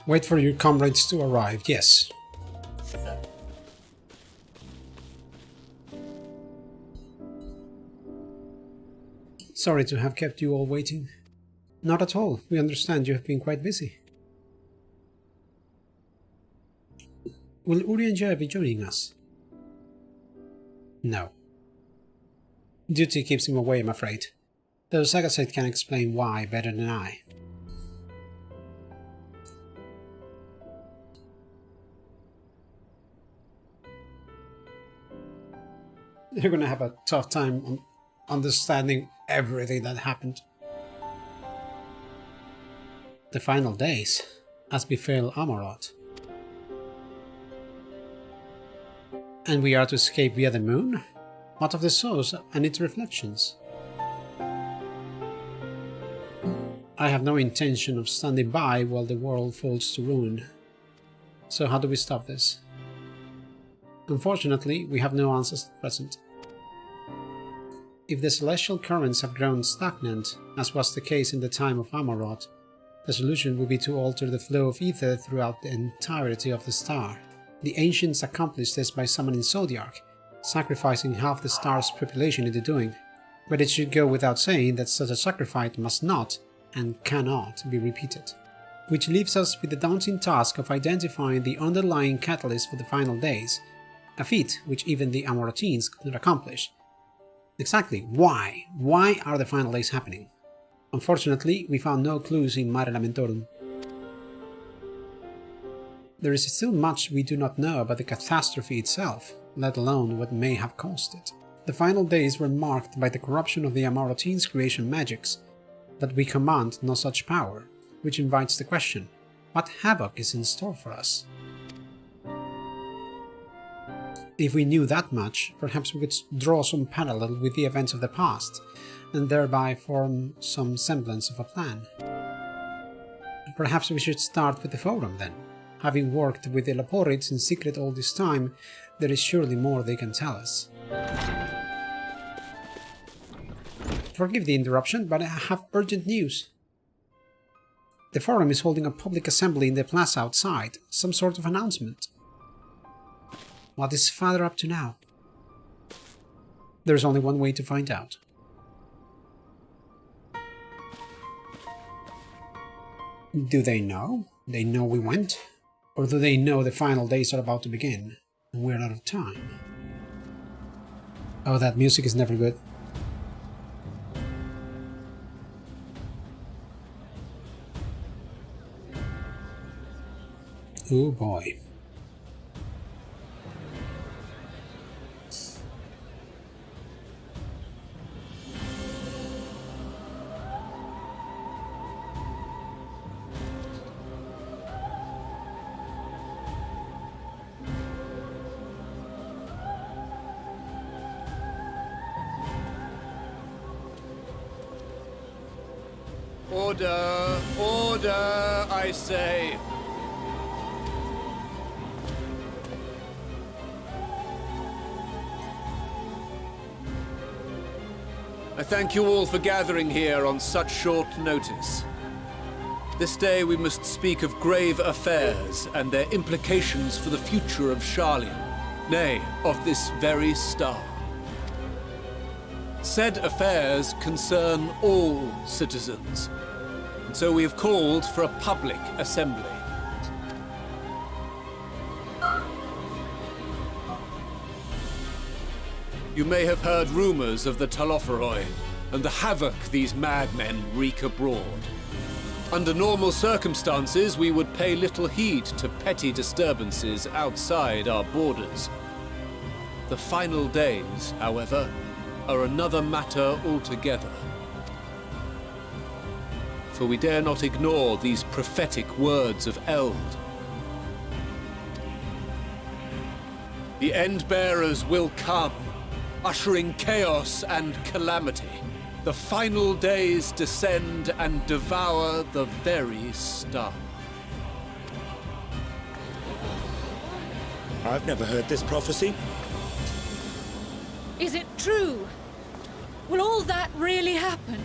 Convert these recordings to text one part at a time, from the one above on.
Wait for your comrades to arrive, yes. Sorry to have kept you all waiting. Not at all. We understand you have been quite busy. Will Uri and Jaya be joining us? No. Duty keeps him away, I'm afraid. Though Sagasite can explain why better than I. You're gonna have a tough time understanding everything that happened. The final days, as befell Amarat. And we are to escape via the moon? What of the source and its reflections? I have no intention of standing by while the world falls to ruin. So how do we stop this? Unfortunately, we have no answers at present. If the celestial currents have grown stagnant, as was the case in the time of Amarat, the solution would be to alter the flow of ether throughout the entirety of the star. The ancients accomplished this by summoning Zodiac, sacrificing half the star's population in the doing. But it should go without saying that such a sacrifice must not and cannot be repeated. Which leaves us with the daunting task of identifying the underlying catalyst for the final days, a feat which even the Amaratines could not accomplish. Exactly why? Why are the final days happening? Unfortunately, we found no clues in Mare Lamentorum. There is still much we do not know about the catastrophe itself, let alone what may have caused it. The final days were marked by the corruption of the Amaratines' creation magics, but we command no such power, which invites the question, what havoc is in store for us? If we knew that much, perhaps we could draw some parallel with the events of the past, and thereby form some semblance of a plan. Perhaps we should start with the forum then. Having worked with the Laporids in secret all this time, there is surely more they can tell us. Forgive the interruption, but I have urgent news. The forum is holding a public assembly in the plaza outside, some sort of announcement. What is Father up to now? There's only one way to find out. Do they know? They know we went? Or do they know the final days are about to begin, and we're out of time? Oh, that music is never good. Oh boy. Order! Order, I say! I thank you all for gathering here on such short notice. This day we must speak of grave affairs and their implications for the future of Sharlayan, nay, of this very star. Said affairs concern all citizens, and so we have called for a public assembly. You may have heard rumors of the Talopheroi and the havoc these madmen wreak abroad. Under normal circumstances, we would pay little heed to petty disturbances outside our borders. The final days, however, are another matter altogether. For we dare not ignore these prophetic words of Eld. The End-bearers will come, ushering chaos and calamity. The final days descend and devour the very star. I've never heard this prophecy. Is it true? Will all that really happen?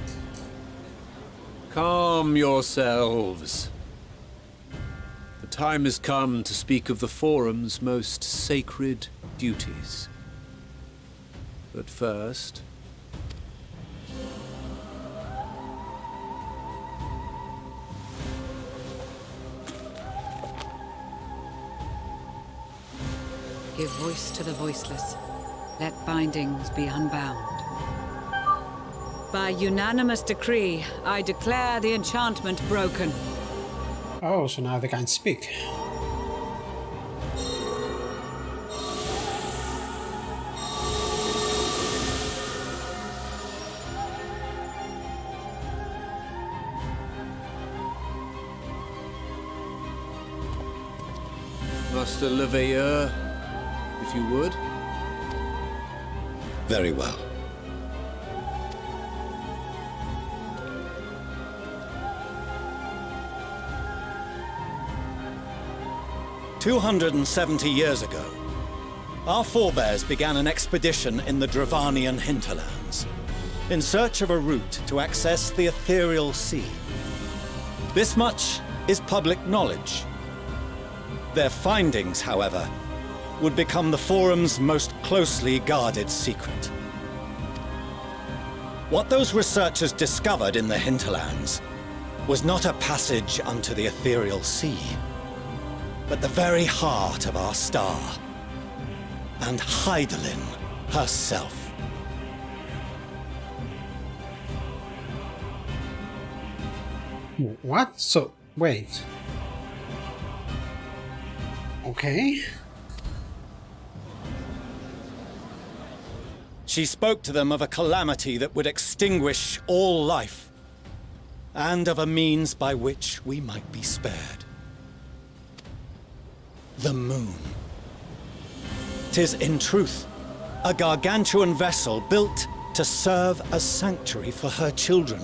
Calm yourselves. time has come to speak of the Forum's most sacred duties. But first... Give voice to the voiceless. Let bindings be unbound. By unanimous decree, I declare the enchantment broken. Oh, so now they can speak. Master Le Veilleur, if you would. Very well. "270 years ago, our forebears began an expedition in the Dravanian hinterlands, in search of a route to access the ethereal sea. This much is public knowledge. Their findings, however, would become the Forum's most closely guarded secret. What those researchers discovered in the hinterlands was not a passage unto the ethereal sea, but the very heart of our star, and Hydaelyn herself. What? So, wait. Okay. She spoke to them of a calamity that would extinguish all life, and of a means by which we might be spared. The moon. 'Tis in truth a gargantuan vessel built to serve as sanctuary for her children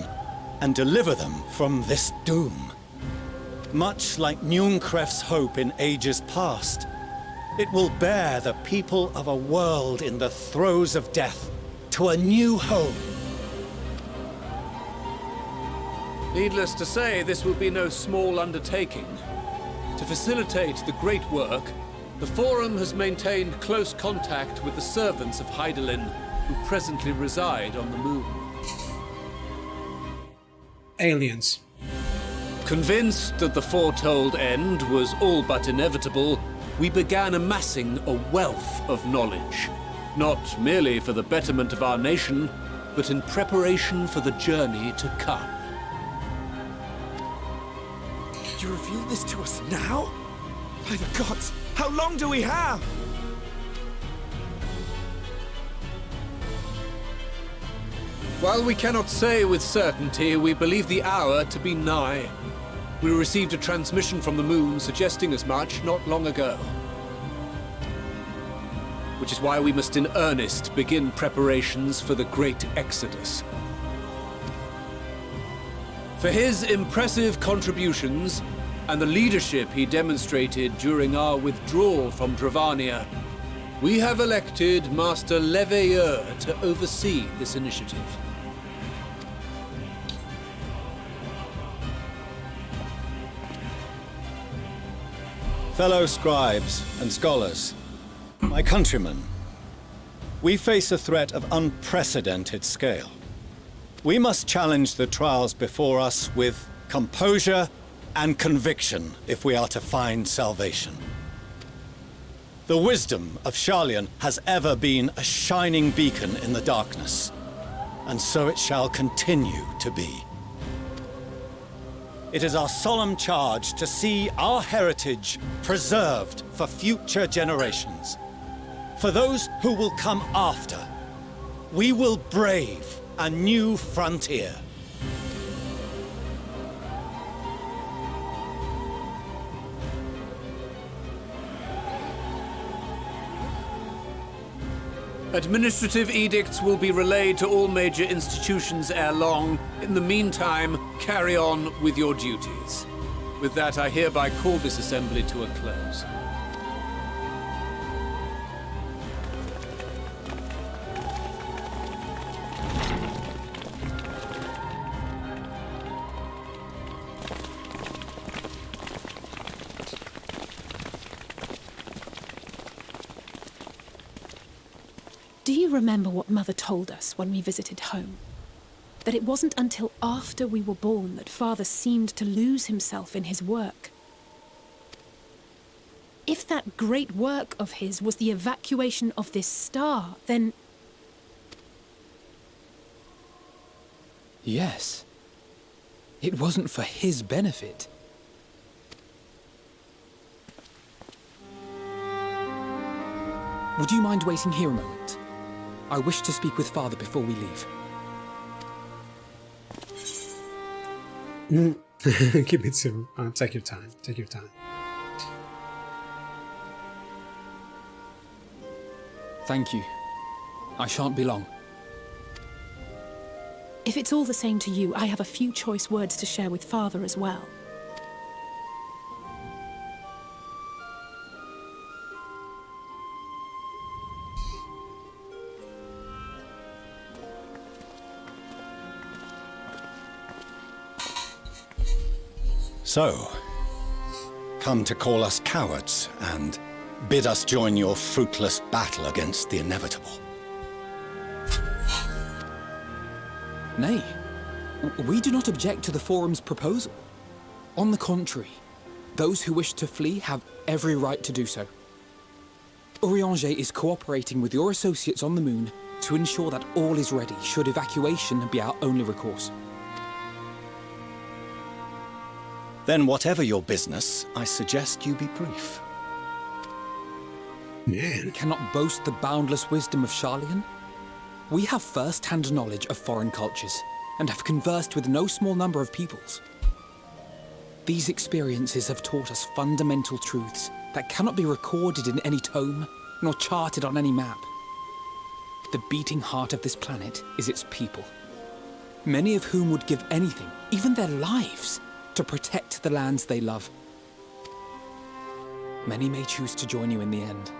and deliver them from this doom. Much like Nunkref's hope in ages past, it will bear the people of a world in the throes of death to a new home. Needless to say, this will be no small undertaking. To facilitate the great work, the Forum has maintained close contact with the servants of Hydaelyn, who presently reside on the moon. Aliens. Convinced that the foretold end was all but inevitable, we began amassing a wealth of knowledge, not merely for the betterment of our nation, but in preparation for the journey to come. You reveal this to us now? By the gods, how long do we have? While we cannot say with certainty, we believe the hour to be nigh. We received a transmission from the moon suggesting as much not long ago. Which is why we must in earnest begin preparations for the great exodus. For his impressive contributions and the leadership he demonstrated during our withdrawal from Dravania, we have elected Master Le Veilleur to oversee this initiative. Fellow scribes and scholars, my countrymen, we face a threat of unprecedented scale. We must challenge the trials before us with composure and conviction if we are to find salvation. The wisdom of Sharlayan has ever been a shining beacon in the darkness, and so it shall continue to be. It is our solemn charge to see our heritage preserved for future generations. For those who will come after, we will brave a new frontier. Administrative edicts will be relayed to all major institutions ere long. In the meantime, carry on with your duties. With that, I hereby call this assembly to a close. remember what Mother told us when we visited home. That it wasn't until after we were born that Father seemed to lose himself in his work. If that great work of his was the evacuation of this star, then... Yes. It wasn't for his benefit. Would you mind waiting here a moment? I wish to speak with Father before we leave. Keep it simple. Take your time. Take your time. Thank you. I shan't be long. If it's all the same to you, I have a few choice words to share with Father as well. So, come to call us cowards and bid us join your fruitless battle against the inevitable. Nay, we do not object to the Forum's proposal. On the contrary, those who wish to flee have every right to do so. Urianger is cooperating with your associates on the moon to ensure that all is ready should evacuation be our only recourse. Then whatever your business, I suggest you be brief. Man. We cannot boast the boundless wisdom of Sharlayan. We have first-hand knowledge of foreign cultures, and have conversed with no small number of peoples. These experiences have taught us fundamental truths that cannot be recorded in any tome, nor charted on any map. The beating heart of this planet is its people, many of whom would give anything, even their lives, to protect the lands they love. Many may choose to join you in the end.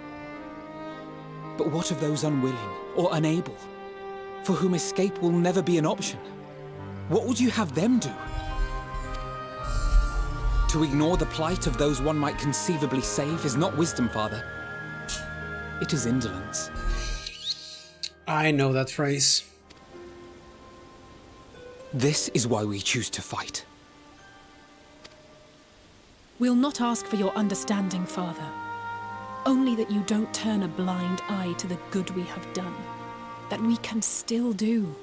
But what of those unwilling or unable, for whom escape will never be an option? What would you have them do? To ignore the plight of those one might conceivably save is not wisdom, Father. It is indolence. I know that phrase. This is why we choose to fight. We'll not ask for your understanding, Father. Only that you don't turn a blind eye to the good we have done. That we can still do.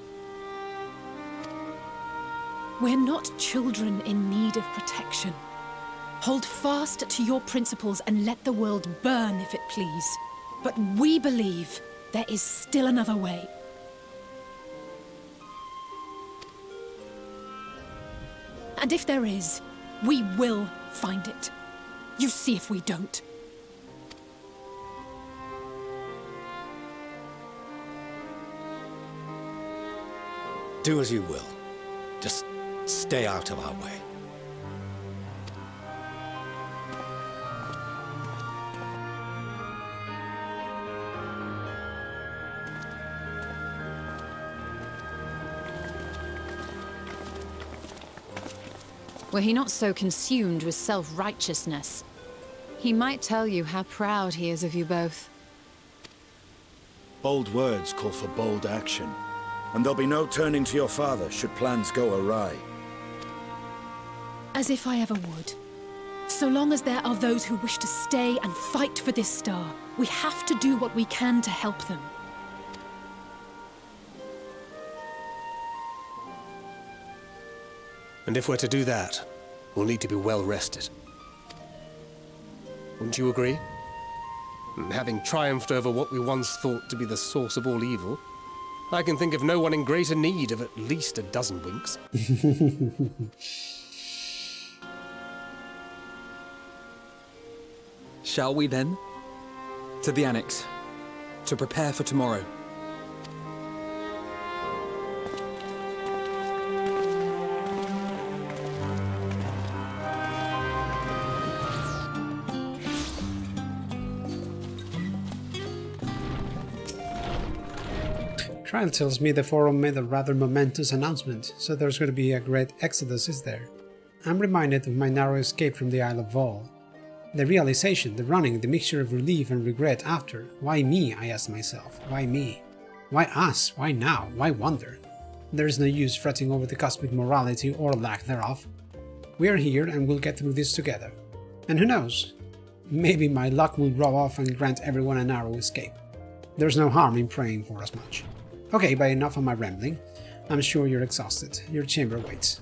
We're not children in need of protection. Hold fast to your principles and let the world burn if it please. But we believe there is still another way. And if there is, we will find it. You see if we don't. Do as you will. Just stay out of our way. Were he not so consumed with self-righteousness, he might tell you how proud he is of you both. Bold words call for bold action. And there'll be no turning to your father should plans go awry. As if I ever would. So long as there are those who wish to stay and fight for this star, we have to do what we can to help them. And if we're to do that, we'll need to be well rested. Wouldn't you agree? And having triumphed over what we once thought to be the source of all evil, I can think of no one in greater need of at least a dozen winks. Shall we then? To the Annex, to prepare for tomorrow. Trial tells me the forum made a rather momentous announcement, so there's going to be a great exodus, is there? I'm reminded of my narrow escape from the Isle of Vol. The realization, the running, the mixture of relief and regret after. Why me, I asked myself. Why me? Why us? Why now? Why wonder? There is no use fretting over the cosmic morality or lack thereof. We are here and we'll get through this together. And who knows? Maybe my luck will rub off and grant everyone a narrow escape. There's no harm in praying for as much. Okay, but enough of my rambling. I'm sure you're exhausted. Your chamber waits.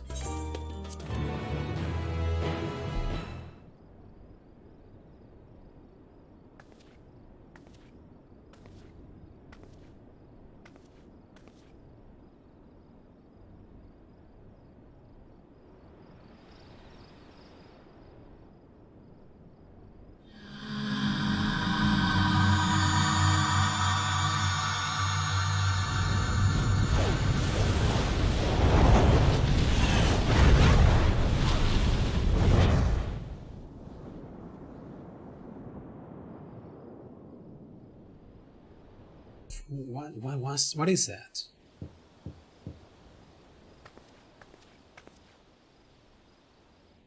What is that?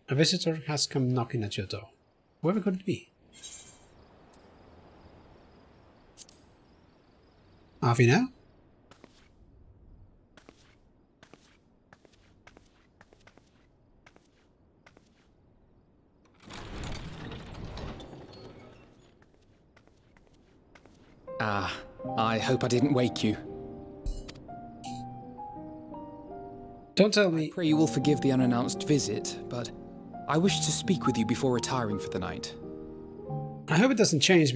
A visitor has come knocking at your door. Whoever could it be? Off you now? I hope I didn't wake you. Don't tell me. I pray you will forgive the unannounced visit, but I wish to speak with you before retiring for the night. I hope it doesn't change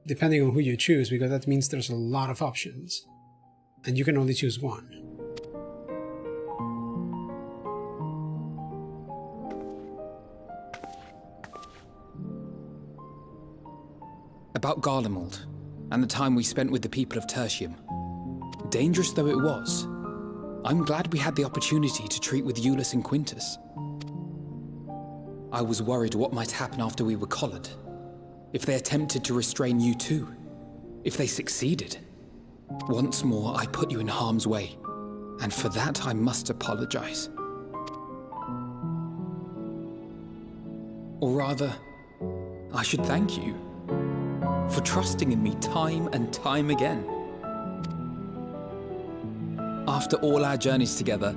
depending on who you choose, because that means there's a lot of options. And you can only choose one. About Garlemald, and the time we spent with the people of Tertium. Dangerous though it was, I'm glad we had the opportunity to treat with Eulis and Quintus. I was worried what might happen after we were collared. If they attempted to restrain you too. If they succeeded. Once more, I put you in harm's way, and for that I must apologize. Or rather, I should thank you for trusting in me time and time again. After all our journeys together,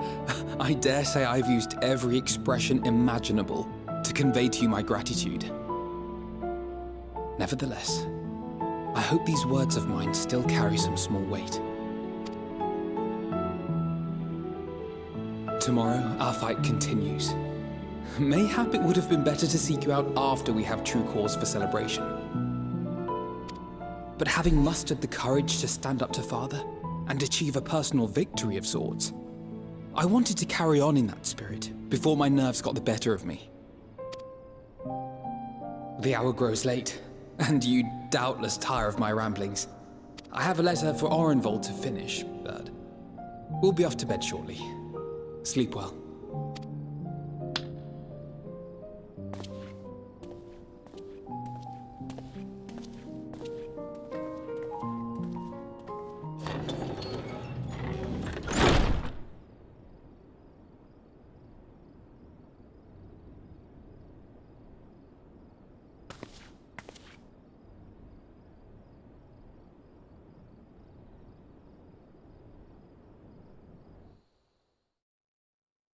I dare say I've used every expression imaginable to convey to you my gratitude. Nevertheless, I hope these words of mine still carry some small weight. Tomorrow, our fight continues. Mayhap it would have been better to seek you out after we have true cause for celebration. But having mustered the courage to stand up to Father and achieve a personal victory of sorts, I wanted to carry on in that spirit before my nerves got the better of me. The hour grows late, and you doubtless tire of my ramblings. I have a letter for Orenvold to finish, but we'll be off to bed shortly. Sleep well.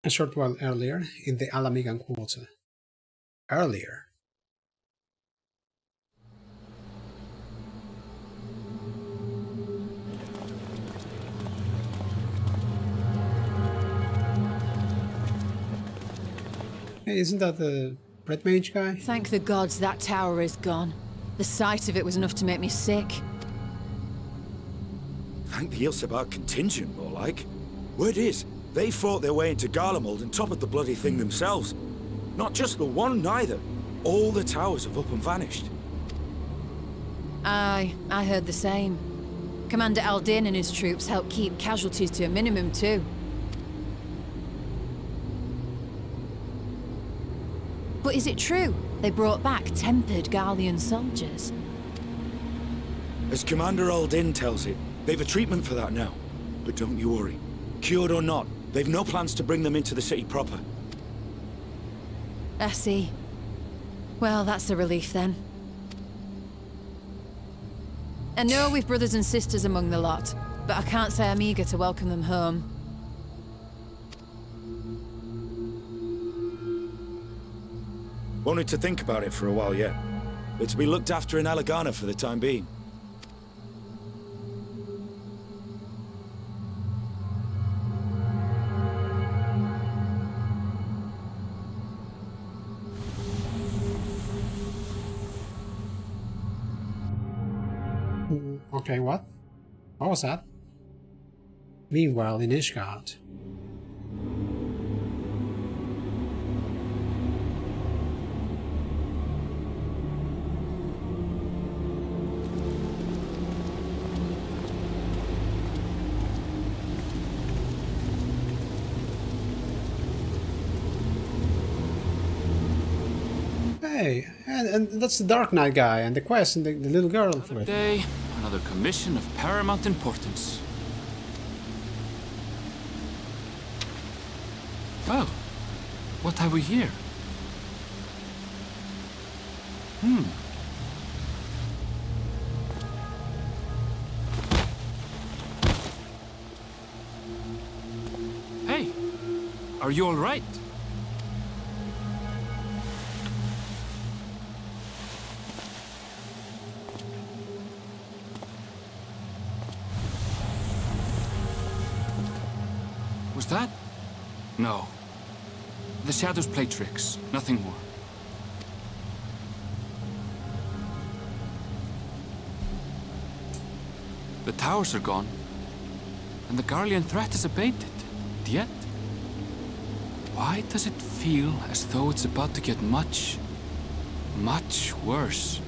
A short while earlier, in the Alamigan Quarter. Earlier? Hey, isn't that the Red Mage guy? Thank the gods that tower is gone. The sight of it was enough to make me sick. Thank the Ilsabar contingent, more like. Word is, they fought their way into Garlemald and toppled the bloody thing themselves. Not just the one, neither. All the towers have up and vanished. Aye, I heard the same. Commander Aldin and his troops helped keep casualties to a minimum, too. But is it true they brought back tempered Garlean soldiers? As Commander Aldin tells it, they've a treatment for that now. But don't you worry. Cured or not, they've no plans to bring them into the city proper. I see. Well, that's a relief then. And no, we've brothers and sisters among the lot. but I can't say I'm eager to welcome them home. Wanted to think about it for a while yet, but to be looked after in Alagana for the time being. Okay, what? What was that? Meanwhile, in Ishgard. Hey, and that's the Dark Knight guy, and the quest, and the little girl for it. Day, another commission of paramount importance. Well, what have we here? Hey, are you all right? Was that? No. The shadows play tricks, nothing more. The towers are gone, and the Garlean threat is abated. Yet, why does it feel as though it's about to get much, much worse?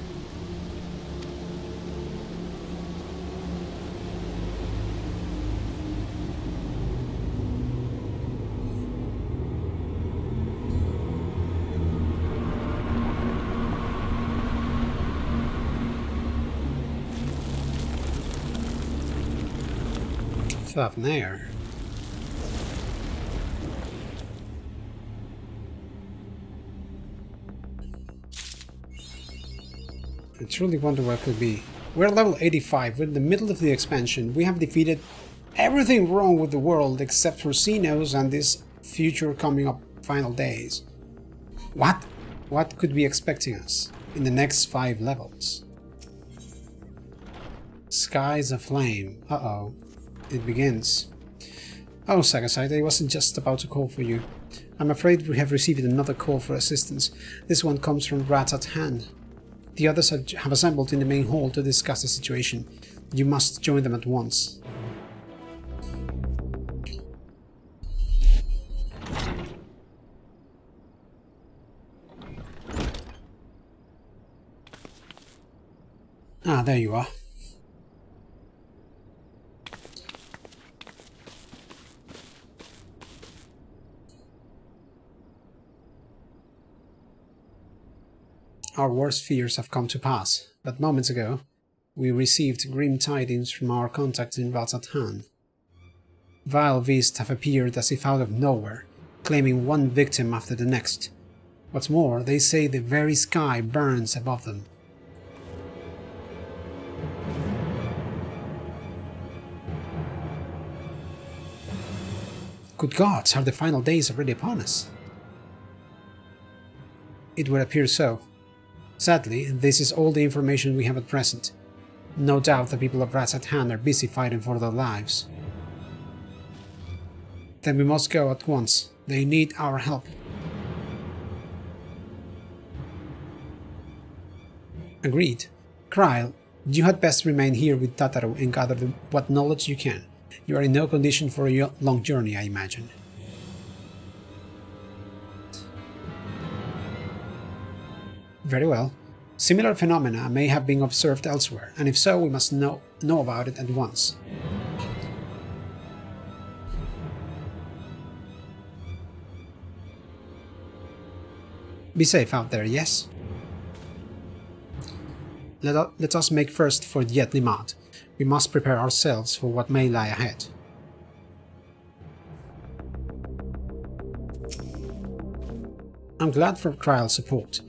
Thavnair. I truly wonder what it could be. We're level 85, we're in the middle of the expansion. We have defeated everything wrong with the world except for Xenos and this future coming up final days. What could be expecting us in the next 5 levels? Skies aflame. Uh-oh. It begins. Oh, Sagasite, I wasn't just about to call for you. I'm afraid we have received another call for assistance. This one comes from Radz-at-han. The others have assembled in the main hall to discuss the situation. You must join them at once. Ah, there you are. Our worst fears have come to pass, but moments ago, we received grim tidings from our contacts in Radz-at-han. Vile beasts have appeared as if out of nowhere, claiming one victim after the next. What's more, they say the very sky burns above them. Good gods, are the final days already upon us? It would appear so. Sadly, this is all the information we have at present. No doubt the people of Radz-at-han are busy fighting for their lives. Then we must go at once. They need our help. Agreed. Kryle, you had best remain here with Tataru and gather what knowledge you can. You are in no condition for a long journey, I imagine. Very well. Similar phenomena may have been observed elsewhere, and if so, we must know about it at once. Be safe out there, yes? Let us make first for Yet-Nimat. We must prepare ourselves for what may lie ahead. I'm glad for Kryle's support.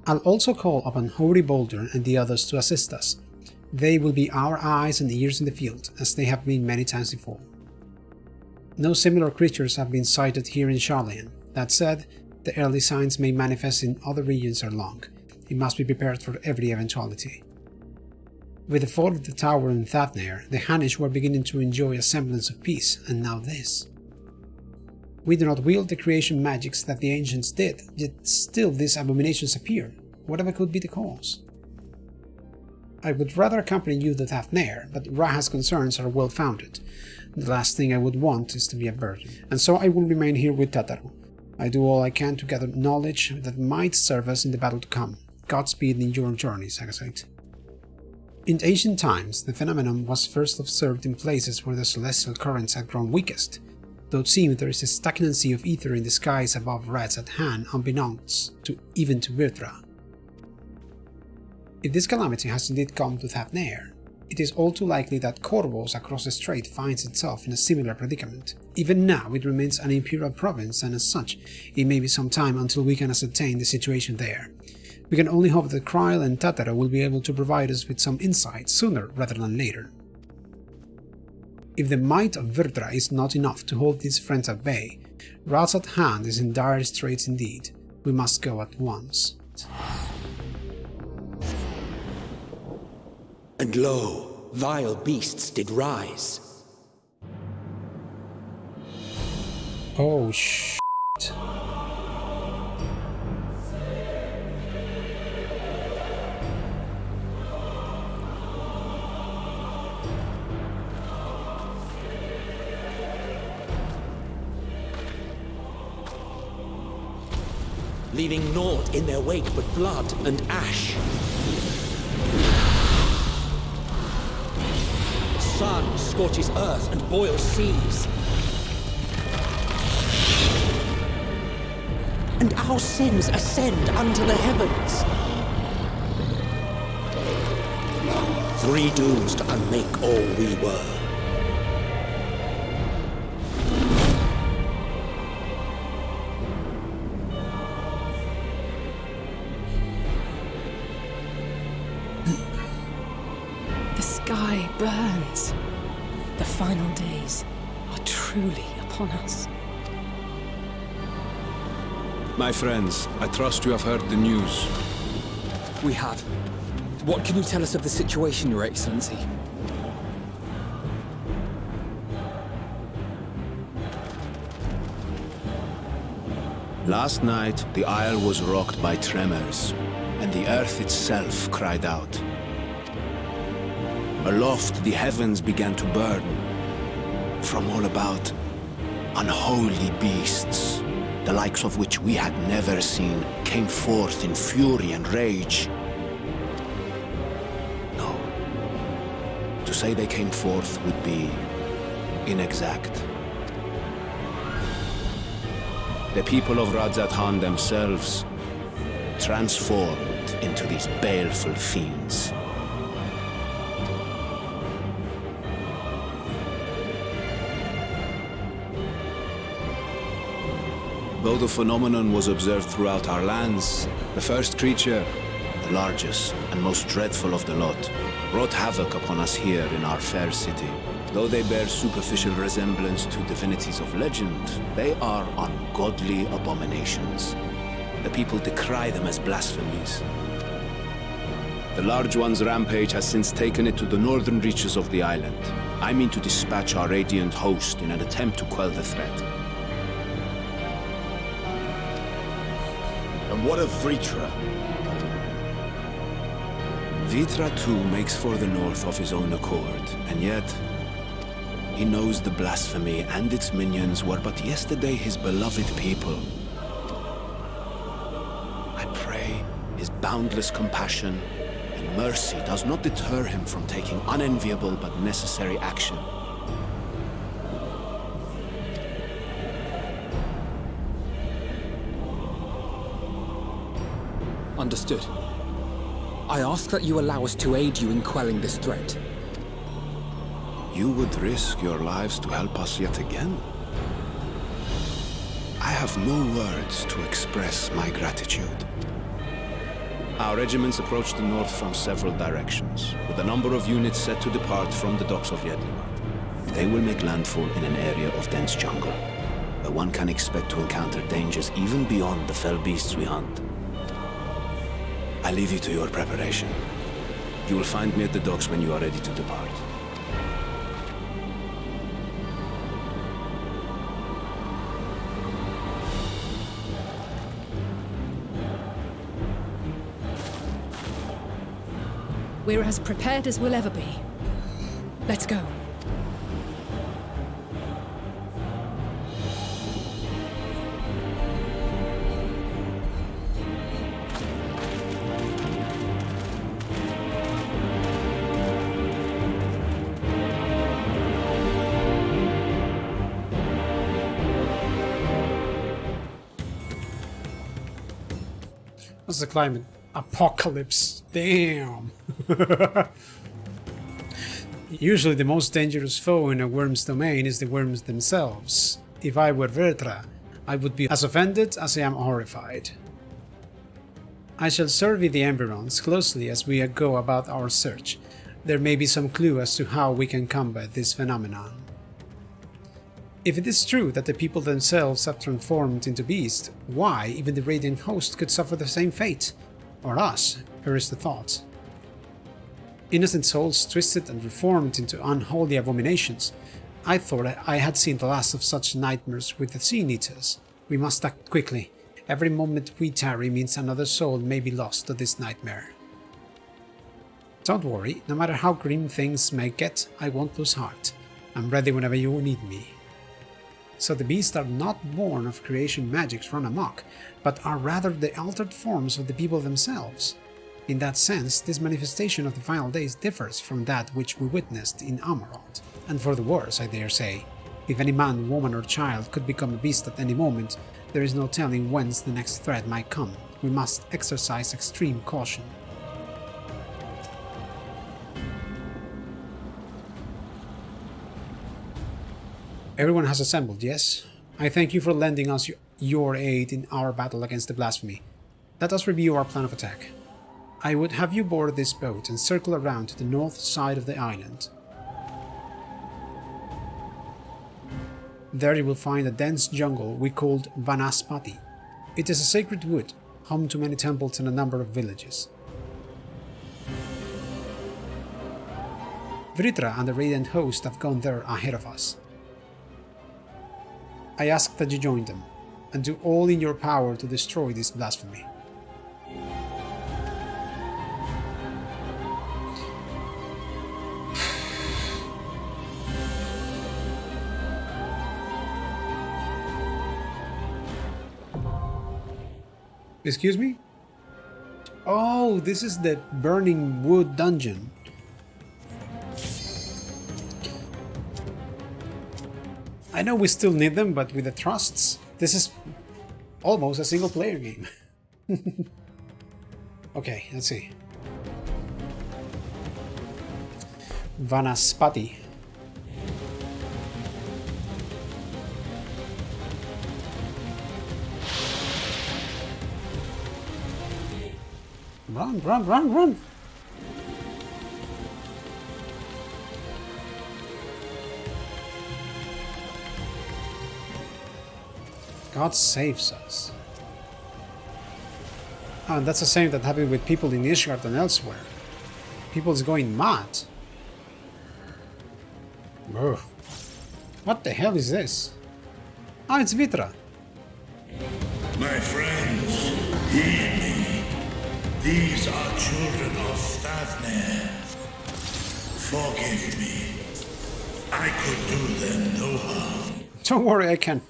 I'll also call upon Hoary Boulder and the others to assist us. They will be our eyes and ears in the field, as they have been many times before. No similar creatures have been sighted here in Sharlayan. That said, the early signs may manifest in other regions ere long. We must be prepared for every eventuality. With the fall of the tower in Thavnair, the Hanish were beginning to enjoy a semblance of peace, and now this. We do not wield the creation magics that the ancients did, yet still these abominations appear, whatever could be the cause. I would rather accompany you to Thavnair, but Raha's concerns are well founded. The last thing I would want is to be a burden, and so I will remain here with Tataru. I do all I can to gather knowledge that might serve us in the battle to come. Godspeed in your journey, Sagasite. In ancient times, the phenomenon was first observed in places where the celestial currents had grown weakest, though it seems there is a stagnancy of ether in the skies above Radz-at-han unbeknownst even to Vrtra. If this calamity has indeed come to Thavnair, it is all too likely that Corvos across the strait finds itself in a similar predicament. Even now it remains an imperial province, and as such, it may be some time until we can ascertain the situation there. We can only hope that Kryl and Tataru will be able to provide us with some insight sooner rather than later. If the might of Vrtra is not enough to hold these friends at bay, Radz-at-han is in dire straits indeed. We must go at once. And lo, vile beasts did rise. Oh shit. Leaving naught in their wake but blood and ash. Sun scorches earth and boils seas. And our sins ascend unto the heavens. Three dooms to unmake all we were. The sky burns. The final days are truly upon us. My friends, I trust you have heard the news. We have. What can you tell us of the situation, Your Excellency? Last night, the isle was rocked by tremors, and the earth itself cried out. Aloft, the heavens began to burn. From all about, unholy beasts, the likes of which we had never seen, came forth in fury and rage. No. To say they came forth would be inexact. The people of Radz-at-han themselves transformed into these baleful fiends. Though the phenomenon was observed throughout our lands, the first creature, the largest and most dreadful of the lot, wrought havoc upon us here in our fair city. Though they bear superficial resemblance to divinities of legend, they are ungodly abominations. The people decry them as blasphemies. The Large One's rampage has since taken it to the northern reaches of the island. I mean to dispatch our radiant host in an attempt to quell the threat. And what of Vrtra? Vrtra too makes for the north of his own accord, and yet he knows the blasphemy and its minions were but yesterday his beloved people. I pray his boundless compassion and mercy does not deter him from taking unenviable but necessary action. Understood. I ask that you allow us to aid you in quelling this threat. You would risk your lives to help us yet again? I have no words to express my gratitude. Our regiments approach the north from several directions, with a number of units set to depart from the docks of Yedlimat. They will make landfall in an area of dense jungle, where one can expect to encounter dangers even beyond the fell beasts we hunt. I leave you to your preparation. You will find me at the docks when you are ready to depart. We're as prepared as we'll ever be. Let's go. What's the climate? Apocalypse. Damn. Usually the most dangerous foe in a worm's domain is the worms themselves. If I were Vrtra, I would be as offended as I am horrified. I shall survey the environs closely as we go about our search. There may be some clue as to how we can combat this phenomenon. If it is true that the people themselves have transformed into beasts, why even the Radiant Host could suffer the same fate? Or us, perish the thought. Innocent souls twisted and reformed into unholy abominations. I thought I had seen the last of such nightmares with the Sea Eaters. We must act quickly. Every moment we tarry means another soul may be lost to this nightmare. Don't worry, no matter how grim things may get, I won't lose heart. I'm ready whenever you need me. So the beasts are not born of creation magics run amok, but are rather the altered forms of the people themselves. In that sense, this manifestation of the final days differs from that which we witnessed in Amarot, and for the worse, I dare say. If any man, woman or child could become a beast at any moment, there is no telling whence the next threat might come. We must exercise extreme caution. Everyone has assembled, yes? I thank you for lending us your aid in our battle against the blasphemy. Let us review our plan of attack. I would have you board this boat and circle around to the north side of the island. There you will find a dense jungle we called Vanaspati. It is a sacred wood, home to many temples and a number of villages. Vrtra and the Radiant Host have gone there ahead of us. I ask that you join them, and do all in your power to destroy this blasphemy. Excuse me? Oh, this is the Burning Wood dungeon. I know we still need them, but with the trusts, this is almost a single-player game. Okay, let's see. Vanaspati. Run, run, run, run! God saves us. And that's the same that happened with people in Ishgard and elsewhere. People's going mad. Ugh. What the hell is this? Ah, it's Vrtra. My friends, heed me. These are children of Thavnair. Forgive me. I could do them no harm. Don't worry, I can.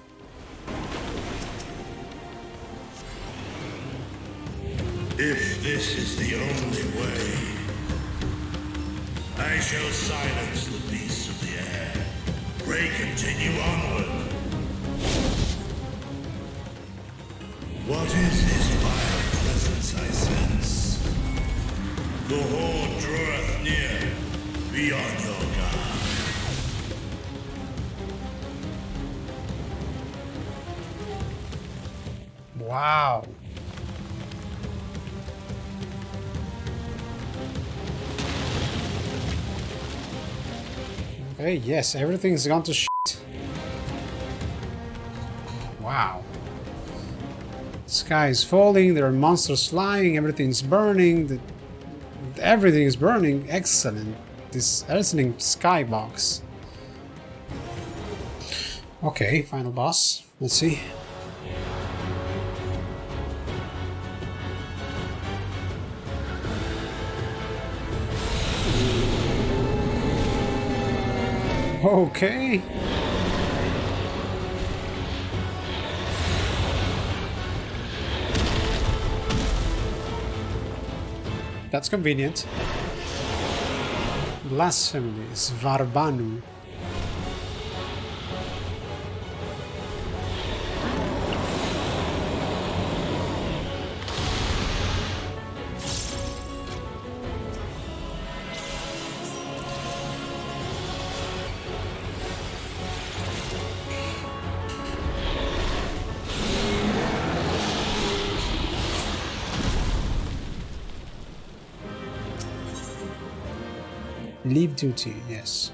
If this is the only way, I shall silence the beasts of the air. Pray continue onward. What is this vile presence I sense? The horde draweth near. Be on your guard. Okay, yes, everything's gone to shit. Wow. The sky is falling, there are monsters flying, everything's burning, everything is burning. Excellent. This excellent skybox. Okay, final boss. Let's see. Okay. That's convenient. Blasphemies, Varbanu. Leave duty, yes.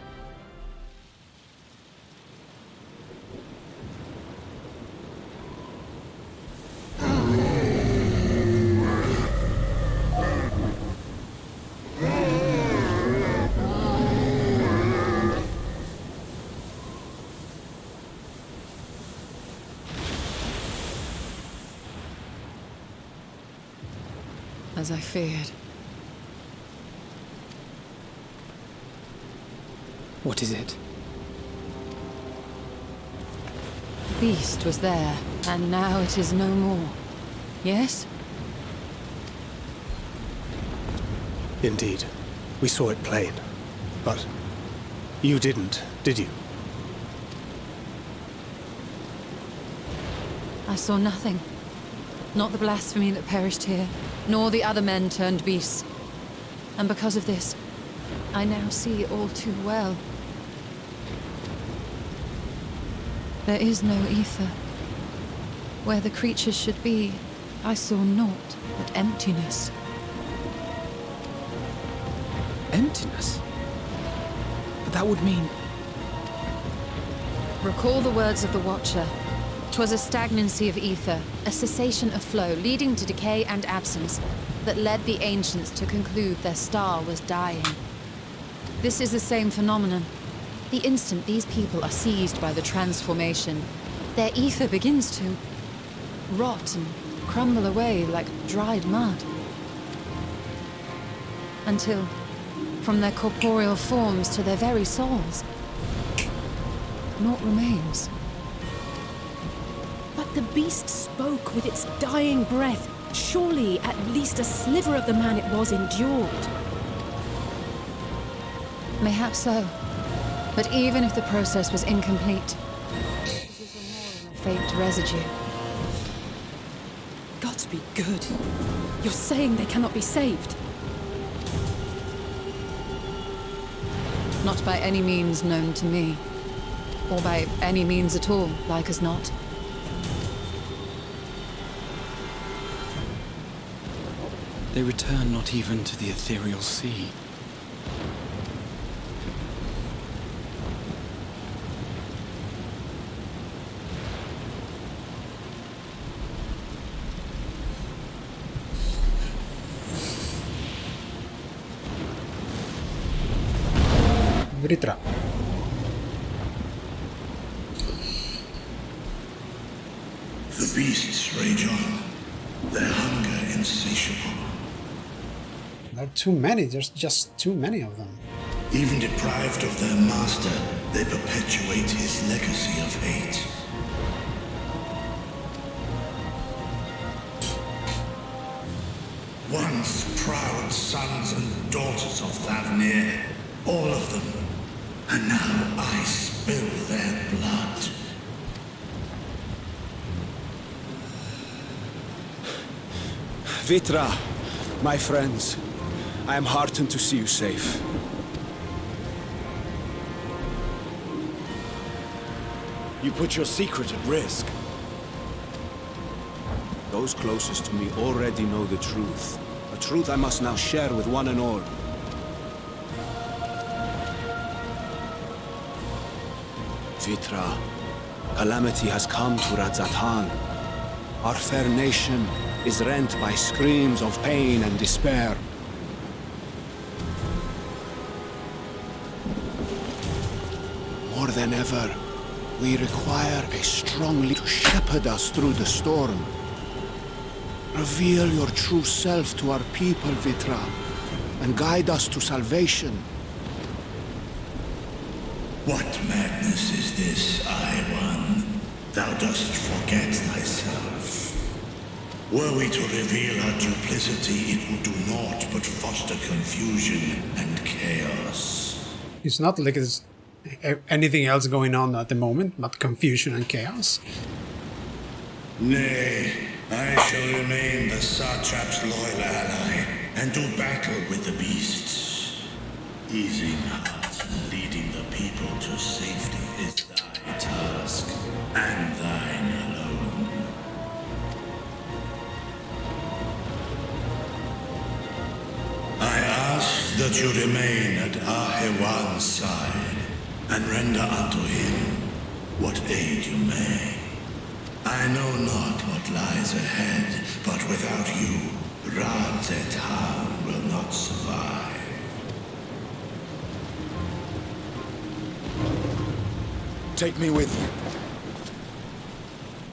As I feared. What is it? The beast was there, and now it is no more. Yes? Indeed. We saw it plain. But you didn't, did you? I saw nothing. Not the blasphemy that perished here, nor the other men turned beasts. And because of this, I now see all too well. There is no ether. Where the creatures should be, I saw naught but emptiness. Emptiness? But that would mean... Recall the words of the Watcher. 'Twas a stagnancy of ether, a cessation of flow, leading to decay and absence, that led the ancients to conclude their star was dying. This is the same phenomenon. The instant these people are seized by the transformation, their ether begins to rot and crumble away like dried mud. Until, from their corporeal forms to their very souls, naught remains. But the beast spoke with its dying breath. Surely at least a sliver of the man it was endured. Mayhap so. But even if the process was incomplete, it was more than a faint residue. Gods be good. You're saying they cannot be saved? Not by any means known to me. Or by any means at all, like as not. They return not even to the ethereal sea. Vrtra. The beasts rage on, their hunger insatiable. There are too many, there's just too many of them. Even deprived of their master, they perpetuate his legacy of hate. Once proud sons and daughters of Thavnair, all of them, and now I spill their blood. Vrtra, my friends, I am heartened to see you safe. You put your secret at risk. Those closest to me already know the truth. A truth I must now share with one and all. Vrtra, calamity has come to Radz-at-han. Our fair nation is rent by screams of pain and despair. More than ever, we require a strong leader to shepherd us through the storm. Reveal your true self to our people, Vrtra, and guide us to salvation. What madness is this, I-One? Thou dost forget thyself. Were we to reveal our duplicity, it would do naught but foster confusion and chaos. It's not like there's anything else going on at the moment, but confusion and chaos. Nay, I shall remain the satrap's loyal ally and do battle with the beasts. Easing hearts and leading the people to safety is thy task, and thine alone. I ask that you remain at Ahewan's side, and render unto him what aid you may. I know not what lies ahead, but without you, Radz-at-han will not survive. Take me with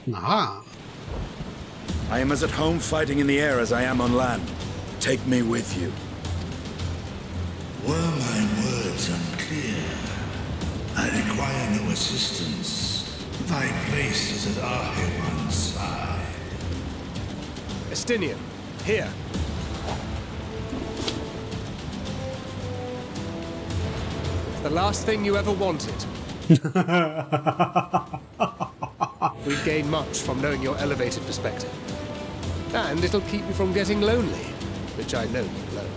you. Aha! I am as at home fighting in the air as I am on land. Take me with you. Were my words unclear? I require no assistance. Thy place is at Ahewan's side. Estinian, here. The last thing you ever wanted. We gain much from knowing your elevated perspective. And it'll keep you from getting lonely, which I know you love.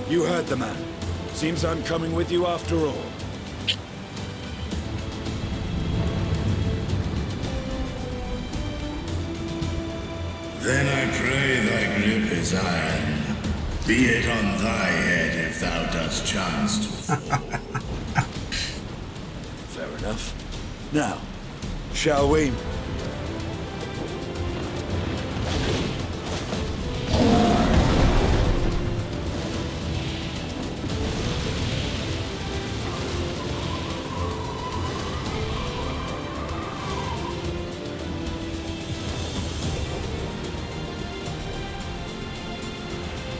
You heard the man. Seems I'm coming with you after all. Then I pray thy grip is iron. Be it on thy head if thou dost chance to fall. Fair enough. Now, shall we?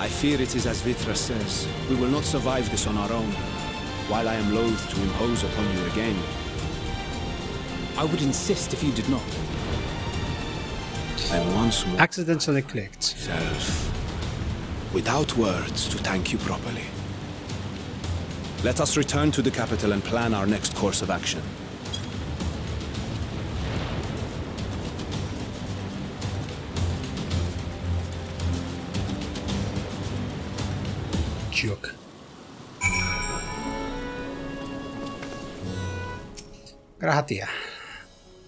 I fear it is as Vrtra says. We will not survive this on our own. While I am loath to impose upon you again, I would insist if you did not. and once more Accidentally clicked. self, without words to thank you properly. Let us return to the capital and plan our next course of action. Joke. Grahatia.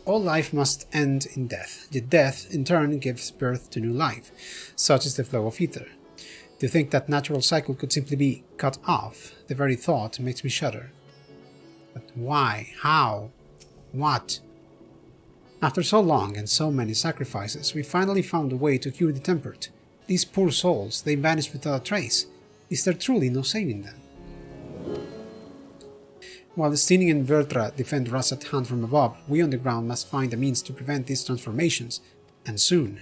All life must end in death, yet death, in turn, gives birth to new life. Such is the flow of ether. To think that natural cycle could simply be cut off, the very thought makes me shudder. But why? How? What? After so long and so many sacrifices, we finally found a way to cure the tempered. These poor souls, they vanished without a trace. Is there truly no saving them? While the Estinian and Vrtra defend Radz-at-han from above, we on the ground must find a means to prevent these transformations, and soon.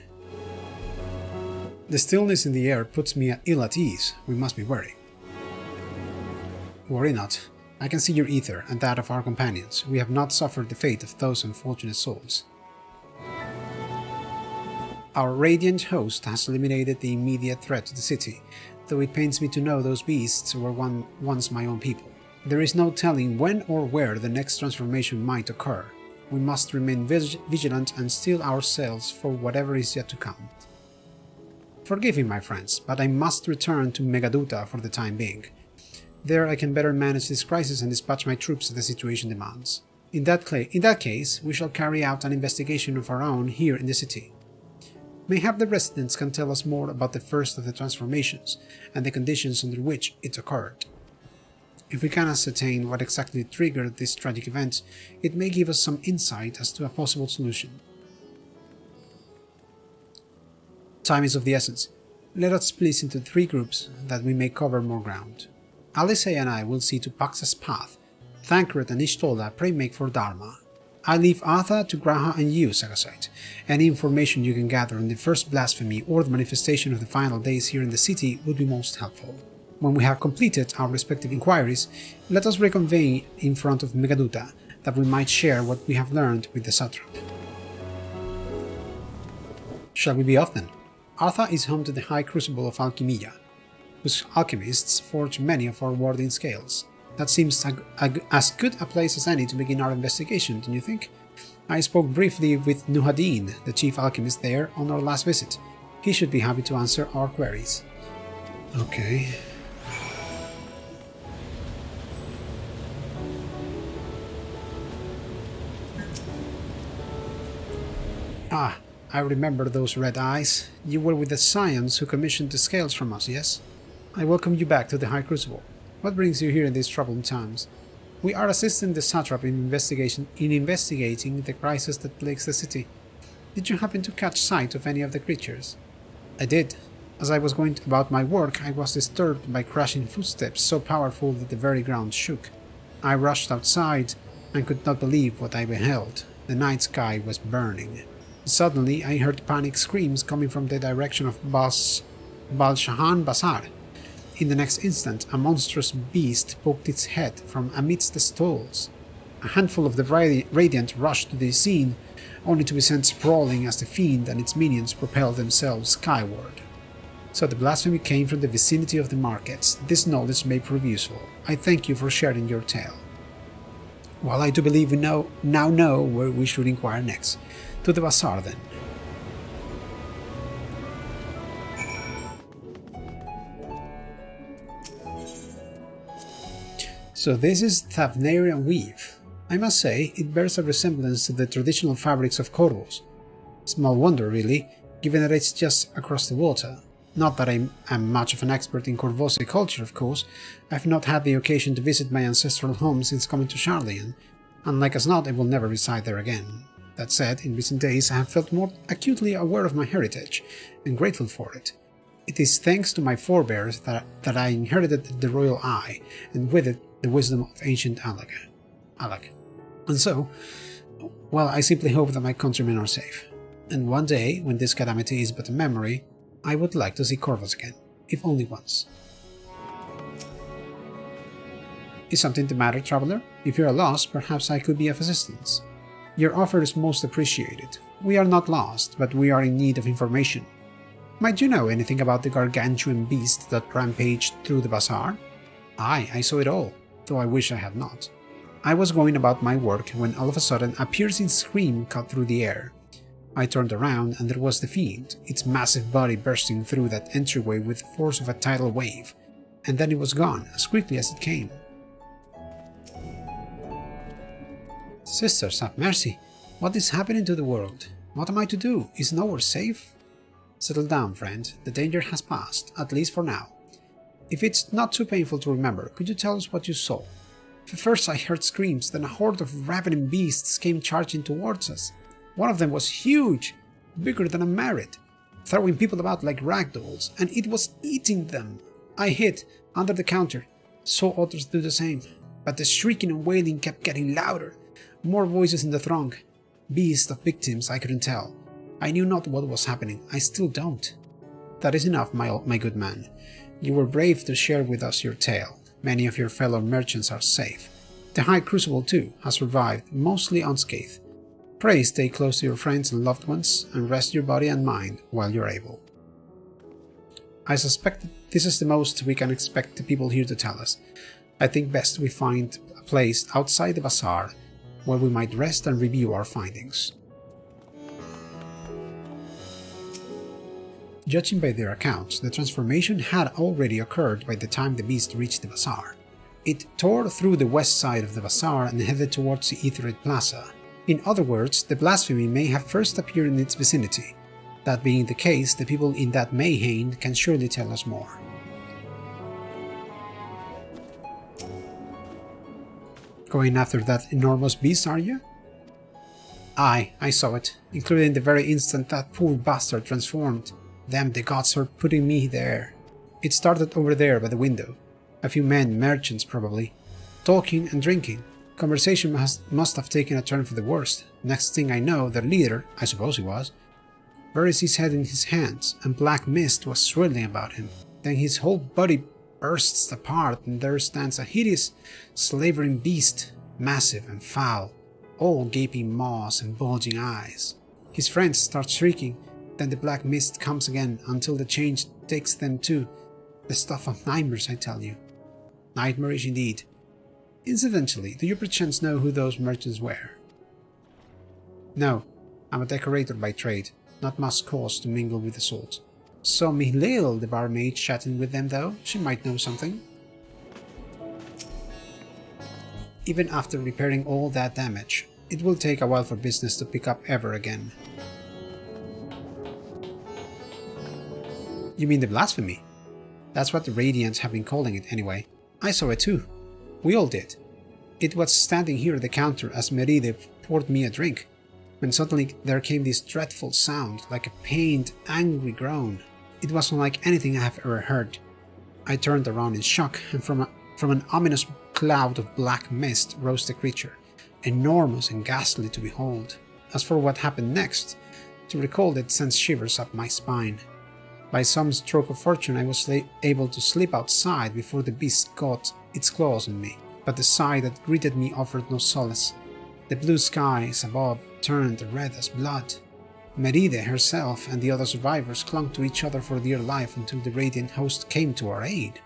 The stillness in the air puts me ill at ease. We must be wary. Worry not. I can see your ether and that of our companions. We have not suffered the fate of those unfortunate souls. Our radiant host has eliminated the immediate threat to the city, though it pains me to know those beasts were once my own people. There is no telling when or where the next transformation might occur. We must remain vigilant and steel ourselves for whatever is yet to come. Forgive me, my friends, but I must return to Megaduta for the time being. There I can better manage this crisis and dispatch my troops as the situation demands. In that case, we shall carry out an investigation of our own here in the city. Mayhap the residents can tell us more about the first of the transformations and the conditions under which it occurred. If we can ascertain what exactly triggered this tragic event, it may give us some insight as to a possible solution. Time is of the essence. Let us split into 3 groups that we may cover more ground. Alisei and I will see to Paxa's path. Thancred and Ishtola pray make for Dharma. I leave Atha to Graha and you, Sagasite. Any information you can gather on the first blasphemy or the manifestation of the final days here in the city would be most helpful. When we have completed our respective inquiries, let us reconvene in front of Megaduta, that we might share what we have learned with the satrap. Shall we be off then? Atha is home to the High Crucible of Alchemia, whose alchemists forge many of our warding scales. That seems as good a place as any to begin our investigation, don't you think? I spoke briefly with Nuhadin, the chief alchemist there, on our last visit. He should be happy to answer our queries. Okay. Ah, I remember those red eyes. You were with the Scions who commissioned the scales from us, yes? I welcome you back to the High Crucible. What brings you here in these troubled times? We are assisting the satrap in investigating the crisis that plagues the city. Did you happen to catch sight of any of the creatures? I did. As I was going about my work, I was disturbed by crashing footsteps so powerful that the very ground shook. I rushed outside and could not believe what I beheld. The night sky was burning. Suddenly, I heard panic screams coming from the direction of Balshahan Bazaar. In the next instant, a monstrous beast poked its head from amidst the stalls. A handful of the Radiant rushed to the scene, only to be sent sprawling as the fiend and its minions propelled themselves skyward. So the blasphemy came from the vicinity of the markets. This knowledge may prove useful. I thank you for sharing your tale. Well, I do believe we now know where we should inquire next. To the bazaar, then. So this is Thavnair weave. I must say, it bears a resemblance to the traditional fabrics of Corvus. Small wonder, really, given that it's just across the water. Not that I am much of an expert in Corvosi culture, of course. I've not had the occasion to visit my ancestral home since coming to Sharlayan, and like as not, I will never reside there again. That said, in recent days I have felt more acutely aware of my heritage, and grateful for it. It is thanks to my forebears that I inherited the royal eye, and with it the wisdom of ancient Alak. And so, well, I simply hope that my countrymen are safe. And one day, when this calamity is but a memory, I would like to see Corvus again, if only once. Is something the matter, traveler? If you are lost, perhaps I could be of assistance. Your offer is most appreciated. We are not lost, but we are in need of information. Might you know anything about the gargantuan beast that rampaged through the bazaar? Aye, I saw it all, though I wish I had not. I was going about my work when all of a sudden a piercing scream cut through the air. I turned around and there was the fiend, its massive body bursting through that entryway with the force of a tidal wave, and then it was gone as quickly as it came. Sisters, have mercy. What is happening to the world? What am I to do? Is nowhere safe? Settle down, friend. The danger has passed, at least for now. If it's not too painful to remember, could you tell us what you saw? First I heard screams, then a horde of ravening beasts came charging towards us. One of them was huge, bigger than a Merit, throwing people about like ragdolls, and it was eating them. I hid under the counter, saw others do the same, but the shrieking and wailing kept getting louder. More voices in the throng. Beasts of victims, I couldn't tell. I knew not what was happening. I still don't. That is enough, my good man. You were brave to share with us your tale. Many of your fellow merchants are safe. The High Crucible, too, has survived, mostly unscathed. Pray stay close to your friends and loved ones, and rest your body and mind while you're able. I suspect this is the most we can expect the people here to tell us. I think best we find a place outside the bazaar, where we might rest and review our findings. Judging by their accounts, the transformation had already occurred by the time the beast reached the bazaar. It tore through the west side of the bazaar and headed towards the Aetherid Plaza. In other words, the blasphemy may have first appeared in its vicinity. That being the case, the people in that Mayhain can surely tell us more. Going after that enormous beast, are you? Aye, I saw it, including the very instant that poor bastard transformed. Damn, the gods are putting me there. It started over there by the window. A few men, merchants probably, talking and drinking. Conversation must have taken a turn for the worst. Next thing I know, their leader, I suppose he was, buries his head in his hands, and black mist was swirling about him. Then his whole body bursts apart, and there stands a hideous, slavering beast, massive and foul, all gaping maws and bulging eyes. His friends start shrieking, then the black mist comes again until the change takes them too. The stuff of nightmares, I tell you. Nightmarish indeed. Incidentally, do you perchance know who those merchants were? No, I'm a decorator by trade, not much cause to mingle with the salt. Saw Mihlail, the barmaid, chatting with them though. She might know something. Even after repairing all that damage, it will take a while for business to pick up ever again. You mean the blasphemy? That's what the Radiants have been calling it anyway. I saw it too. We all did. It was standing here at the counter as Meride poured me a drink, when suddenly there came this dreadful sound, like a pained, angry groan. It was unlike anything I have ever heard. I turned around in shock, and from an ominous cloud of black mist rose the creature, enormous and ghastly to behold. As for what happened next, to recall it sends shivers up my spine. By some stroke of fortune I was able to slip outside before the beast got its claws on me, but the sight that greeted me offered no solace. The blue skies above turned red as blood. Meride herself and the other survivors clung to each other for dear life until the Radiant host came to our aid.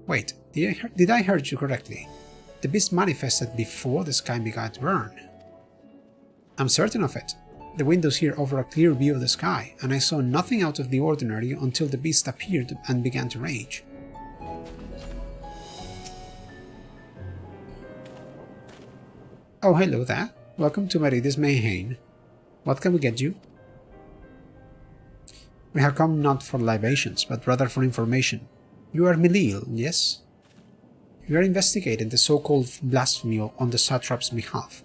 Wait, did I hear you correctly? The beast manifested before the sky began to burn. I'm certain of it. The windows here offer a clear view of the sky, and I saw nothing out of the ordinary until the beast appeared and began to rage. Oh, hello there. Welcome to Meride's Mayhain. What can we get you? We have come not for libations, but rather for information. You are Mihlail, yes? We are investigating the so-called blasphemy on the satrap's behalf.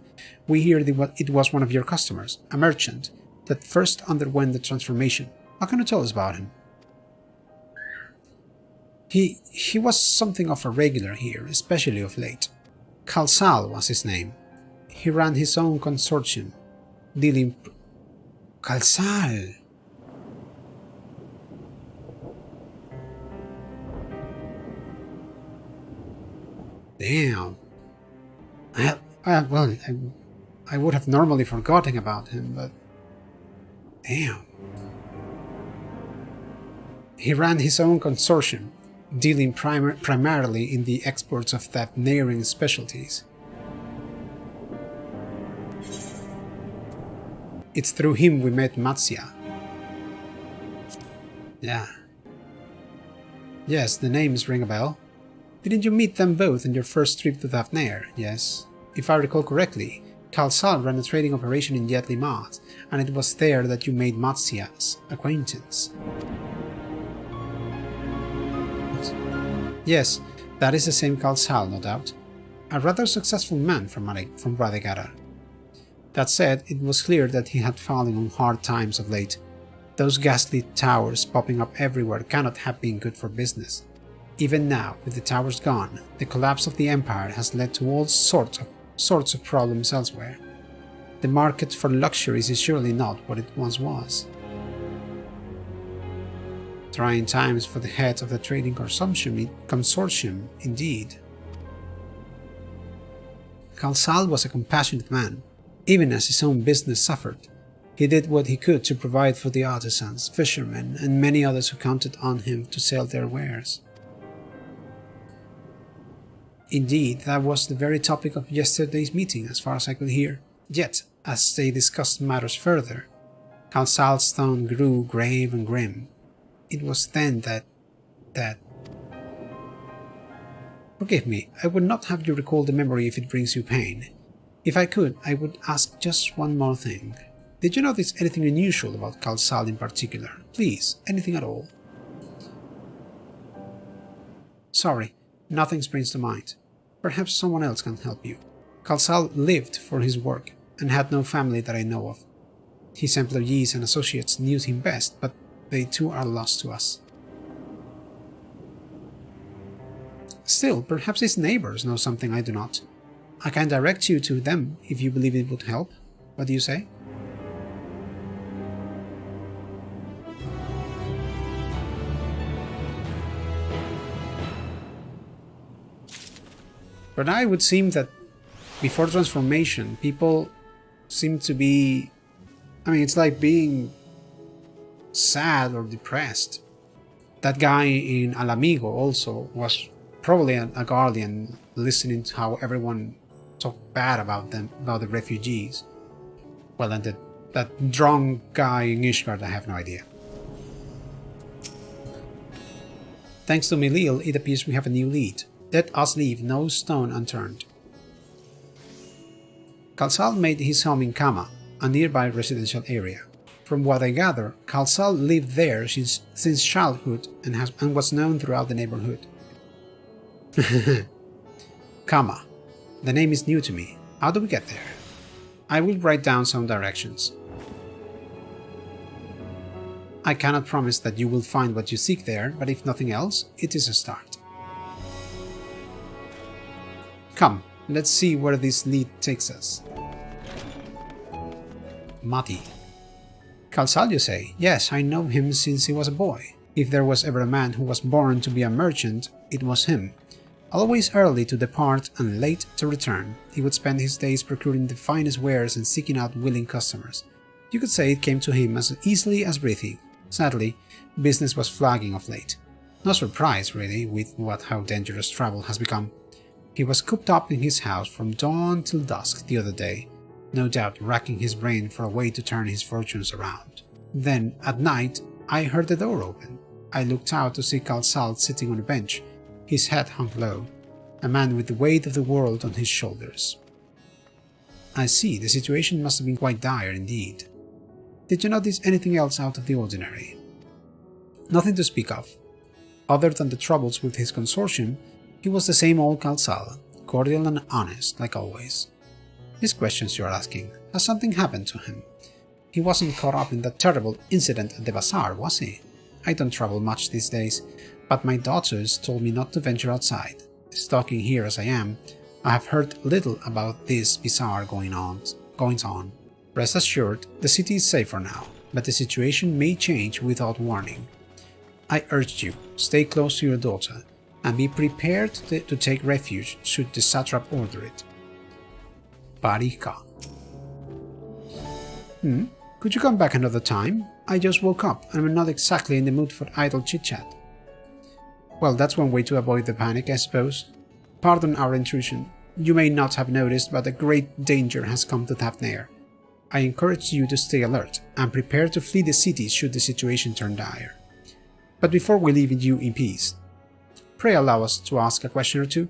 We hear that it was one of your customers, a merchant, that first underwent the transformation. What can you tell us about him? He was something of a regular here, especially of late. Khalsal was his name. He ran his own consortium, dealing... Khalsal! Damn. I would have normally forgotten about him, but... Damn. He ran his own consortium, dealing primarily in the exports of Thavnairian specialties. It's through him we met Matsya. Yeah. Yes, the names ring a bell. Didn't you meet them both on your first trip to Thavnair? Yes. If I recall correctly, Khalsal ran a trading operation in Yetlimat, and it was there that you made Matsya's acquaintance. Yes, that is the same Khalsal, no doubt. A rather successful man from Radz-at-han. That said, it was clear that he had fallen on hard times of late. Those ghastly towers popping up everywhere cannot have been good for business. Even now, with the towers gone, the collapse of the Empire has led to all sorts of problems elsewhere. The market for luxuries is surely not what it once was. Trying times for the head of the trading consortium, indeed. Khalsal was a compassionate man. Even as his own business suffered, he did what he could to provide for the artisans, fishermen, and many others who counted on him to sell their wares. Indeed, that was the very topic of yesterday's meeting, as far as I could hear. Yet, as they discussed matters further, Khalsal's tone grew grave and grim. It was then that... Forgive me, I would not have you recall the memory if it brings you pain. If I could, I would ask just one more thing. Did you notice anything unusual about Khalsal in particular? Please, anything at all. Sorry, nothing springs to mind. Perhaps someone else can help you. Khalsal lived for his work, and had no family that I know of. His employees and associates knew him best, but they too are lost to us. Still, perhaps his neighbors know something I do not. I can direct you to them if you believe it would help. What do you say? But it would seem that before transformation, people seem to be... I mean, it's like being sad or depressed. That guy in Al Amigo also was probably a guardian, listening to how everyone talked bad about them, about the refugees. Well, and that drunk guy in Ishgard, I have no idea. Thanks to Milil, it appears we have a new lead. Let us leave no stone unturned. Khalsal made his home in Kama, a nearby residential area. From what I gather, Khalsal lived there since childhood and was known throughout the neighborhood. Kama. The name is new to me. How do we get there? I will write down some directions. I cannot promise that you will find what you seek there, but if nothing else, it is a start. Come, let's see where this lead takes us. Mati. Khalsal, you say? Yes, I know him since he was a boy. If there was ever a man who was born to be a merchant, it was him. Always early to depart and late to return, he would spend his days procuring the finest wares and seeking out willing customers. You could say it came to him as easily as breathing. Sadly, business was flagging of late. No surprise, really, with how dangerous travel has become. He was cooped up in his house from dawn till dusk the other day, no doubt racking his brain for a way to turn his fortunes around. Then, at night, I heard the door open. I looked out to see Khalsal sitting on a bench, his head hung low, a man with the weight of the world on his shoulders. I see, the situation must have been quite dire indeed. Did you notice anything else out of the ordinary? Nothing to speak of. Other than the troubles with his consortium, he was the same old Khalsal, cordial and honest, like always. These questions you're asking, has something happened to him? He wasn't caught up in that terrible incident at the bazaar, was he? I don't travel much these days, but my daughters told me not to venture outside. Stalking here as I am, I have heard little about this bizarre goings on. Rest assured, the city is safe for now, but the situation may change without warning. I urge you, stay close to your daughter, and be prepared to take refuge should the satrap order it. Parika. Could you come back another time? I just woke up and I'm not exactly in the mood for idle chit-chat. Well, that's one way to avoid the panic, I suppose. Pardon our intrusion. You may not have noticed, but a great danger has come to Thavnair. I encourage you to stay alert and prepare to flee the city should the situation turn dire. But before we leave you in peace, pray allow us to ask a question or two.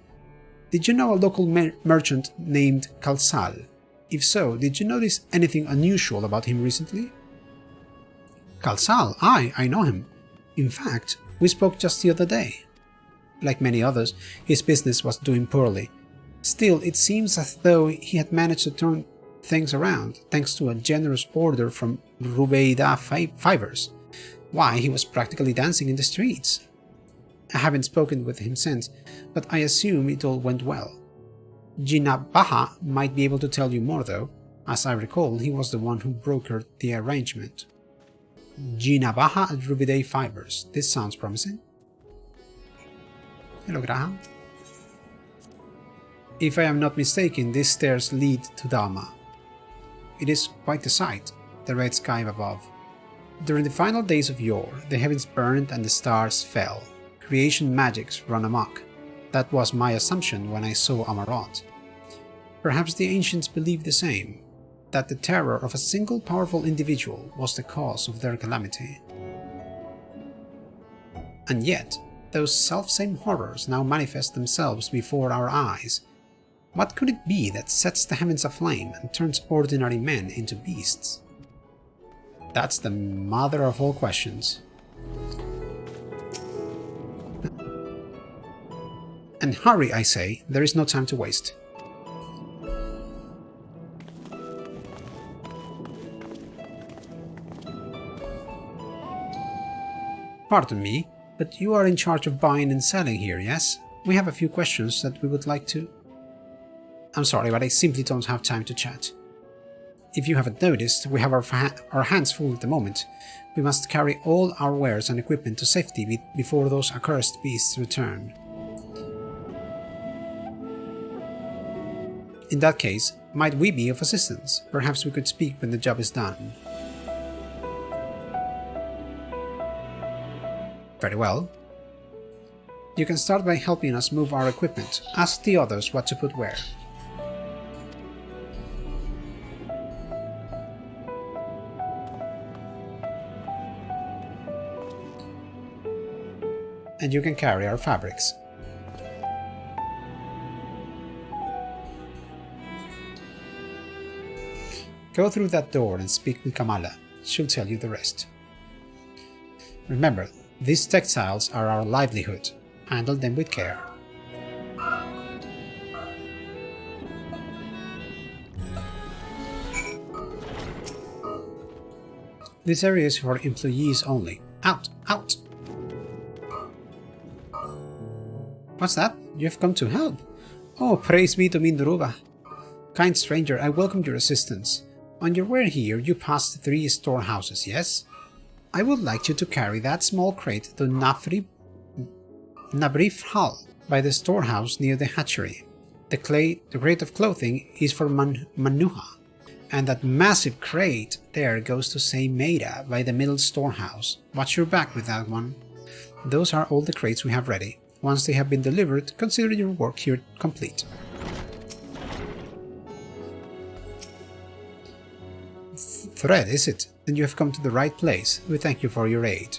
Did you know a local merchant named Khalsal? If so, did you notice anything unusual about him recently? Khalsal? I know him. In fact, we spoke just the other day. Like many others, his business was doing poorly. Still, it seems as though he had managed to turn things around, thanks to a generous order from Rubeida Fivers. Why, he was practically dancing in the streets. I haven't spoken with him since, but I assume it all went well. Jinabaha might be able to tell you more though. As I recall, he was the one who brokered the arrangement. Jinabaha at Rubeida Fibers. This sounds promising. Hello, Graham. If I am not mistaken, these stairs lead to Dalma. It is quite the sight, the red sky above. During the final days of yore, the heavens burned and the stars fell. Creation magics run amok. That was my assumption when I saw Amarot. Perhaps the ancients believed the same, that the terror of a single powerful individual was the cause of their calamity. And yet, those selfsame horrors now manifest themselves before our eyes. What could it be that sets the heavens aflame and turns ordinary men into beasts? That's the mother of all questions. And hurry, I say, there is no time to waste. Pardon me, but you are in charge of buying and selling here, yes? We have a few questions that we would like to... I'm sorry, but I simply don't have time to chat. If you haven't noticed, we have our hands full at the moment. We must carry all our wares and equipment to safety before those accursed beasts return. In that case, might we be of assistance? Perhaps we could speak when the job is done. Very well. You can start by helping us move our equipment. Ask the others what to put where. And you can carry our fabrics. Go through that door and speak with Kamala. She'll tell you the rest. Remember, these textiles are our livelihood. Handle them with care. This area is for employees only. Out! Out! What's that? You have come to help. Oh, praise be to Minduruba. Kind stranger, I welcome your assistance. On your way here, you passed 3 storehouses, yes? I would like you to carry that small crate to Nabrif Hall by the storehouse near the hatchery. The crate of clothing is for Manuha, and that massive crate there goes to Maida by the middle storehouse. Watch your back with that one. Those are all the crates we have ready. Once they have been delivered, consider your work here complete. Thread, is it? Then you have come to the right place. We thank you for your aid.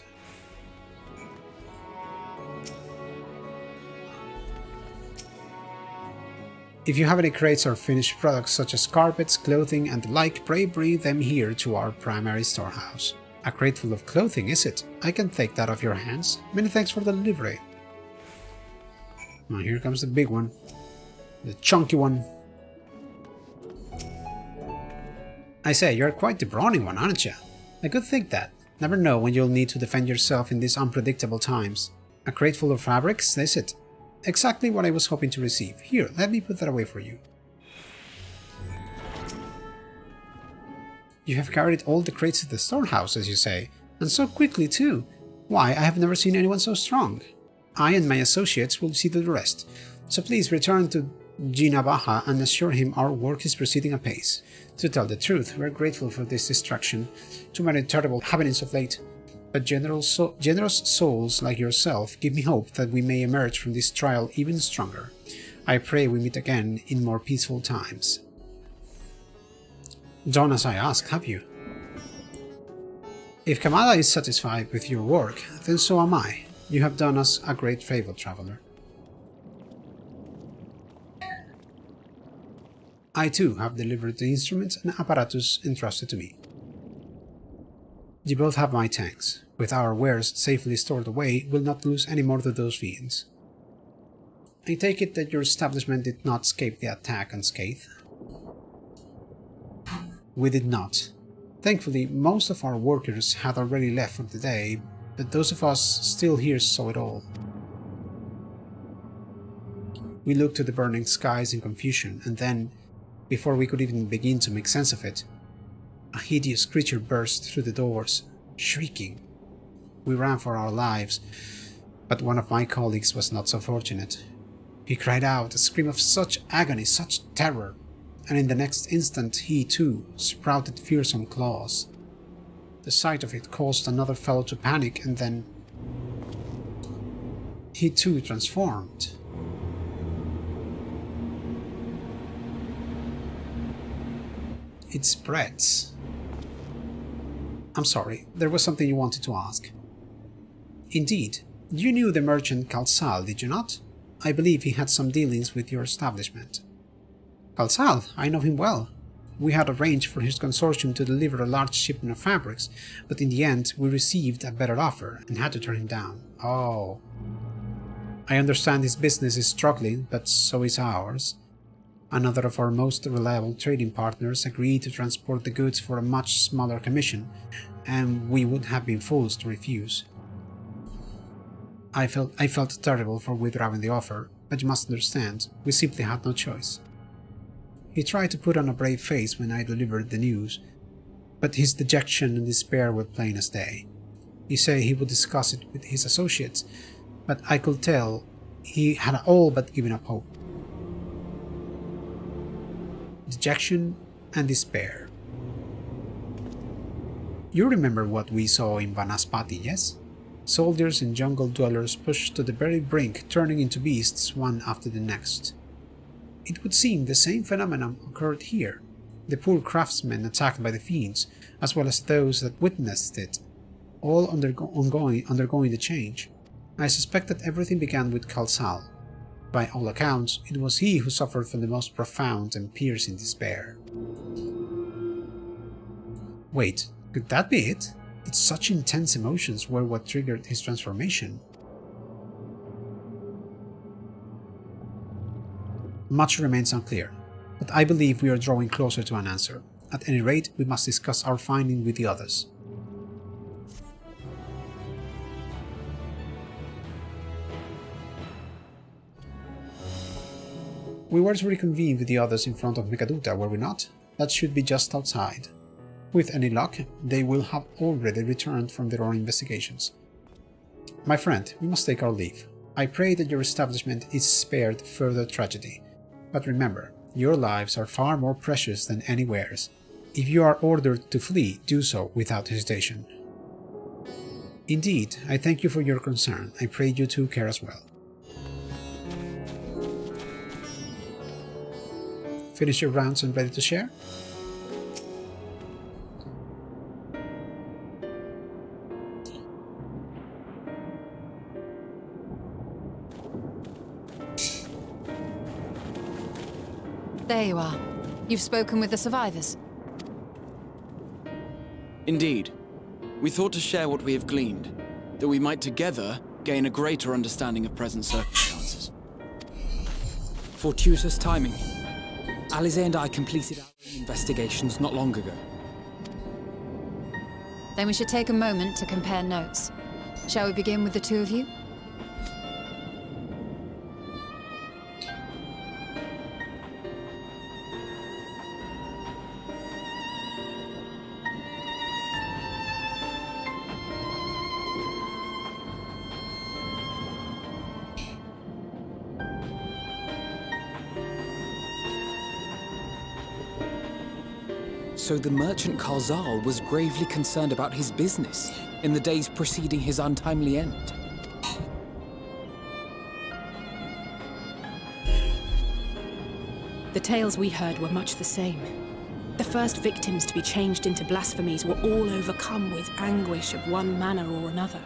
If you have any crates or finished products such as carpets, clothing, and the like, pray bring them here to our primary storehouse. A crate full of clothing, is it? I can take that off your hands. Many thanks for the delivery. Now here comes the big one. The chunky one. I say, you're quite the brawny one, aren't you? I could think that. Never know when you'll need to defend yourself in these unpredictable times. A crate full of fabrics, is it? Exactly what I was hoping to receive. Here, let me put that away for you. You have carried all the crates to the storehouse, as you say, and so quickly too. Why, I have never seen anyone so strong. I and my associates will see to the rest, so please return to Jinabaha and assure him our work is proceeding apace. To tell the truth, we are grateful for this distraction. Too many terrible happenings of late, but generous souls like yourself give me hope that we may emerge from this trial even stronger. I pray we meet again in more peaceful times. Done as I ask, have you? If Kamala is satisfied with your work, then so am I. You have done us a great favor, traveler. I too have delivered the instruments and apparatus entrusted to me. You both have my thanks. With our wares safely stored away, we'll not lose any more of those fiends. I take it that your establishment did not escape the attack unscathed? We did not. Thankfully, most of our workers had already left for the day, but those of us still here saw it all. We looked to the burning skies in confusion, and then, before we could even begin to make sense of it, a hideous creature burst through the doors, shrieking. We ran for our lives, but one of my colleagues was not so fortunate. He cried out, a scream of such agony, such terror, and in the next instant he, too, sprouted fearsome claws. The sight of it caused another fellow to panic, and then he too transformed. It spreads. I'm sorry, there was something you wanted to ask. Indeed, you knew the merchant Kalsal, did you not? I believe he had some dealings with your establishment. Kalsal, I know him well. We had arranged for his consortium to deliver a large shipment of fabrics, but in the end we received a better offer and had to turn him down. Oh. I understand his business is struggling, but so is ours. Another of our most reliable trading partners agreed to transport the goods for a much smaller commission, and we would have been fools to refuse. I felt terrible for withdrawing the offer, but you must understand, we simply had no choice. He tried to put on a brave face when I delivered the news, but his dejection and despair were plain as day. He said he would discuss it with his associates, but I could tell he had all but given up hope. Dejection and despair. You remember what we saw in Vanaspati, yes? Soldiers and jungle dwellers pushed to the very brink, turning into beasts one after the next. It would seem the same phenomenon occurred here. The poor craftsmen attacked by the fiends, as well as those that witnessed it, all undergoing the change. I suspect that everything began with Qerasaf. By all accounts, it was he who suffered from the most profound and piercing despair. Wait, could that be it? That such intense emotions were what triggered his transformation? Much remains unclear, but I believe we are drawing closer to an answer. At any rate, we must discuss our finding with the others. We were to reconvene with the others in front of Mekaduta, were we not? That should be just outside. With any luck, they will have already returned from their own investigations. My friend, we must take our leave. I pray that your establishment is spared further tragedy. But remember, your lives are far more precious than any wares. If you are ordered to flee, do so without hesitation. Indeed, I thank you for your concern. I pray you too care as well. Finish your rounds and ready to share? There you are. You've spoken with the survivors. Indeed. We thought to share what we have gleaned, that we might together gain a greater understanding of present circumstances. Fortuitous timing. Alize and I completed our own investigations not long ago. Then we should take a moment to compare notes. Shall we begin with the two of you? So the merchant Qerasaf was gravely concerned about his business in the days preceding his untimely end. The tales we heard were much the same. The first victims to be changed into blasphemies were all overcome with anguish of one manner or another.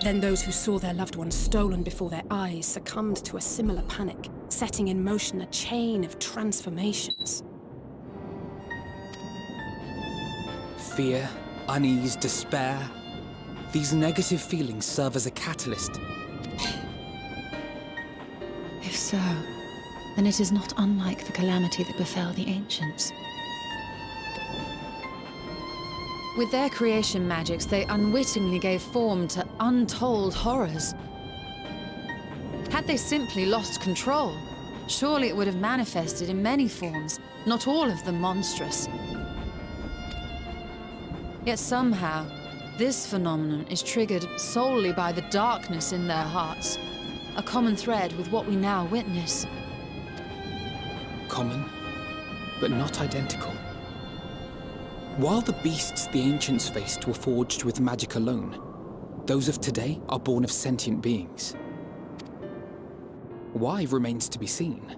Then those who saw their loved ones stolen before their eyes succumbed to a similar panic, setting in motion a chain of transformations. Fear, unease, despair. These negative feelings serve as a catalyst. If so, then it is not unlike the calamity that befell the ancients. With their creation magics, they unwittingly gave form to untold horrors. Had they simply lost control, surely it would have manifested in many forms, not all of them monstrous. Yet somehow, this phenomenon is triggered solely by the darkness in their hearts, a common thread with what we now witness. Common, but not identical. While the beasts the ancients faced were forged with magic alone, those of today are born of sentient beings. Why remains to be seen,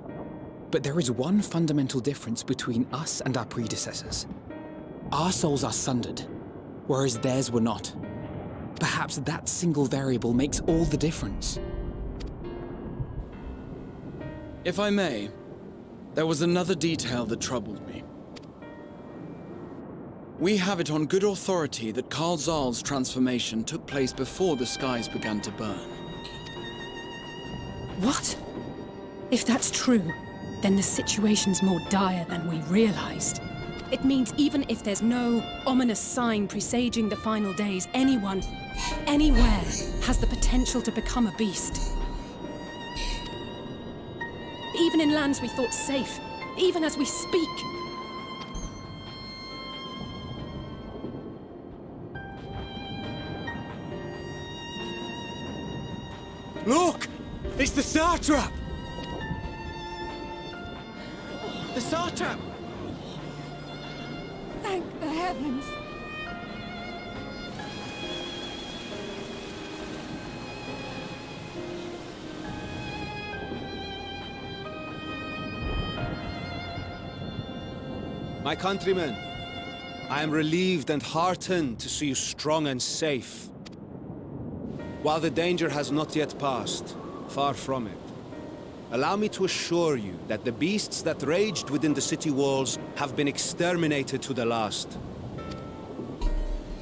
but there is one fundamental difference between us and our predecessors. Our souls are sundered, whereas theirs were not. Perhaps that single variable makes all the difference. If I may, there was another detail that troubled me. We have it on good authority that Qerasaf's transformation took place before the skies began to burn. What? If that's true, then the situation's more dire than we realized. It means even if there's no ominous sign presaging the final days, anyone, anywhere, has the potential to become a beast. Even in lands we thought safe, even as we speak. Look! It's the satrap! The satrap! Thank the heavens! My countrymen, I am relieved and heartened to see you strong and safe. While the danger has not yet passed, far from it, allow me to assure you that the beasts that raged within the city walls have been exterminated to the last.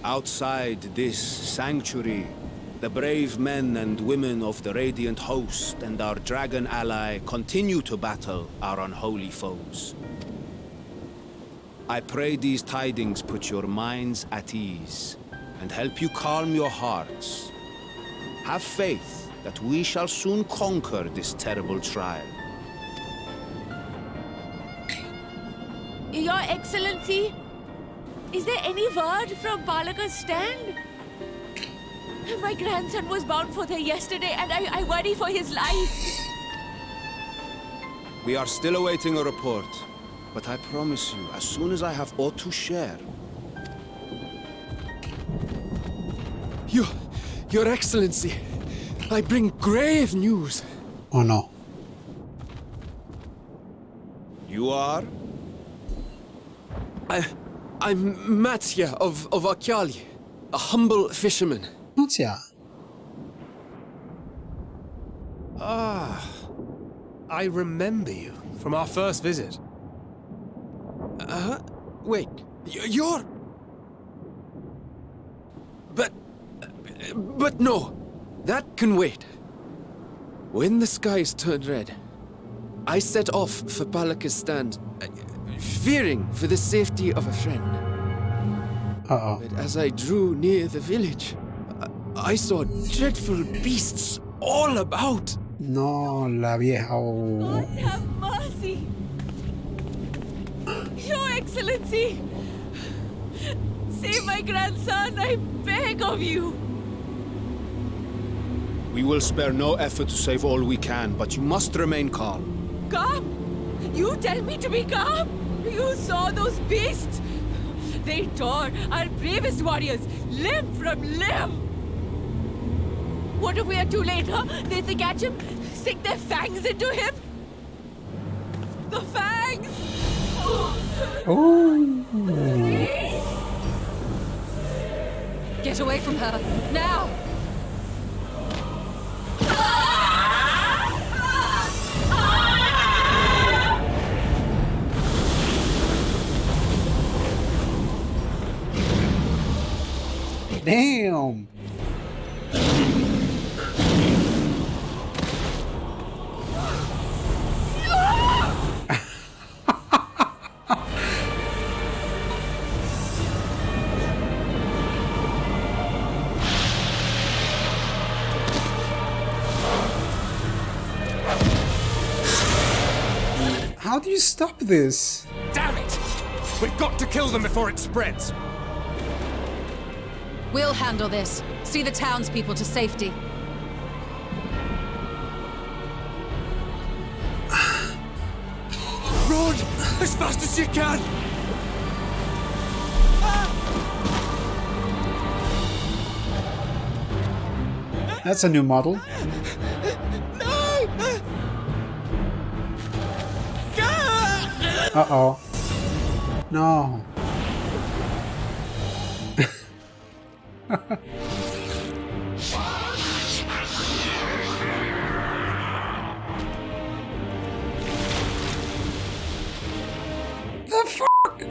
Outside this sanctuary, the brave men and women of the Radiant Host and our dragon ally continue to battle our unholy foes. I pray these tidings put your minds at ease and help you calm your hearts. Have faith that we shall soon conquer this terrible trial. Your Excellency, is there any word from Palaka's stand? My grandson was bound for there yesterday and I worry for his life. We are still awaiting a report, but I promise you, as soon as I have aught to share... Your Excellency, I bring grave news. Oh no. You are? I'm Matsya of Akyali, a humble fisherman. Matsya. Ah, I remember you from our first visit. Wait, you're... But no, that can wait. When the skies turned red, I set off for Palaka's stand, fearing for the safety of a friend. Uh-oh. But as I drew near the village, I saw dreadful beasts all about. No, la vieja. God have mercy! Your Excellency! Save my grandson, I beg of you! We will spare no effort to save all we can, but you must remain calm. Calm? You tell me to be calm? You saw those beasts? They tore our bravest warriors limb from limb! What if we are too late, huh? They catch him, stick their fangs into him? The fangs! Oh! Get away from her, now! Damn! How do you stop this? Damn it! We've got to kill them before it spreads! We'll handle this. See the townspeople to safety. Run! As fast as you can! That's a new model. Uh-oh. No. The fuck?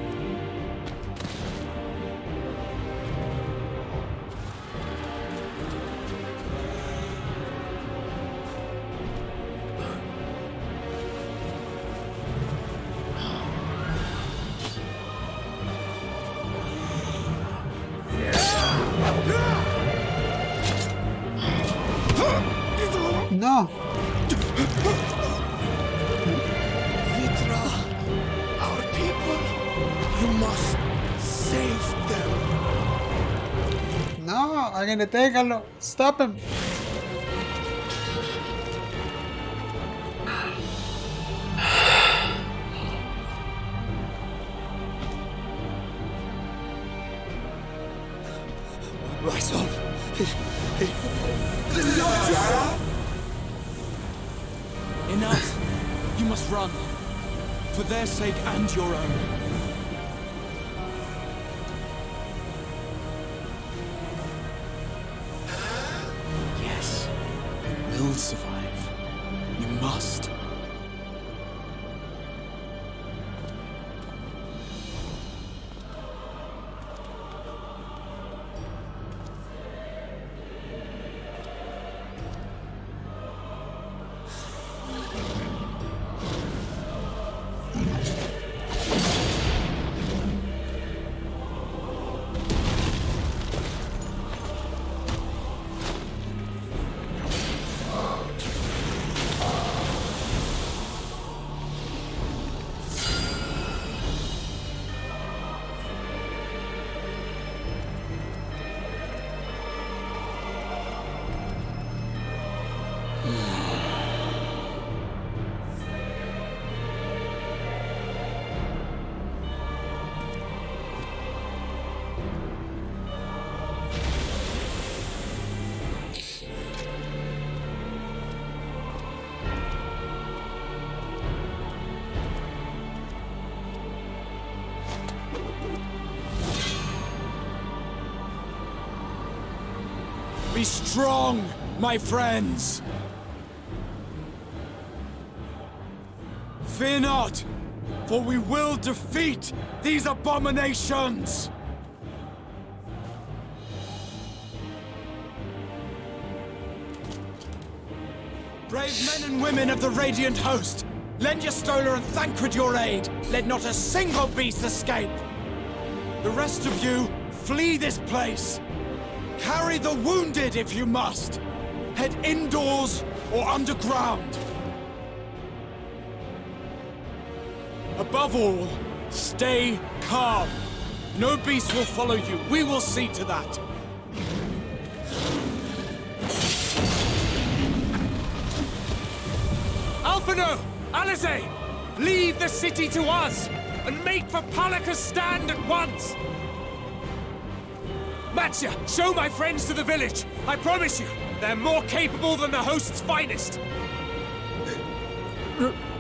no! Vrtra, our people, you must save them. No, I'm gonna déjalo. Stop him. Rise up. Enough! You must run. For their sake and your own. Yes. We'll survive. You must. Be strong, my friends! Fear not, for we will defeat these abominations! Brave men and women of the Radiant Host, lend your Stola and Thancred your aid! Let not a single beast escape! The rest of you, flee this place! Carry the wounded if you must! Head indoors or underground! Above all, stay calm. No beast will follow you. We will see to that. Alphino! Alize! Leave the city to us, and make for Palaka's stand at once! Matsya, show my friends to the village! I promise you, they're more capable than the host's finest!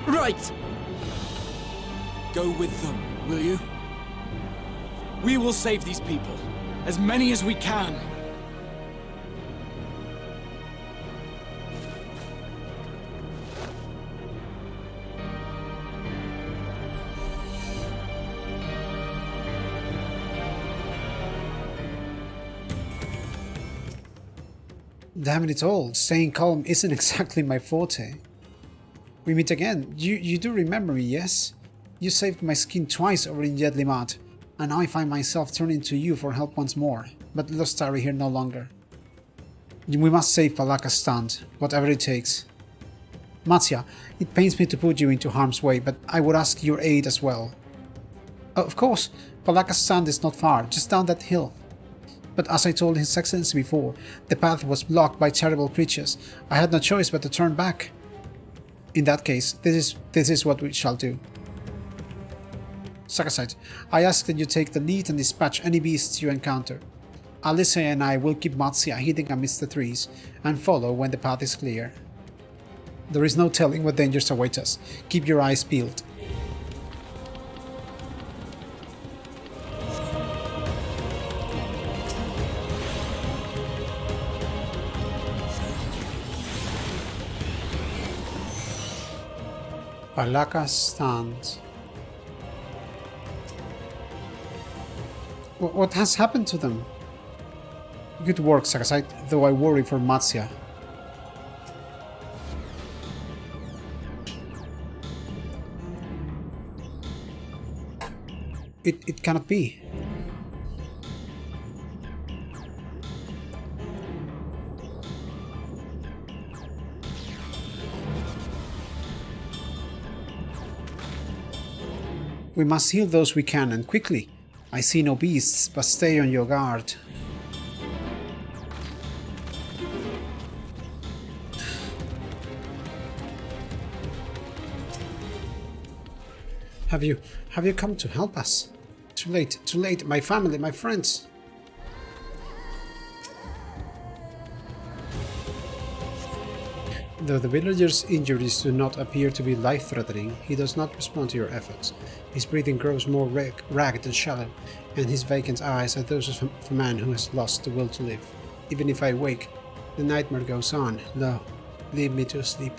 Right! Go with them, will you? We will save these people. As many as we can. Damn it all, staying calm isn't exactly my forte. We meet again. You do remember me, yes? You saved my skin twice over in Jedlimat, and now I find myself turning to you for help once more, but let's tarry here no longer. We must save Palaka's stand, whatever it takes. Matsya, it pains me to put you into harm's way, but I would ask your aid as well. Of course, Palaka's stand is not far, just down that hill. But as I told His Excellency before, the path was blocked by terrible creatures. I had no choice but to turn back. In that case, this is what we shall do. Sakasite, I ask that you take the lead and dispatch any beasts you encounter. Alice and I will keep Matsya hidden amidst the trees, and follow when the path is clear. There is no telling what dangers await us. Keep your eyes peeled. Palaka stand. What has happened to them? Good work, Sakasite, though I worry for Matsya. It cannot be. We must heal those we can, and quickly. I see no beasts, but stay on your guard. Have you come to help us? Too late, my family, my friends. Though the villager's injuries do not appear to be life-threatening, he does not respond to your efforts. His breathing grows more ragged and shallow, and his vacant eyes are those of a man who has lost the will to live. Even if I wake, the nightmare goes on. No, leave me to sleep.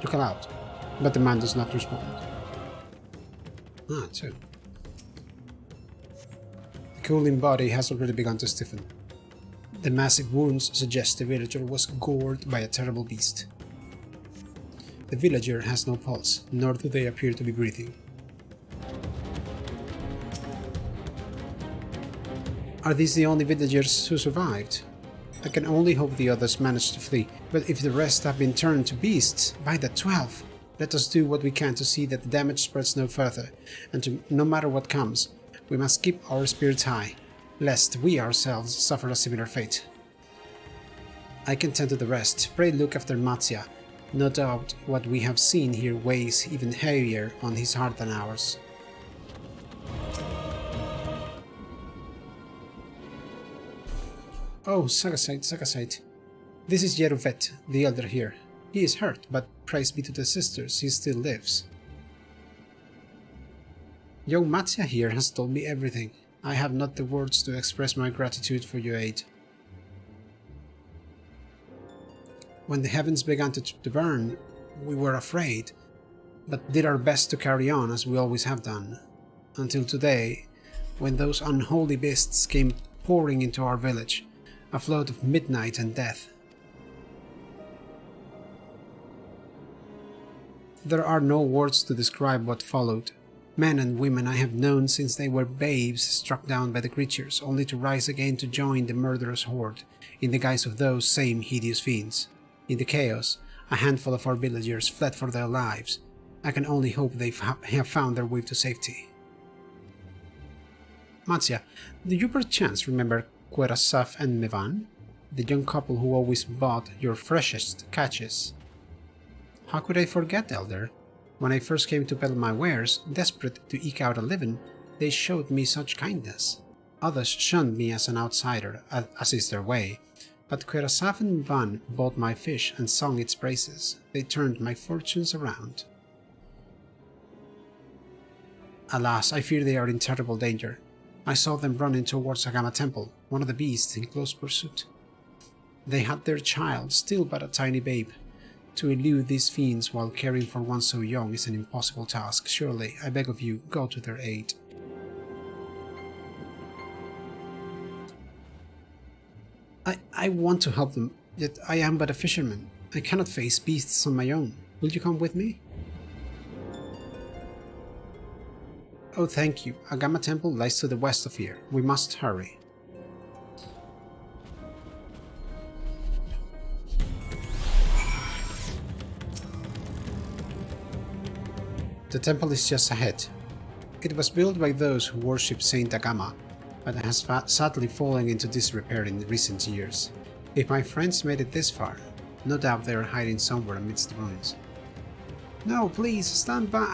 You call out, but the man does not respond. Ah, too. The cooling body has already begun to stiffen. The massive wounds suggest the villager was gored by a terrible beast. The villager has no pulse, nor do they appear to be breathing. Are these the only villagers who survived? I can only hope the others managed to flee, but if the rest have been turned to beasts, by the 12! Let us do what we can to see that the damage spreads no further, and no matter what comes, we must keep our spirits high, lest we ourselves suffer a similar fate. I can tend to the rest. Pray look after Matsya. No doubt what we have seen here weighs even heavier on his heart than ours. Oh, Sagasite. This is Yeruvet, the elder here. He is hurt, but praise be to the sisters, he still lives. Young Matsya here has told me everything. I have not the words to express my gratitude for your aid. When the heavens began to burn, we were afraid, but did our best to carry on as we always have done, until today, when those unholy beasts came pouring into our village, a flood of midnight and death. There are no words to describe what followed. Men and women I have known since they were babes struck down by the creatures, only to rise again to join the murderous horde, in the guise of those same hideous fiends. In the chaos, a handful of our villagers fled for their lives. I can only hope they have found their way to safety. Matsya, do you perchance remember Qerasaf and Mehvan, the young couple who always bought your freshest catches? How could I forget, Elder? When I first came to peddle my wares, desperate to eke out a living, they showed me such kindness. Others shunned me as an outsider, as is their way, but Qerasaf and Mehvan bought my fish and sung its praises. They turned my fortunes around. Alas, I fear they are in terrible danger. I saw them running towards Agama Temple, one of the beasts in close pursuit. They had their child, still but a tiny babe. To elude these fiends while caring for one so young is an impossible task. Surely, I beg of you, go to their aid. I want to help them, yet I am but a fisherman. I cannot face beasts on my own. Will you come with me? Oh, thank you. Agama Temple lies to the west of here. We must hurry. The temple is just ahead. It was built by those who worship Saint Agama, but has sadly fallen into disrepair in recent years. If my friends made it this far, no doubt they are hiding somewhere amidst the ruins. No, please, stand by!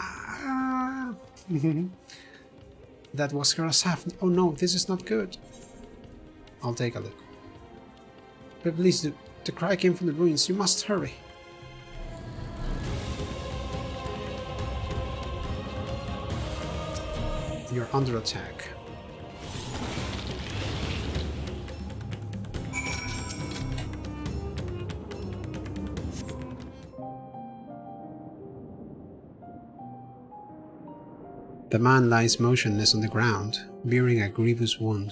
That was Qerasaf. Oh no, this is not good. I'll take a look. But please do. The cry came from the ruins. You must hurry. You're under attack. The man lies motionless on the ground, bearing a grievous wound.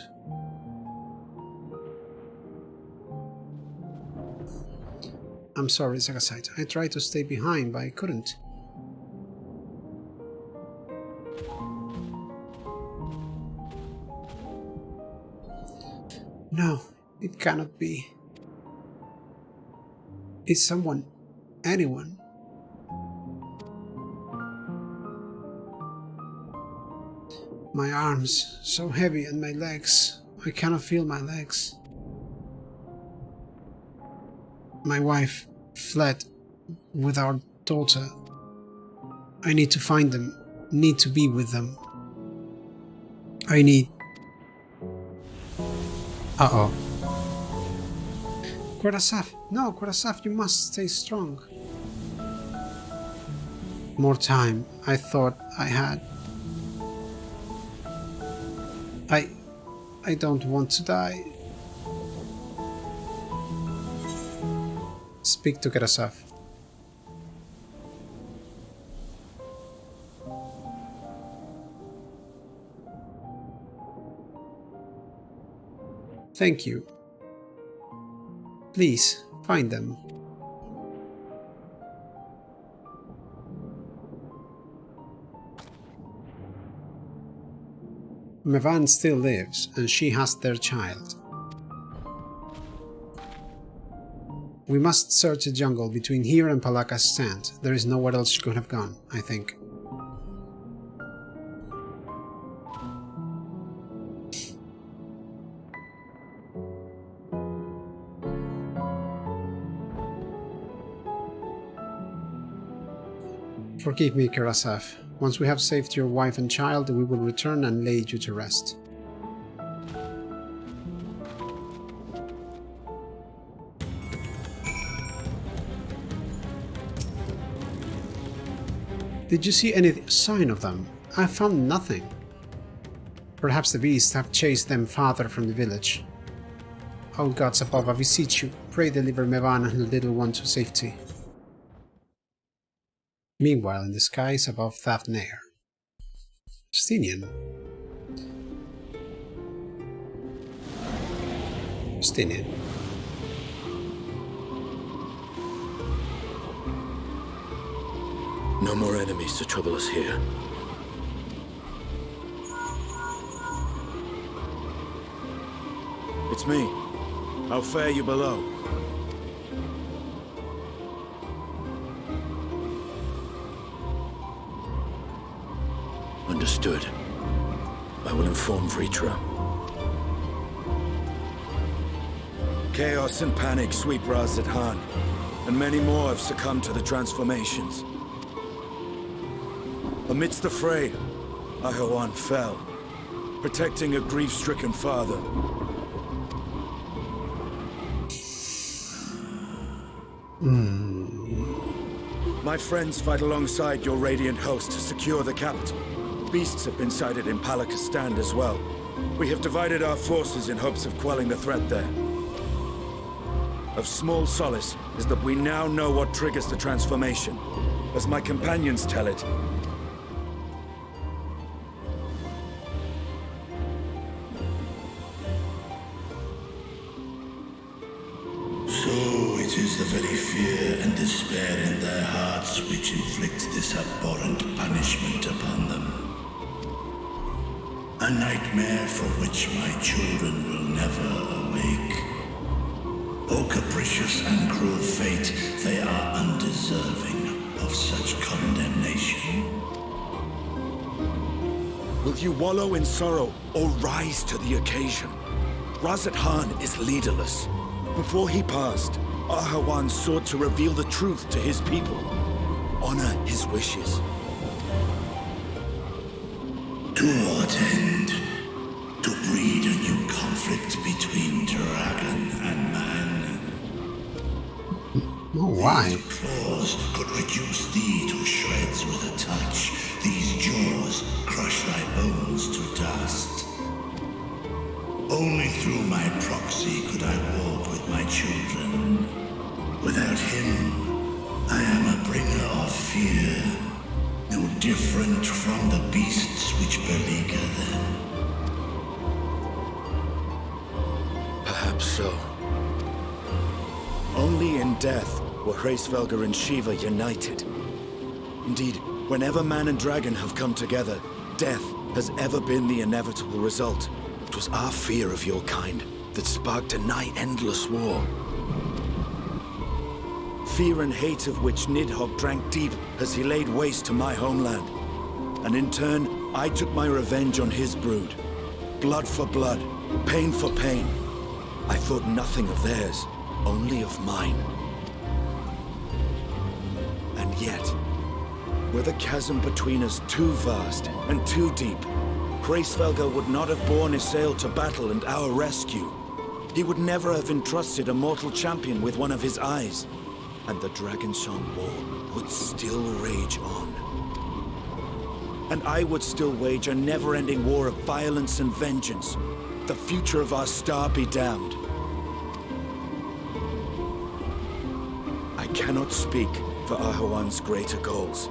I'm sorry, Sagasite. I tried to stay behind, but I couldn't. No, it cannot be. Is someone, anyone? My arms, so heavy, and my legs. I cannot feel my legs. My wife fled with our daughter. I need to find them. Need to be with them. I need... Uh-oh. Qerasaf! No, Qerasaf, you must stay strong. More time. I thought I had. I don't want to die. Speak to Qerasaf. Thank you. Please, find them. Mehvan still lives, and she has their child. We must search the jungle between here and Palaka's stand. There is nowhere else she could have gone, I think. Forgive me, Qerasaf. Once we have saved your wife and child, we will return and lay you to rest. Did you see any sign of them? I found nothing. Perhaps the beasts have chased them farther from the village. O gods above, I beseech you, pray deliver Mehvan and the little one to safety. Meanwhile, in the skies above Thavnair. Justinian. No more enemies to trouble us here. It's me. How fare you below? Understood. I will inform Vrtra. Chaos and panic sweep Radz-at-han, and many more have succumbed to the transformations. Amidst the fray, Ahriman fell, protecting a grief-stricken father. My friends fight alongside your radiant host to secure the capital. Beasts have been sighted in Palaka's stand as well. We have divided our forces in hopes of quelling the threat there. Of small solace is that we now know what triggers the transformation. As my companions tell it, it is the very fear and despair in their hearts which inflict this abhorrent punishment upon them. A nightmare for which my children will never awake. O capricious and cruel fate, they are undeserving of such condemnation. will you wallow in sorrow or rise to the occasion? Radz-at-han is leaderless. Before he passed, Ahriman sought to reveal the truth to his people. Honor his wishes. To what end? To breed a new conflict between dragon and man. Oh, why? These claws could reduce thee to shreds with a touch. These jaws crush thy bones to dust. Only through my proxy could I walk with my children. Without him, I am a bringer of fear, no different from the beasts which beleaguer them. Perhaps so. Only in death were Hraesvelgr and Shiva united. Indeed, whenever man and dragon have come together, death has ever been the inevitable result. It was our fear of your kind that sparked a nigh-endless war. Fear and hate of which Nidhogg drank deep as he laid waste to my homeland. And in turn, I took my revenge on his brood. Blood for blood, pain for pain. I thought nothing of theirs, only of mine. And yet, were the chasm between us too vast and too deep, Hraesvelgr would not have borne Isael to battle and our rescue. He would never have entrusted a mortal champion with one of his eyes. And the Dragonsong War would still rage on. And I would still wage a never-ending war of violence and vengeance. The future of our star be damned. I cannot speak for Ahuan's greater goals.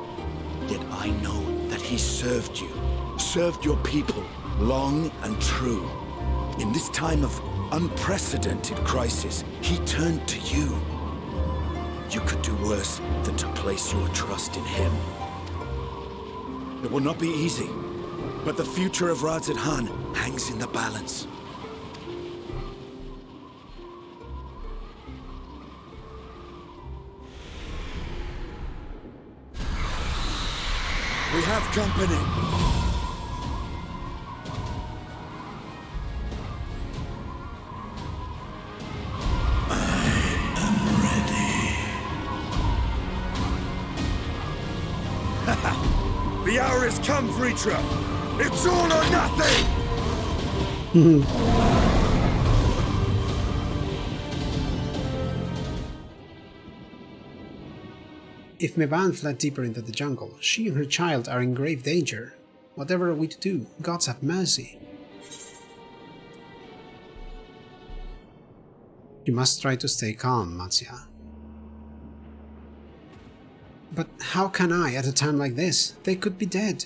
Yet I know that he served you, served your people, long and true. In this time of unprecedented crisis, he turned to you. You could do worse than to place your trust in him. It will not be easy, but the future of Radz-at-han hangs in the balance. We have company. The hour has come, Vrtra! It's all or nothing! If Mehvan fled deeper into the jungle, she and her child are in grave danger. Whatever are we to do? Gods have mercy. You must try to stay calm, Matsya. But how can I at a time like this? They could be dead.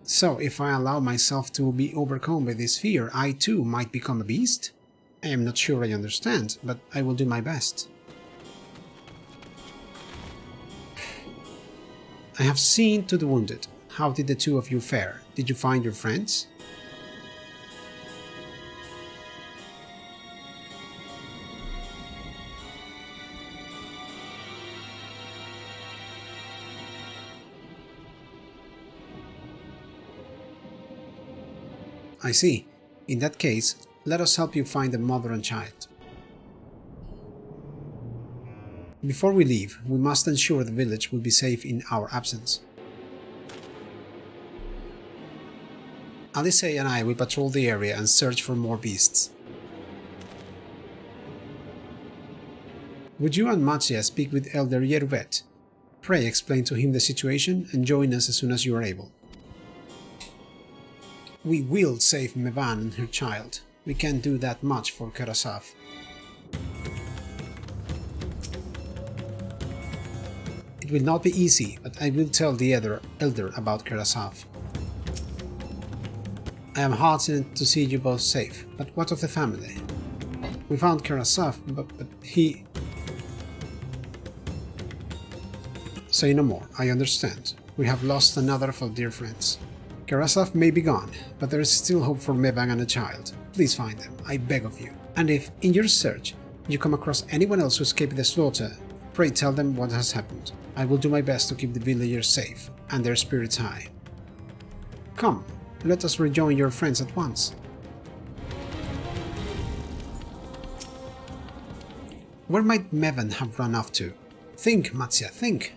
So, if I allow myself to be overcome by this fear, I too might become a beast? I am not sure I understand, but I will do my best. I have seen to the wounded. How did the two of you fare? Did you find your friends? I see. In that case, let us help you find the mother and child. Before we leave, we must ensure the village will be safe in our absence. Alisei and I will patrol the area and search for more beasts. Would you and Matsya speak with Elder Yervet? Pray explain to him the situation and join us as soon as you are able. We will save Mehvan and her child. We can't do that much for Qerasaf. It will not be easy, but I will tell the elder about Qerasaf. I am heartened to see you both safe, but what of the family? We found Qerasaf, but he... Say no more, I understand. We have lost another of our dear friends. Qerasaf may be gone, but there is still hope for Mehvan and a child. Please find them, I beg of you. And if, in your search, you come across anyone else who escaped the slaughter, pray tell them what has happened. I will do my best to keep the villagers safe, and their spirits high. Come, let us rejoin your friends at once. Where might Mehvan have run off to? Think, Matsya, think!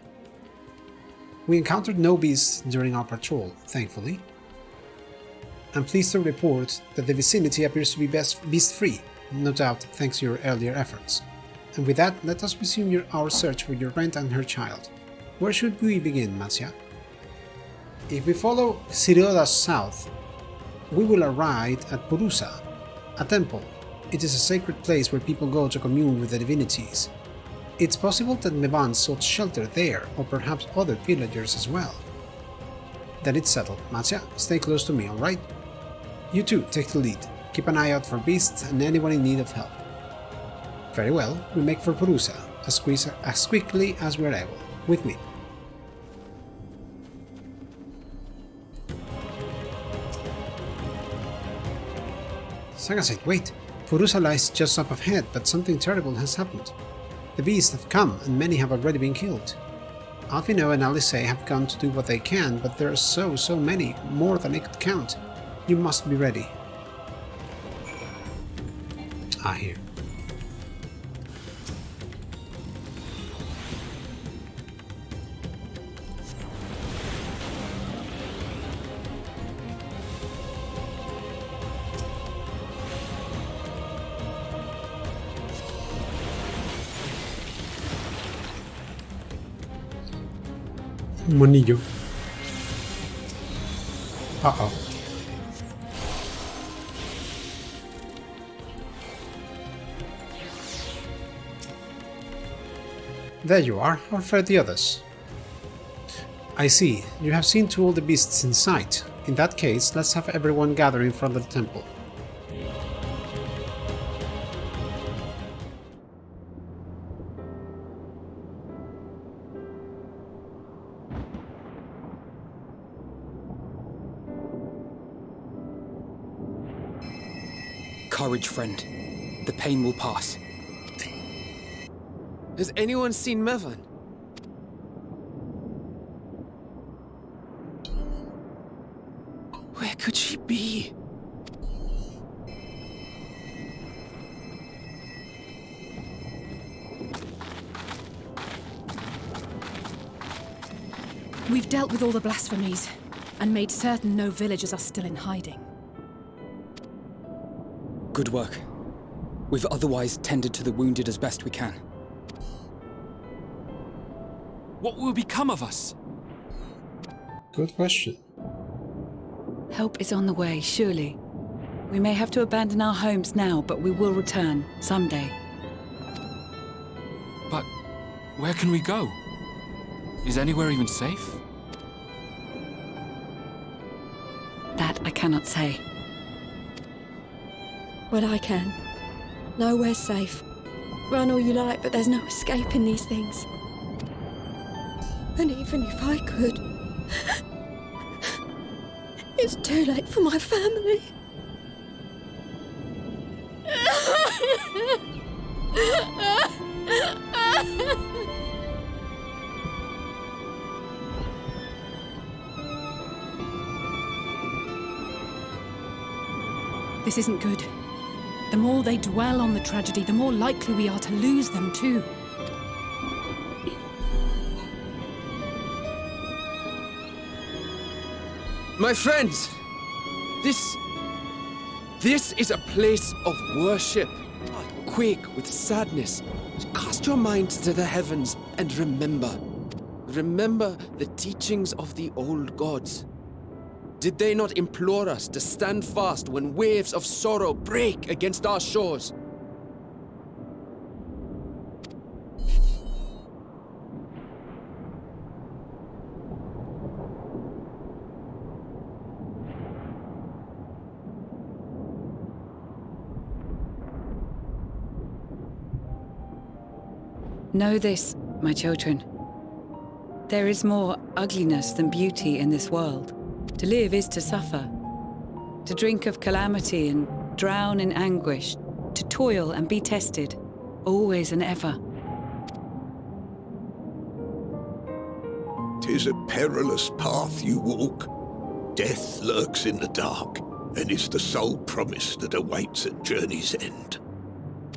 We encountered no beasts during our patrol, thankfully. I'm pleased to report that the vicinity appears to be beast-free, no doubt thanks to your earlier efforts. And with that, let us resume our search for your friend and her child. Where should we begin, Matsya? If we follow Siroda's south, we will arrive at Purusa, a temple. It is a sacred place where people go to commune with the divinities. It's possible that Mehvan sought shelter there, or perhaps other villagers as well. Then it's settled. Matsya, stay close to me, alright? You too, take the lead. Keep an eye out for beasts and anyone in need of help. Very well, we make for Purusa, as quickly as we're able. With me. Sagasite, wait! Purusa lies just up ahead, but something terrible has happened. The beasts have come, and many have already been killed. Alvino and Alice have gone to do what they can, but there are so many, more than I could count. You must be ready. Here. Un monillo. Uh-oh. There you are. How fared the others? I see. You have seen to all the beasts in sight. In that case, let's have everyone gather in front of the temple. Courage, friend. The pain will pass. Has anyone seen Mehvan? Where could she be? We've dealt with all the blasphemies, and made certain no villagers are still in hiding. Good work. We've otherwise tended to the wounded as best we can. What will become of us? Good question. Help is on the way, surely. We may have to abandon our homes now, but we will return, someday. But where can we go? Is anywhere even safe? That I cannot say. Well, I can. Nowhere's safe. Run all you like, but there's no escaping these things. And even if I could, it's too late for my family. This isn't good. The more they dwell on the tragedy, the more likely we are to lose them too. My friends! This is a place of worship. Quake with sadness. Cast your mind to the heavens and remember. Remember the teachings of the old gods. Did they not implore us to stand fast when waves of sorrow break against our shores? Know this, my children. There is more ugliness than beauty in this world. To live is to suffer. To drink of calamity and drown in anguish. To toil and be tested, always and ever. 'Tis a perilous path you walk. Death lurks in the dark, and is the sole promise that awaits at journey's end.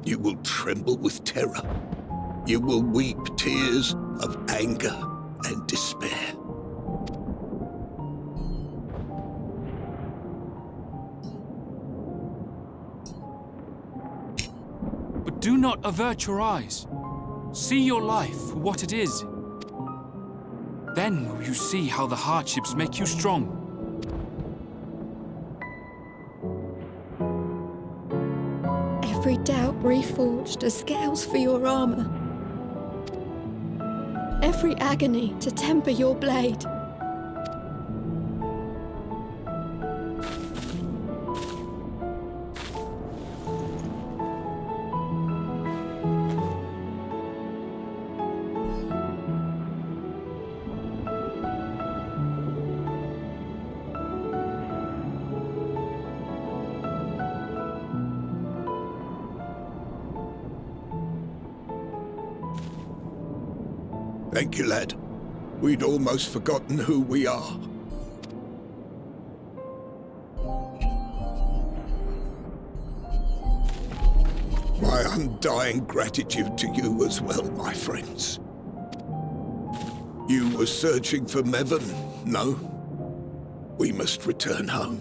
You will tremble with terror. You will weep tears of anger and despair. But do not avert your eyes. See your life for what it is. Then will you see how the hardships make you strong. Every doubt reforged as scales for your armor. Every agony to temper your blade. Thank you, lad. We'd almost forgotten who we are. My undying gratitude to you as well, my friends. You were searching for Mehvan, no? We must return home.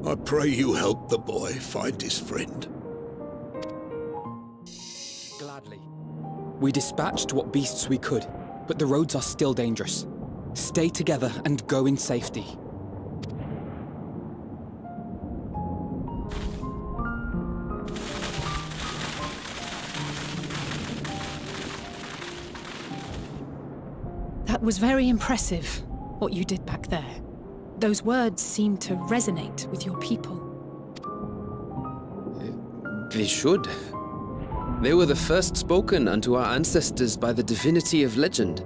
I pray you help the boy find his friend. Gladly. We dispatched what beasts we could, but the roads are still dangerous. Stay together and go in safety. That was very impressive, what you did back there. Those words seem to resonate with your people. They should. They were the first spoken unto our ancestors by the divinity of legend.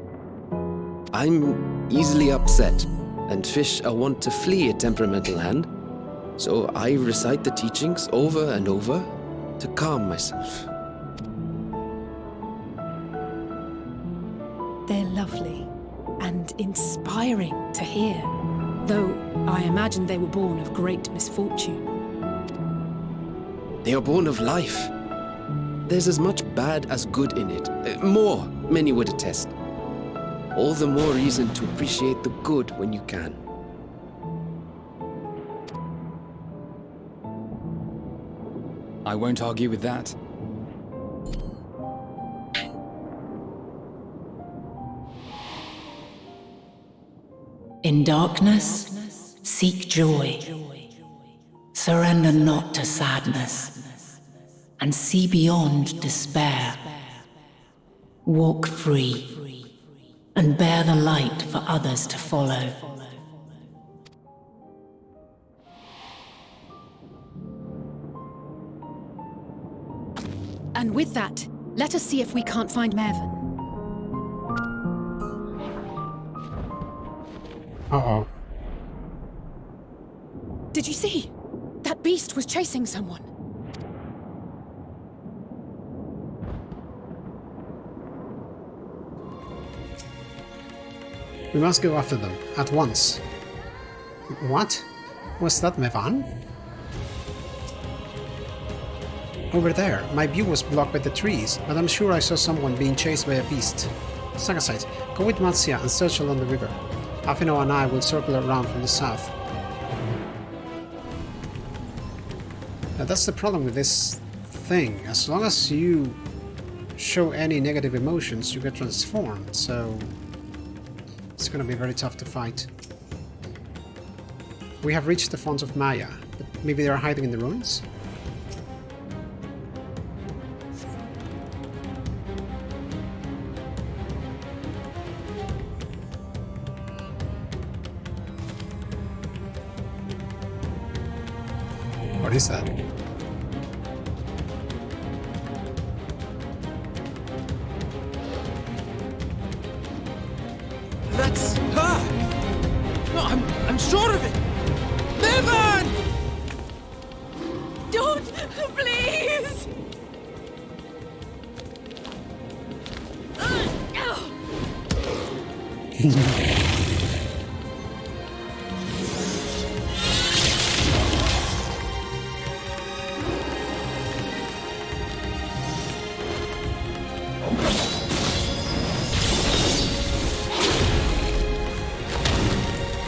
I'm easily upset, and fish are wont to flee a temperamental hand, so I recite the teachings over and over to calm myself. They're lovely and inspiring to hear, though I imagine they were born of great misfortune. They are born of life. There's as much bad as good in it. More, many would attest. All the more reason to appreciate the good when you can. I won't argue with that. In darkness, seek joy. Surrender not to sadness, and see beyond despair. Walk free, and bear the light for others to follow. And with that, let us see if we can't find Mehvan. Uh-oh. Did you see? That beast was chasing someone. We must go after them, at once. What? Was that Mehvan? Over there. My view was blocked by the trees, but I'm sure I saw someone being chased by a beast. Sagasite, go with Matsya and search along the river. Afino and I will circle around from the south. Now that's the problem with this thing. As long as you show any negative emotions, you get transformed, so it's gonna be very tough to fight. We have reached the Font of Maya, but maybe they are hiding in the ruins? What is that? That's her! No, I'm sure of it! Mehvan! Don't! Please!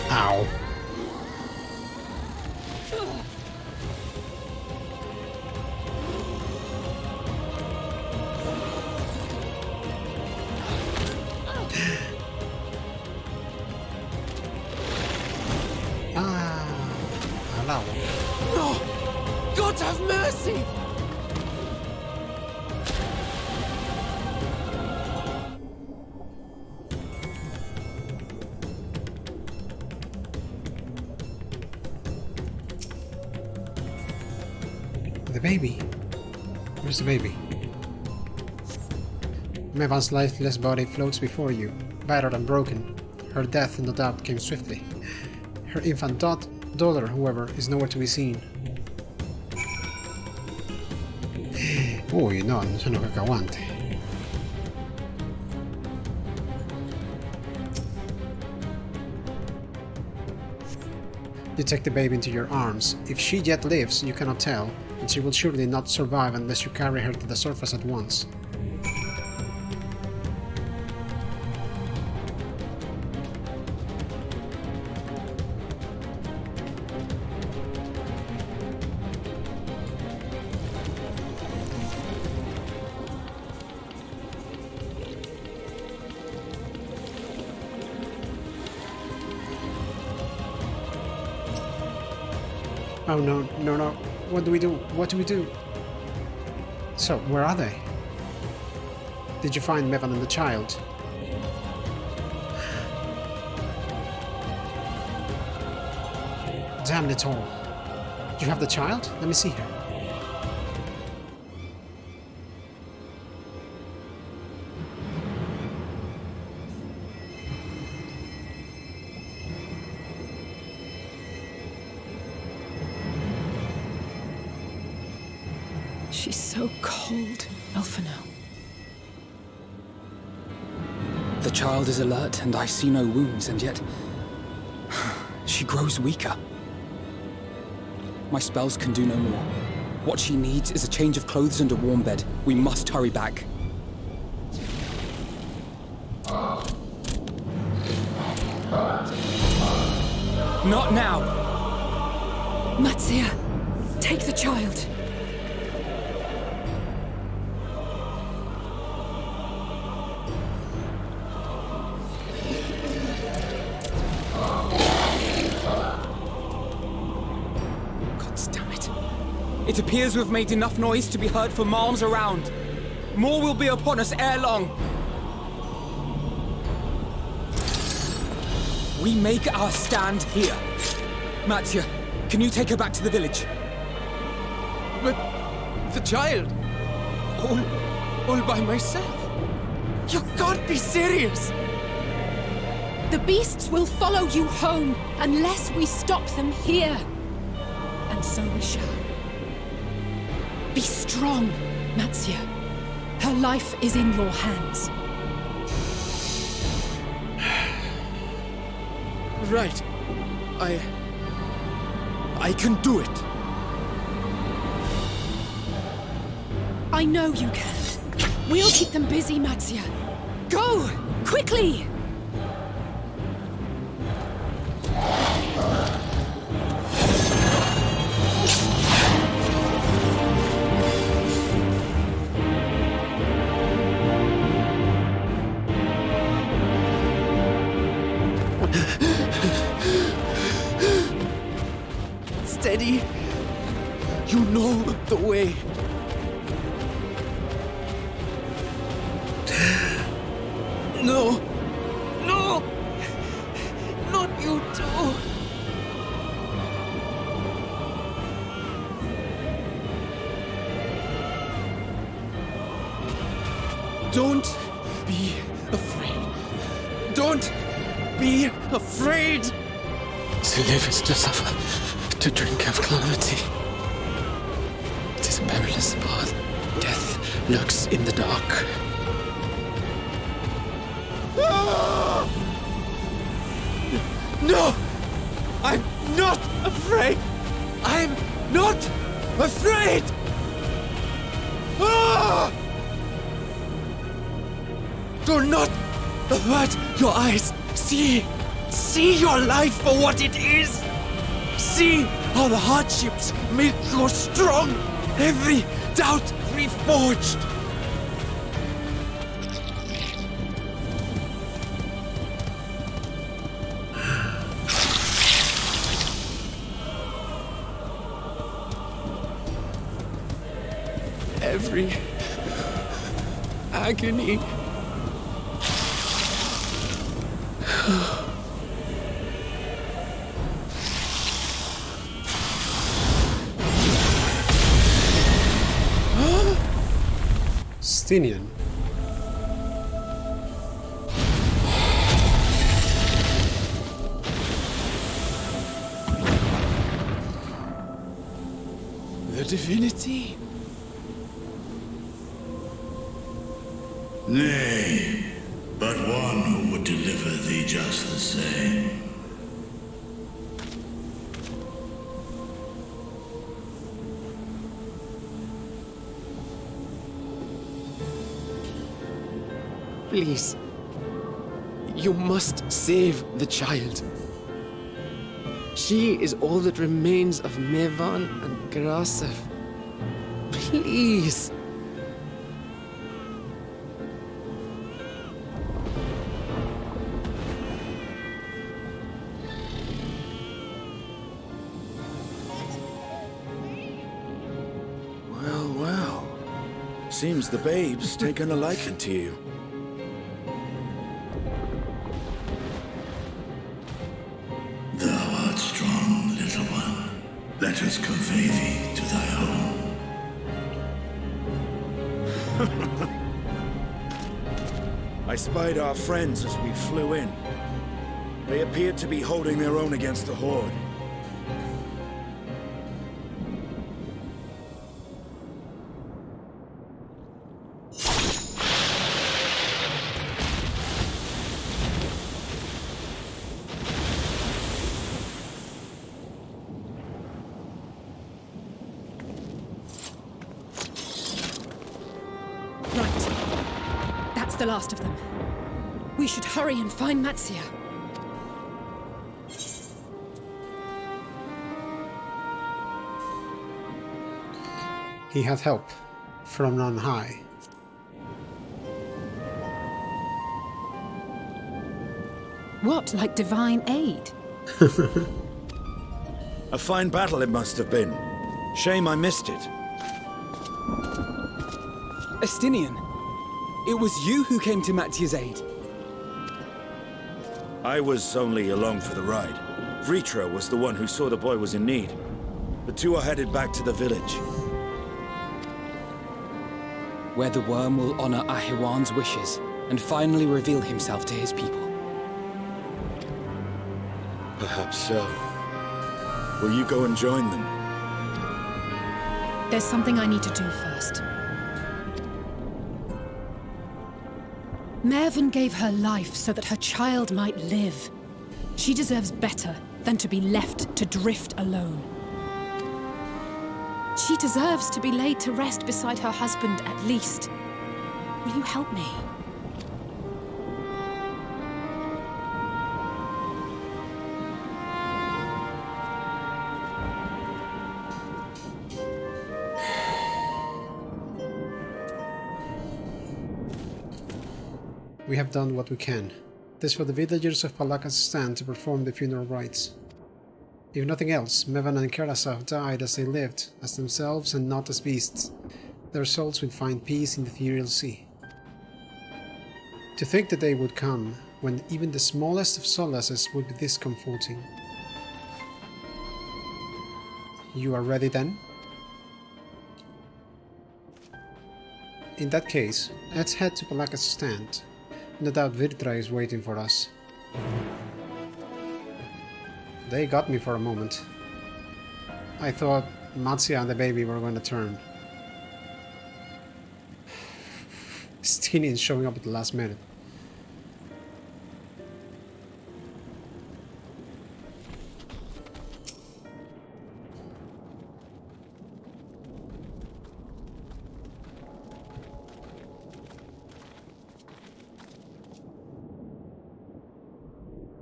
Ow. Allow. No! God have mercy! The baby. Where's the baby? Mehvan's lifeless body floats before you, battered and broken. Her death, no doubt, came swiftly. Her infant daughter, however, is nowhere to be seen. Uy, no, non sono cacahuante. You take the baby into your arms. If she yet lives, you cannot tell, and she will surely not survive unless you carry her to the surface at once. Oh no, no, no. What do we do? What do we do? So, where are they? Did you find Mehvan and the child? Damn it all. Do you have the child? Let me see her. She's so cold, Elfino. The child is alert, and I see no wounds, and yet... she grows weaker. My spells can do no more. What she needs is a change of clothes and a warm bed. We must hurry back. Not now! Matsya, take the child. It appears we've made enough noise to be heard for miles around. More will be upon us ere long. We make our stand here. Matsya, can you take her back to the village? But the child, all by myself. You can't be serious. The beasts will follow you home unless we stop them here. And so we shall. Be strong, Matsya. Her life is in your hands. Right. I can do it. I know you can. We'll keep them busy, Matsya. Go! Quickly! Steady. You know the way. No! No! Not you too! Don't be afraid. Don't be afraid! To live is to suffer, to drink of calamity. It is a perilous path. Death lurks in the dark. No! I'm not afraid! I'm not afraid! Do not avert your eyes! See your life for what it is! See how the hardships make you strong! Every doubt reforged! Every agony. Stinian. The divinity? Nay, but one who would deliver thee just the same. Please. You must save the child. She is all that remains of Mehvan and Qerasaf. Please. Well, well. Seems the babe's taken a liking to you. Thou art strong, little one. Let us convey thee to thy home. I spied our friends as we flew in. They appeared to be holding their own against the Horde. The last of them. We should hurry and find Matsya. He had help from on high. What, like divine aid? A fine battle it must have been. Shame I missed it. Estinian. It was you who came to Matsya's aid. I was only along for the ride. Vrtra was the one who saw the boy was in need. The two are headed back to the village. Where the worm will honor Ahiwan's wishes and finally reveal himself to his people. Perhaps so. Will you go and join them? There's something I need to do first. Mehvan gave her life so that her child might live. She deserves better than to be left to drift alone. She deserves to be laid to rest beside her husband at least. Will you help me? We have done what we can. It is for the villagers of Palaka's stand to perform the funeral rites. If nothing else, Mehvan and Qerasaf died as they lived, as themselves and not as beasts. Their souls will find peace in the ethereal sea. To think the day would come when even the smallest of solaces would be this comforting. You are ready then? In that case, let's head to Palaka's stand. No doubt Vrtra is waiting for us. They got me for a moment. I thought Matsya and the baby were going to turn. Estinian showing up at the last minute.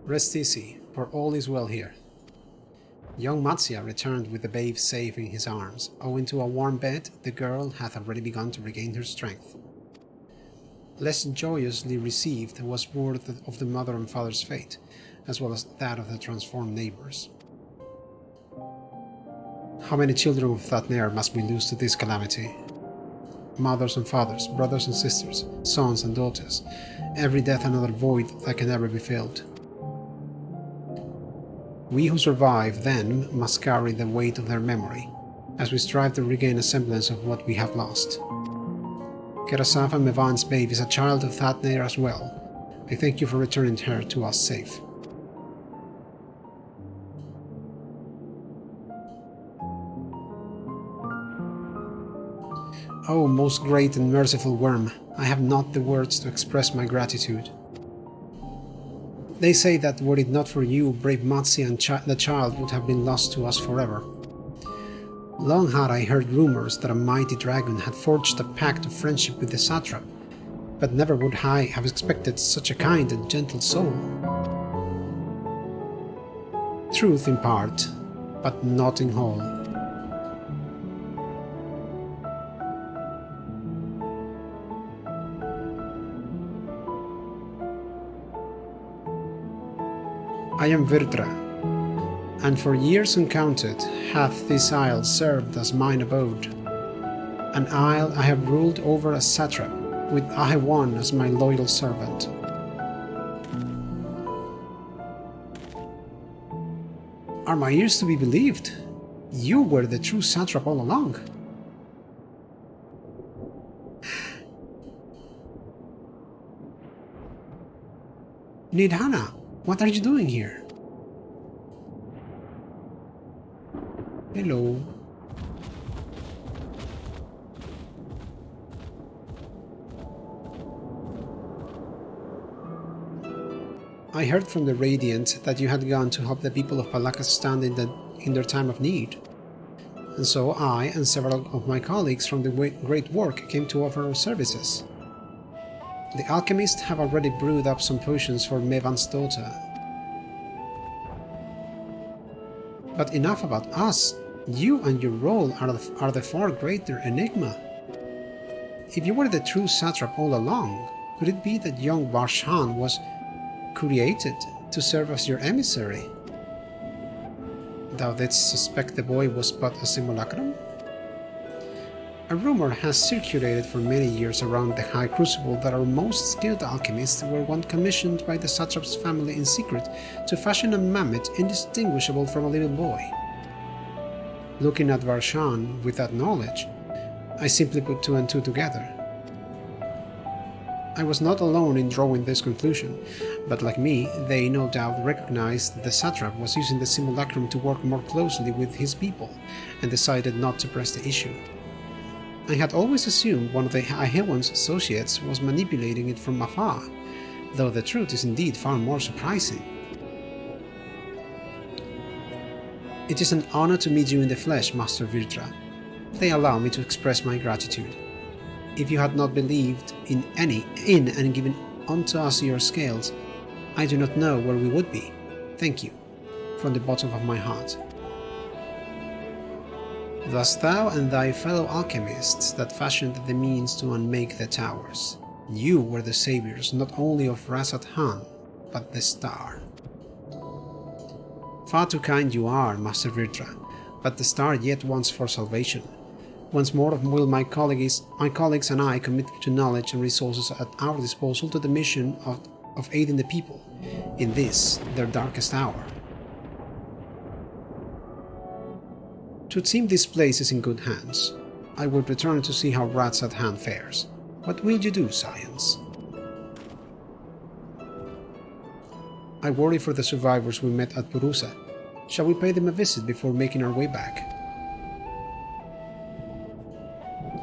Rest easy, for all is well here. Young Matsya returned with the babe safe in his arms. Owing to a warm bed, the girl hath already begun to regain her strength. Less joyously received was word of the mother and father's fate, as well as that of the transformed neighbors. How many children of Thavnair must we lose to this calamity? Mothers and fathers, brothers and sisters, sons and daughters, every death another void that can never be filled. We who survive, then, must carry the weight of their memory, as we strive to regain a semblance of what we have lost. Qerasaf and Mehvan's babe is a child of Thavnair as well. I thank you for returning her to us safe. Oh, most great and merciful worm, I have not the words to express my gratitude. They say that were it not for you, brave Matsya and the child would have been lost to us forever. Long had I heard rumors that a mighty dragon had forged a pact of friendship with the satrap, but never would I have expected such a kind and gentle soul. Truth in part, but not in whole. I am Vrtra, and for years uncounted hath this isle served as mine abode, an isle I have ruled over as satrap, with Ahhewan as my loyal servant. Are my ears to be believed? You were the true satrap all along. Nidhana, what are you doing here? Hello. I heard from the Radiant that you had gone to help the people of Palaka stand in their time of need. And so I and several of my colleagues from the Great Work came to offer our services. The alchemists have already brewed up some potions for Mehvan's daughter. But enough about us. You and your role are the far greater enigma. If you were the true satrap all along, could it be that young Radz-at-han was created to serve as your emissary? Thou didst suspect the boy was but a simulacrum? A rumor has circulated for many years around the High Crucible that our most skilled alchemists were once commissioned by the satrap's family in secret to fashion a mammoth indistinguishable from a little boy. Looking at Radz-at-han with that knowledge, I simply put two and two together. I was not alone in drawing this conclusion, but like me, they no doubt recognized that the satrap was using the simulacrum to work more closely with his people, and decided not to press the issue. I had always assumed one of the Ahhewan's associates was manipulating it from afar, though the truth is indeed far more surprising. It is an honor to meet you in the flesh, Master Vrtra. Please allow me to express my gratitude. If you had not believed in and given unto us your scales, I do not know where we would be. Thank you, from the bottom of my heart. Thus thou and thy fellow alchemists that fashioned the means to unmake the towers, you were the saviors not only of Radz-at-han, but the star. Far too kind you are, Master Vrtra, but the star yet wants for salvation. Once more will my colleagues and I commit to knowledge and resources at our disposal to the mission of aiding the people in this, their darkest hour. To seem this place is in good hands. I will return to see how Radz-at-han fares. What will you do, Science? I worry for the survivors we met at Purusa. Shall we pay them a visit before making our way back?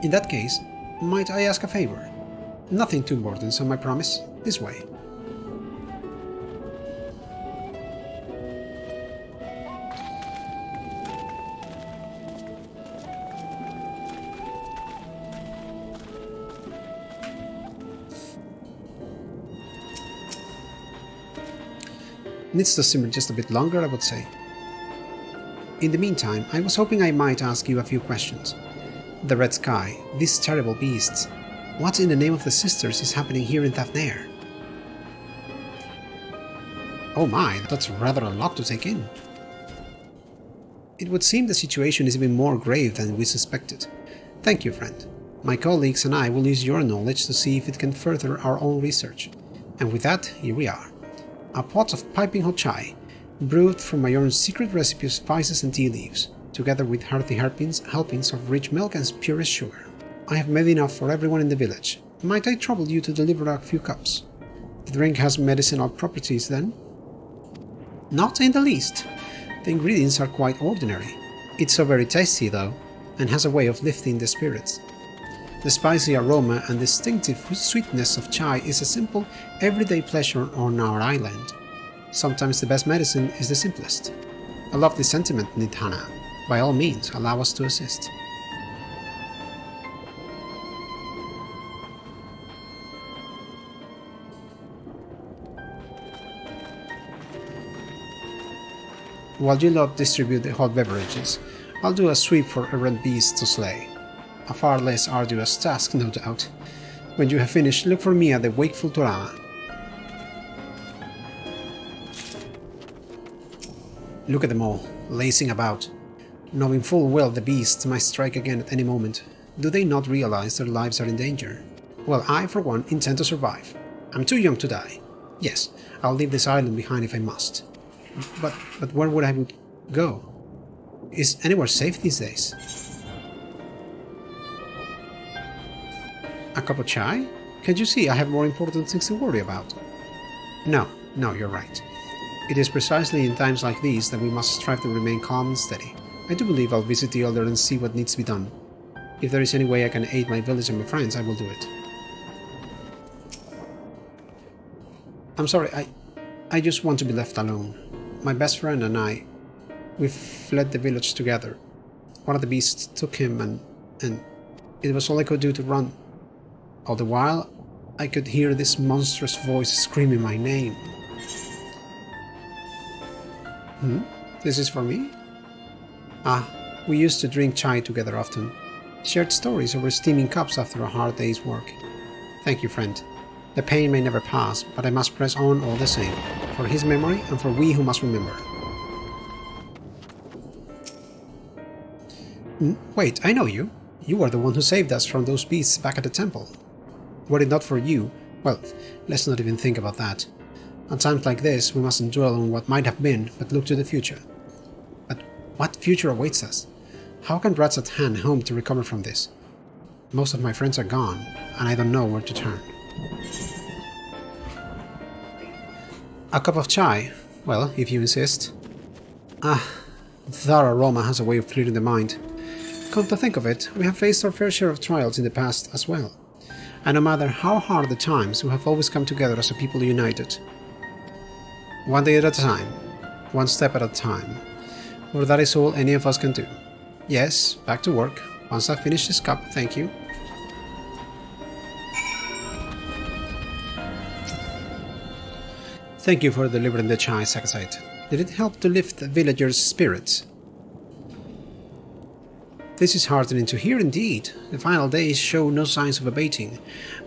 In that case, might I ask a favor? Nothing too burdensome, I promise. This way. Needs to simmer just a bit longer, I would say. In the meantime, I was hoping I might ask you a few questions. The Red Sky, these terrible beasts. What in the name of the sisters is happening here in Thavnair? Oh my, that's rather a lot to take in. It would seem the situation is even more grave than we suspected. Thank you, friend. My colleagues and I will use your knowledge to see if it can further our own research. And with that, here we are. A pot of piping hot chai, brewed from my own secret recipe of spices and tea leaves, together with hearty helpings of rich milk and purest sugar. I have made enough for everyone in the village. Might I trouble you to deliver a few cups? The drink has medicinal properties, then? Not in the least. The ingredients are quite ordinary. It's so very tasty, though, and has a way of lifting the spirits. The spicy aroma and distinctive sweetness of chai is a simple, everyday pleasure on our island. Sometimes the best medicine is the simplest. I love this sentiment, Nidhana. By all means, allow us to assist. While you lot distribute the hot beverages, I'll do a sweep for errant beasts to slay. A far less arduous task, no doubt. When you have finished, look for me at the Wakeful Torana. Look at them all, lacing about, knowing full well the beasts might strike again at any moment. Do they not realize their lives are in danger? Well, I, for one, intend to survive. I'm too young to die. Yes, I'll leave this island behind if I must. But where would I go? Is anywhere safe these days? A cup of chai? Can't you see I have more important things to worry about? No, you're right. It is precisely in times like these that we must strive to remain calm and steady. I do believe I'll visit the Elder and see what needs to be done. If there is any way I can aid my village and my friends, I will do it. I'm sorry, I just want to be left alone. My best friend and I, we fled the village together. One of the beasts took him and it was all I could do to run. All the while, I could hear this monstrous voice screaming my name. This is for me? Ah, we used to drink chai together often. Shared stories over steaming cups after a hard day's work. Thank you, friend. The pain may never pass, but I must press on all the same, for his memory and for we who must remember. Wait, I know you. You were the one who saved us from those beasts back at the temple. Were it not for you, well, let's not even think about that. At times like this, we mustn't dwell on what might have been, but look to the future. But what future awaits us? How can Radz-at-han hope to recover from this? Most of my friends are gone, and I don't know where to turn. A cup of chai? Well, if you insist. Ah, that aroma has a way of clearing the mind. Come to think of it, we have faced our fair share of trials in the past as well. And no matter how hard the times, we have always come together as a people united. One day at a time, one step at a time. For that is all any of us can do. Yes, back to work. Once I finish this cup, thank you. Thank you for delivering the chai, Sakasite. Did it help to lift the villagers' spirits? This is heartening to hear indeed. The final days show no signs of abating,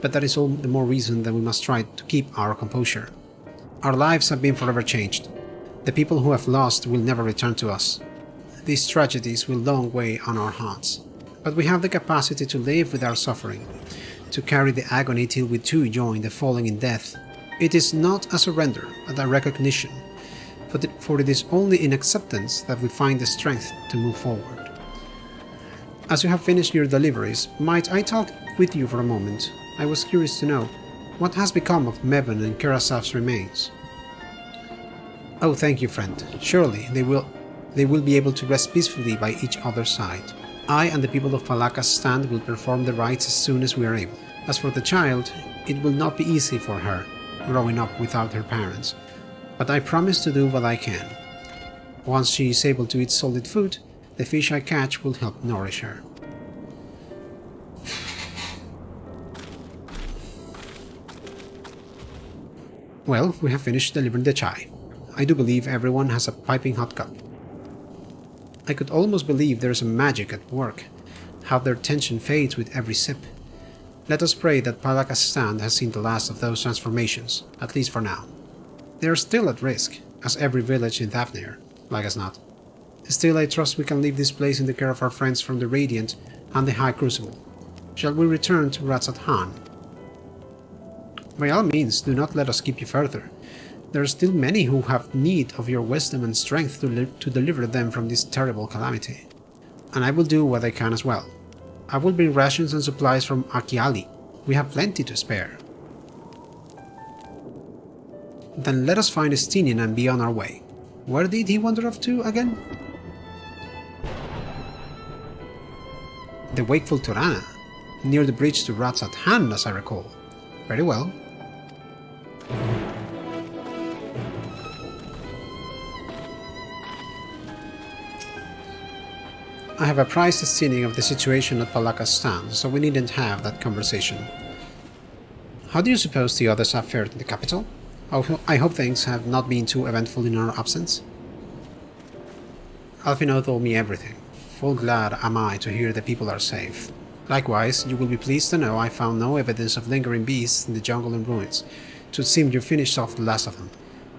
but that is all the more reason that we must try to keep our composure. Our lives have been forever changed. The people who have lost will never return to us. These tragedies will long weigh on our hearts. But we have the capacity to live with our suffering, to carry the agony till we too join the falling in death. It is not a surrender, but a recognition, for it is only in acceptance that we find the strength to move forward. As you have finished your deliveries, might I talk with you for a moment? I was curious to know, what has become of Mehvan and Qerasaf's remains? Oh, thank you, friend. Surely they will be able to rest peacefully by each other's side. I and the people of Palaka's stand will perform the rites as soon as we are able. As for the child, it will not be easy for her, growing up without her parents, but I promise to do what I can. Once she is able to eat solid food, the fish I catch will help nourish her. Well, we have finished delivering the chai. I do believe everyone has a piping hot cup. I could almost believe there is a magic at work, how their tension fades with every sip. Let us pray that Palaka's stand has seen the last of those transformations, at least for now. They are still at risk, as every village in Thavnair, like as not. Still, I trust we can leave this place in the care of our friends from the Radiant and the High Crucible. Shall we return to Radz-at-han? By all means, do not let us keep you further. There are still many who have need of your wisdom and strength to deliver them from this terrible calamity. And I will do what I can as well. I will bring rations and supplies from Akiali. We have plenty to spare. Then let us find Estinian and be on our way. Where did he wander off to again? The Wakeful Torana, near the bridge to Radz-at-han, as I recall. Very well. I have apprised Estinian of the situation at Palaka's stand, so we needn't have that conversation. How do you suppose the others have fared in the capital? I hope things have not been too eventful in our absence. Alfino told me everything. Full glad am I to hear the people are safe. Likewise, you will be pleased to know I found no evidence of lingering beasts in the jungle and ruins. It would seem you finished off the last of them.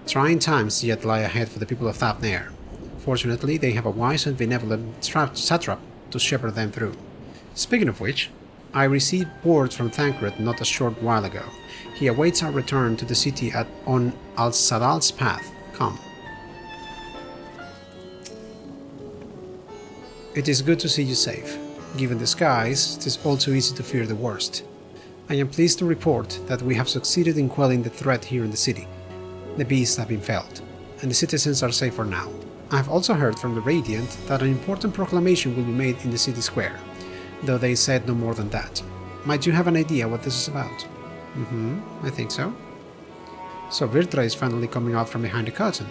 Trying times yet lie ahead for the people of Thavnair. Fortunately, they have a wise and benevolent satrap to shepherd them through. Speaking of which, I received word from Thancred not a short while ago. He awaits our return to the city on Al-Sadal's path. Come. It is good to see you safe. Given the skies, it is all too easy to fear the worst. I am pleased to report that we have succeeded in quelling the threat here in the city. The beasts have been felled, and the citizens are safe for now. I have also heard from the Radiant that an important proclamation will be made in the city square, though they said no more than that. Might you have an idea what this is about? I think so. So Vrtra is finally coming out from behind the curtain.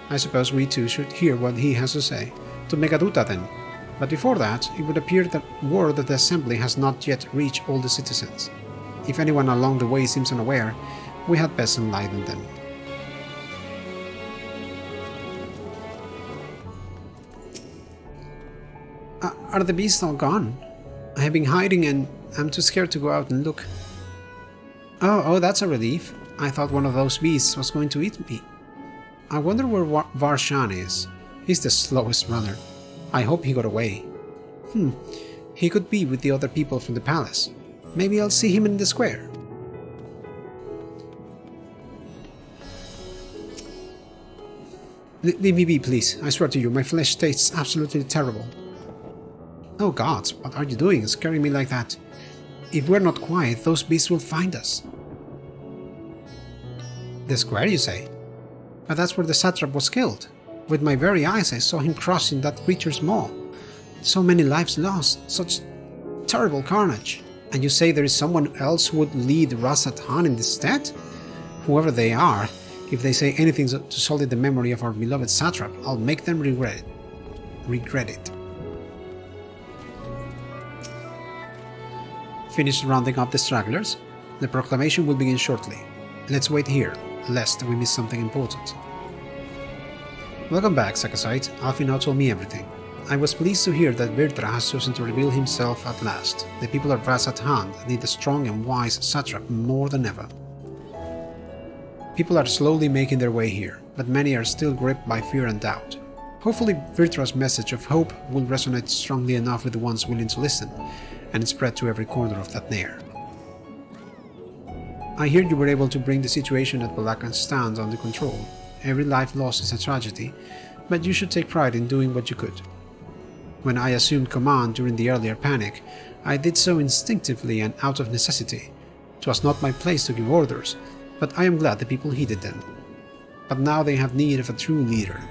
I suppose we too should hear what he has to say. To Megaduta then. But before that, it would appear that word of the assembly has not yet reached all the citizens. If anyone along the way seems unaware, we had best enlighten them. Are the beasts all gone? I have been hiding and I'm too scared to go out and look. Oh, that's a relief. I thought one of those beasts was going to eat me. I wonder where Varshan is. He's the slowest runner. I hope he got away. He could be with the other people from the palace. Maybe I'll see him in the square. Leave me be, please. I swear to you, my flesh tastes absolutely terrible. Oh gods, what are you doing, scaring me like that? If we're not quiet, those beasts will find us. The square, you say? But that's where the satrap was killed. With my very eyes I saw him crossing that creature's maw. So many lives lost, such terrible carnage. And you say there is someone else who would lead Radz-at-han in this stead? Whoever they are, if they say anything to sully the memory of our beloved satrap, I'll make them regret it. Finished rounding up the stragglers? The proclamation will begin shortly. Let's wait here, lest we miss something important. Welcome back, Sakasite. Alfie now told me everything. I was pleased to hear that Vrtra has chosen to reveal himself at last. The people of Radz-at-han need a strong and wise satrap more than ever. People are slowly making their way here, but many are still gripped by fear and doubt. Hopefully Vrtra's message of hope will resonate strongly enough with the ones willing to listen, and spread to every corner of Thavnair. I hear you were able to bring the situation at Palaka stand under control. Every life lost is a tragedy, but you should take pride in doing what you could. When I assumed command during the earlier panic, I did so instinctively and out of necessity. It was not my place to give orders, but I am glad the people heeded them. But now they have need of a true leader,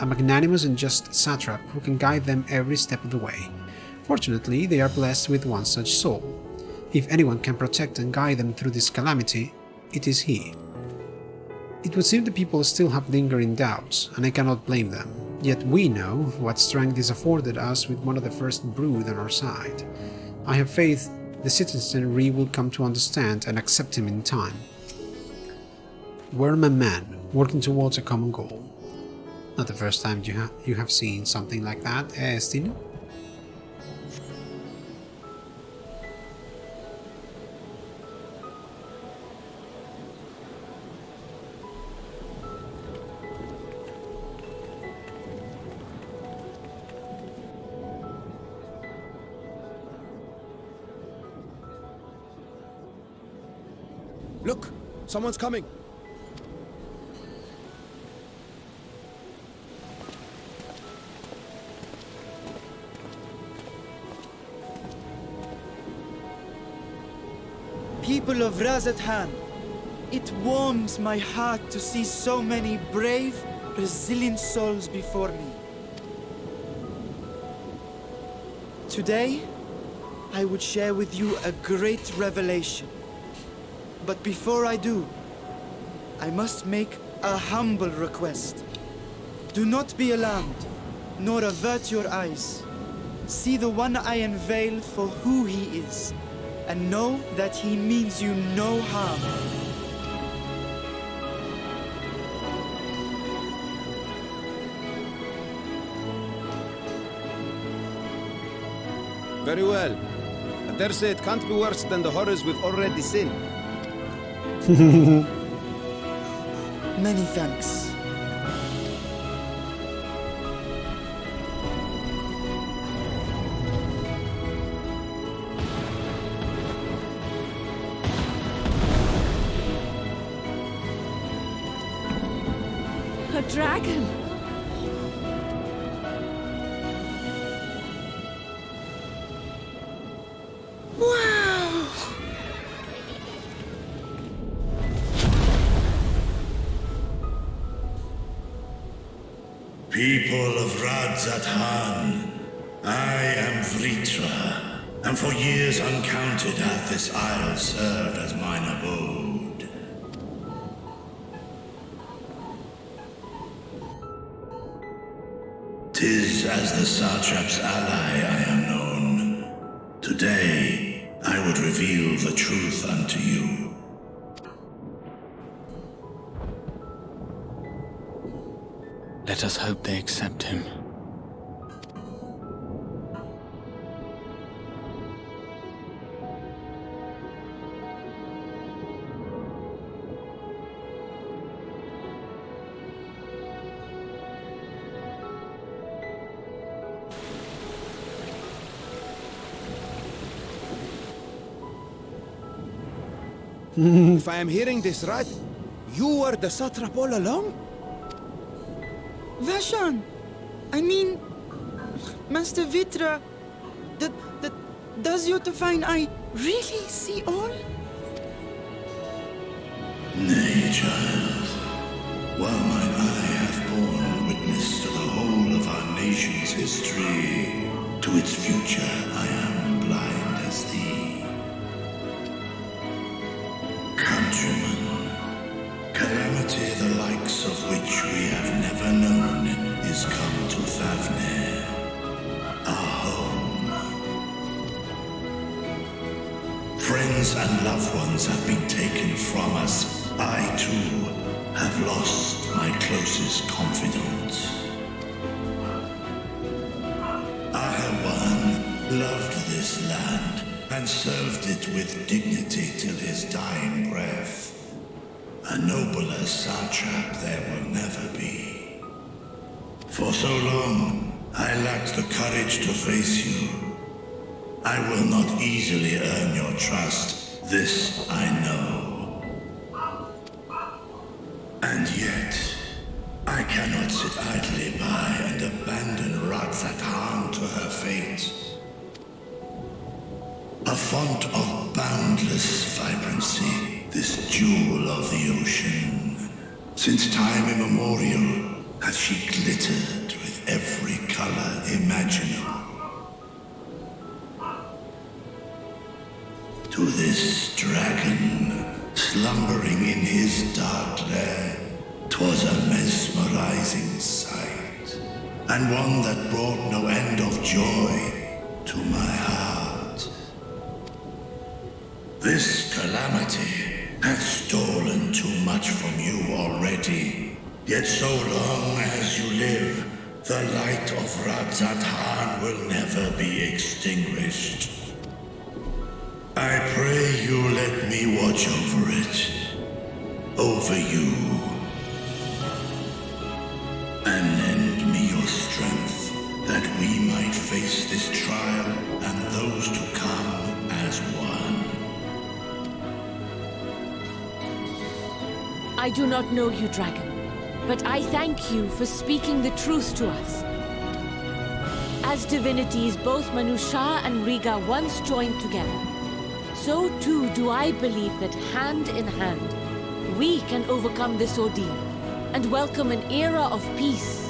a magnanimous and just satrap who can guide them every step of the way. Fortunately, they are blessed with one such soul. If anyone can protect and guide them through this calamity, it is he. It would seem the people still have lingering doubts, and I cannot blame them. Yet we know what strength is afforded us with one of the first brood on our side. I have faith the citizenry will come to understand and accept him in time. We're a man working towards a common goal. Not the first time you have seen something like that, Stine? Look! Someone's coming! People of Radz-at-han, it warms my heart to see so many brave, resilient souls before me. Today, I would share with you a great revelation. But before I do, I must make a humble request. Do not be alarmed, nor avert your eyes. See the one I unveil for who he is, and know that he means you no harm. Very well. I dare say it can't be worse than the horrors we've already seen. Many thanks. A dragon! Wow! People of Radz-at-han, I am Vrtra, and for years uncounted hath this isle served as mine abode. 'Tis as the satrap's ally I am known. Today, I would reveal the truth unto you. Let us hope they accept him. If I am hearing this right, you were the satrap all along? Vashan! I mean, Master Vrtra, does your divine eye really see all? Nay, child. While mine eye hath borne witness to the whole of our nation's history, to its future I am blind as thee. Countrymen, calamity the likes of which we have never known is come to Thavnair, our home. Friends and loved ones have been taken from us. I, too, have lost my closest confidant. Ahawan loved this land and served it with dignity till his dying breath. A nobler satrap there will never be. For so long, I lacked the courage to face you. I will not easily earn your trust, this I know. And yet, I cannot sit idly by and abandon Radz-at-han to her fate. A font of boundless vibrancy, this jewel of the ocean. Since time immemorial, hath she glittered with every color imaginable. To this dragon, slumbering in his dark lair, 'twas a mesmerizing sight, and one that brought no end of joy to my heart. This calamity hath stolen too much from you already, yet so long as you live, the light of Radz-at-han will never be extinguished. I pray you let me watch over it, over you, and lend me your strength, that we might face this trial and those to come as one. I do not know you, dragon, but I thank you for speaking the truth to us. As divinities, both Manusha and Riga once joined together, so too do I believe that hand in hand, we can overcome this ordeal and welcome an era of peace.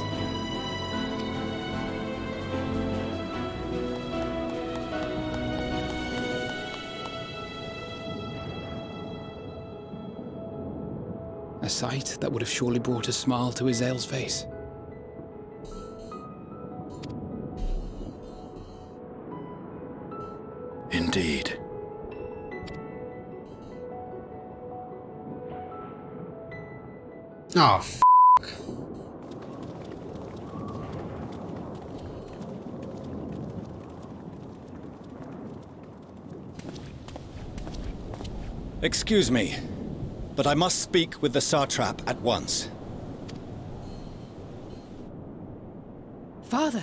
A sight that would have surely brought a smile to Izael's face. Indeed. Oh, f***. Excuse me, but I must speak with the satrap at once. Father!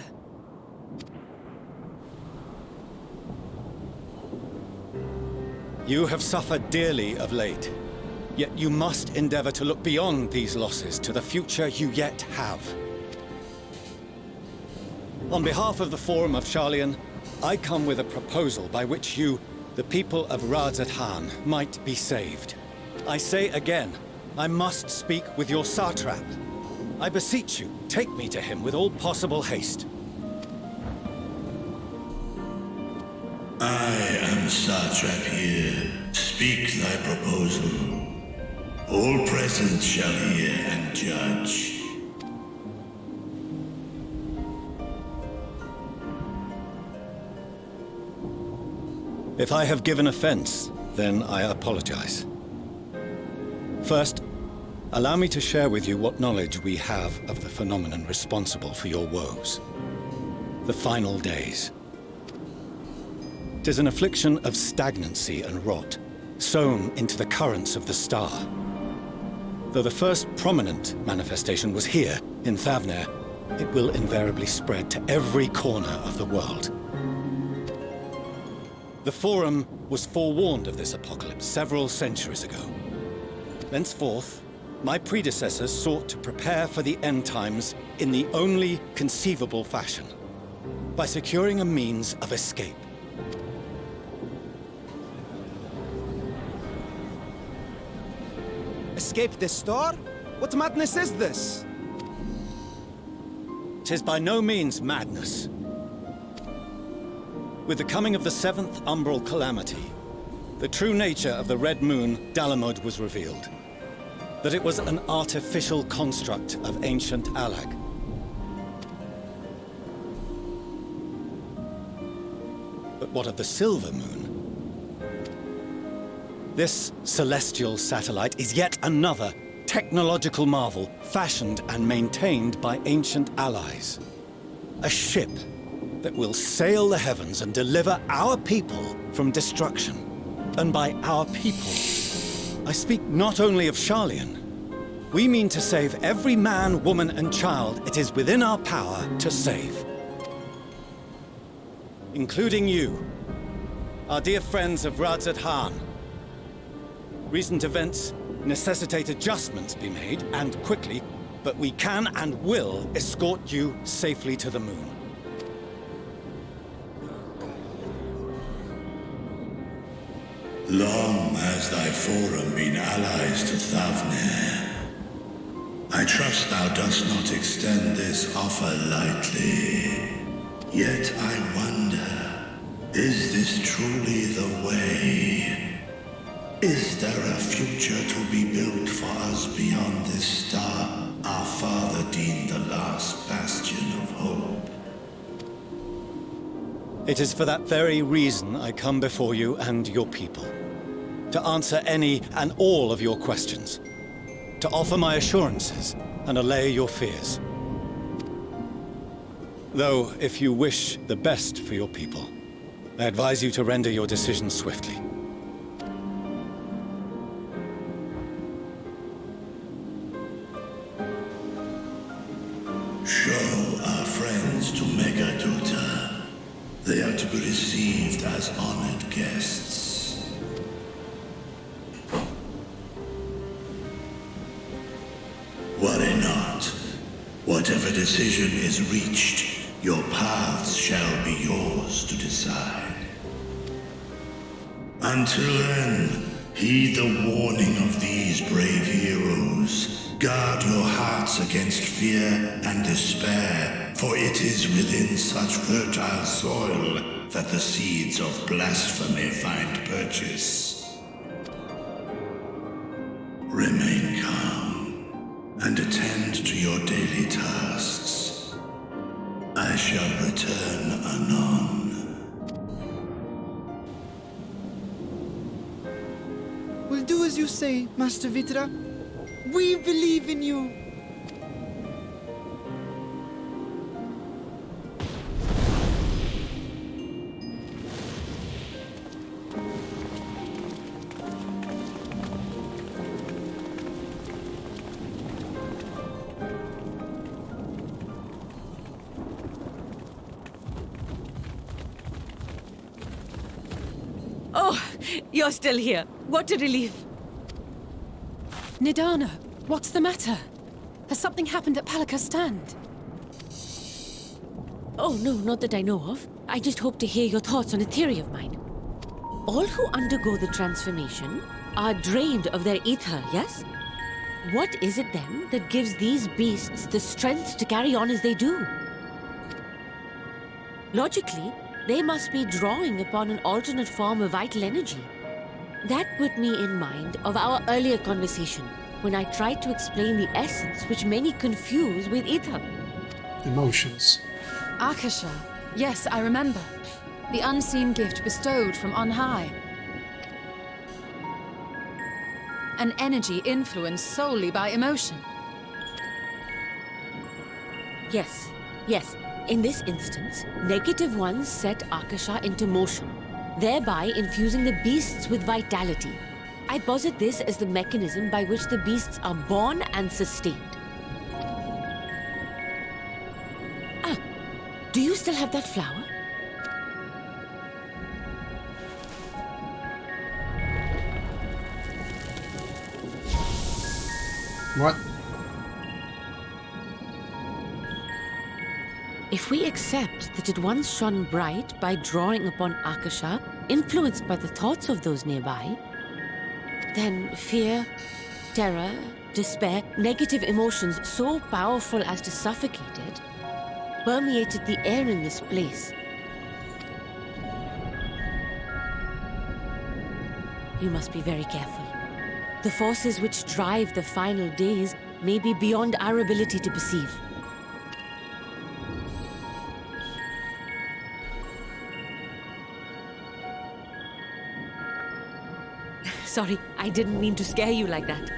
You have suffered dearly of late, yet you must endeavor to look beyond these losses to the future you yet have. On behalf of the Forum of Sharlayan, I come with a proposal by which you, the people of Radz-at-han, might be saved. I say again, I must speak with your satrap. I beseech you, take me to him with all possible haste. I am satrap here. Speak thy proposal. All present shall hear and judge. If I have given offense, then I apologize. First, allow me to share with you what knowledge we have of the phenomenon responsible for your woes. The final days. 'Tis an affliction of stagnancy and rot, sown into the currents of the star. Though the first prominent manifestation was here, in Thavnair, it will invariably spread to every corner of the world. The Forum was forewarned of this apocalypse several centuries ago. Thenceforth, my predecessors sought to prepare for the end times in the only conceivable fashion, by securing a means of escape. Escape the star? What madness is this? 'Tis by no means madness. With the coming of the 7th umbral calamity, the true nature of the Red Moon, Dalamud, was revealed. That it was an artificial construct of ancient Alag. But what of the Silver Moon? This celestial satellite is yet another technological marvel fashioned and maintained by ancient allies. A ship that will sail the heavens and deliver our people from destruction. And by our people, I speak not only of Sharlayan. We mean to save every man, woman, and child it is within our power to save. Including you, our dear friends of Radz-at-han. Recent events necessitate adjustments be made, and quickly, but we can and will escort you safely to the moon. Long has thy forum been allies to Thavnair. I trust thou dost not extend this offer lightly. Yet I wonder, is this truly the way? Is there a future to be built for us beyond this star our father deemed the last bastion of hope? It is for that very reason I come before you and your people. To answer any and all of your questions. To offer my assurances and allay your fears. Though, if you wish the best for your people, I advise you to render your decision swiftly. Show our friends to Megaduta. They are to be received as honored guests. Worry not. Whatever decision is reached, your paths shall be yours to decide. Until then, heed the warning of these brave heroes. Guard your hearts against fear and despair, for it is within such fertile soil that the seeds of blasphemy find purchase. Remain calm and attend to your daily tasks. I shall return anon. We'll do as you say, Master Vrtra. We believe in you. You're still here. What a relief. Nidana, what's the matter? Has something happened at Palaka Stand? Oh, no, not that I know of. I just hope to hear your thoughts on a theory of mine. All who undergo the transformation are drained of their ether, yes? What is it then that gives these beasts the strength to carry on as they do? Logically, they must be drawing upon an alternate form of vital energy. That put me in mind of our earlier conversation, when I tried to explain the essence which many confuse with ether. Emotions. Akasha. Yes, I remember. The unseen gift bestowed from on high. An energy influenced solely by emotion. Yes, yes. In this instance, negative ones set Akasha into motion, thereby infusing the beasts with vitality. I posit this as the mechanism by which the beasts are born and sustained. Ah, do you still have that flower? What? If we accept that it once shone bright by drawing upon Akasha, influenced by the thoughts of those nearby, then fear, terror, despair, negative emotions so powerful as to suffocate it, permeated the air in this place. You must be very careful. The forces which drive the final days may be beyond our ability to perceive. Sorry, I didn't mean to scare you like that.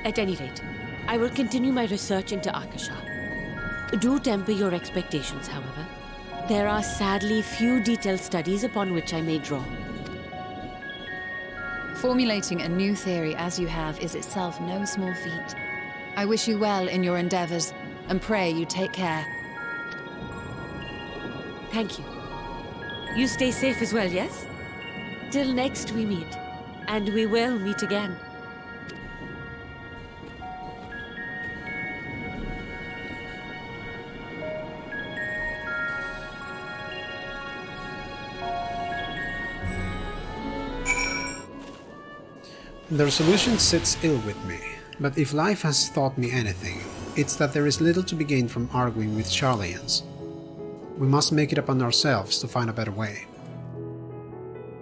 At any rate, I will continue my research into Akasha. Do temper your expectations, however. There are sadly few detailed studies upon which I may draw. Formulating a new theory as you have is itself no small feat. I wish you well in your endeavors, and pray you take care. Thank you. You stay safe as well, yes? Till next we meet. And we will meet again. The resolution sits ill with me, but if life has taught me anything, it's that there is little to be gained from arguing with Sharlayans. We must make it upon ourselves to find a better way.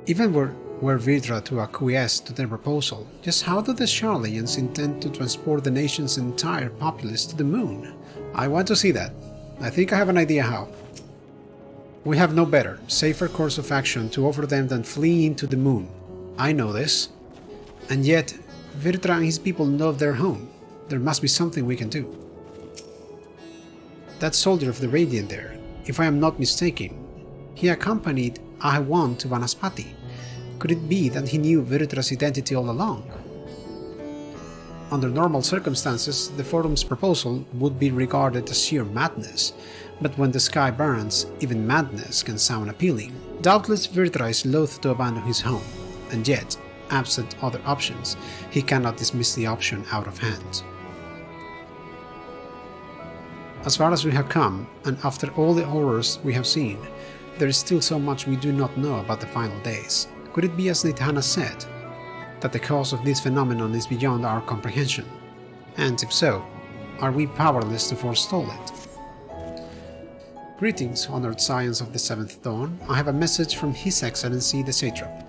Even were Vrtra to acquiesce to their proposal, just how do the Sharlayans intend to transport the nation's entire populace to the moon? I want to see that. I think I have an idea how. We have no better, safer course of action to offer them than fleeing to the moon. I know this. And yet, Vrtra and his people love their home. There must be something we can do. That soldier of the Radiant there, if I am not mistaken, he accompanied Ahwan to Vanaspati. Could it be that he knew Vrtra's identity all along? Under normal circumstances, the Forum's proposal would be regarded as sheer madness, but when the sky burns, even madness can sound appealing. Doubtless Vrtra is loath to abandon his home, and yet, absent other options, he cannot dismiss the option out of hand. As far as we have come, and after all the horrors we have seen, there is still so much we do not know about the final days. Could it be as Nidhana said, that the cause of this phenomenon is beyond our comprehension? And if so, are we powerless to forestall it? Greetings, honored scions of the Seventh Dawn. I have a message from His Excellency the Satrap.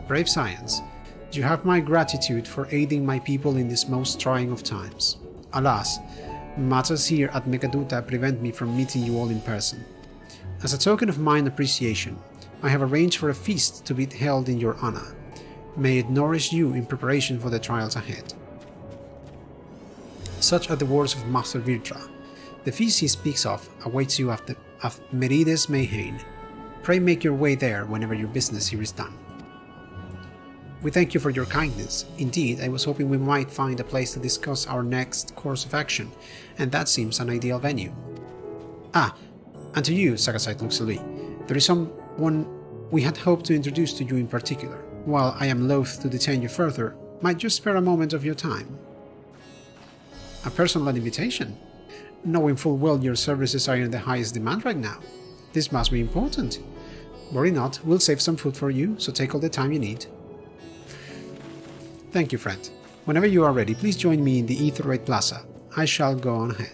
Brave scions, you have my gratitude for aiding my people in this most trying of times. Alas, matters here at Megaduta prevent me from meeting you all in person. As a token of mine appreciation, I have arranged for a feast to be held in your honor. May it nourish you in preparation for the trials ahead. Such are the words of Master Vrtra. The feast he speaks of awaits you at Merides Mayhain. Pray make your way there whenever your business here is done. We thank you for your kindness. Indeed, I was hoping we might find a place to discuss our next course of action, and that seems an ideal venue. Ah, and to you, Sagasite Luxului, there is some one we had hoped to introduce to you in particular. While I am loath to detain you further, might you spare a moment of your time? A personal invitation? Knowing full well your services are in the highest demand right now. This must be important. Worry not, we'll save some food for you, so take all the time you need. Thank you, friend. Whenever you are ready, please join me in the Aetheroid Plaza. I shall go on ahead.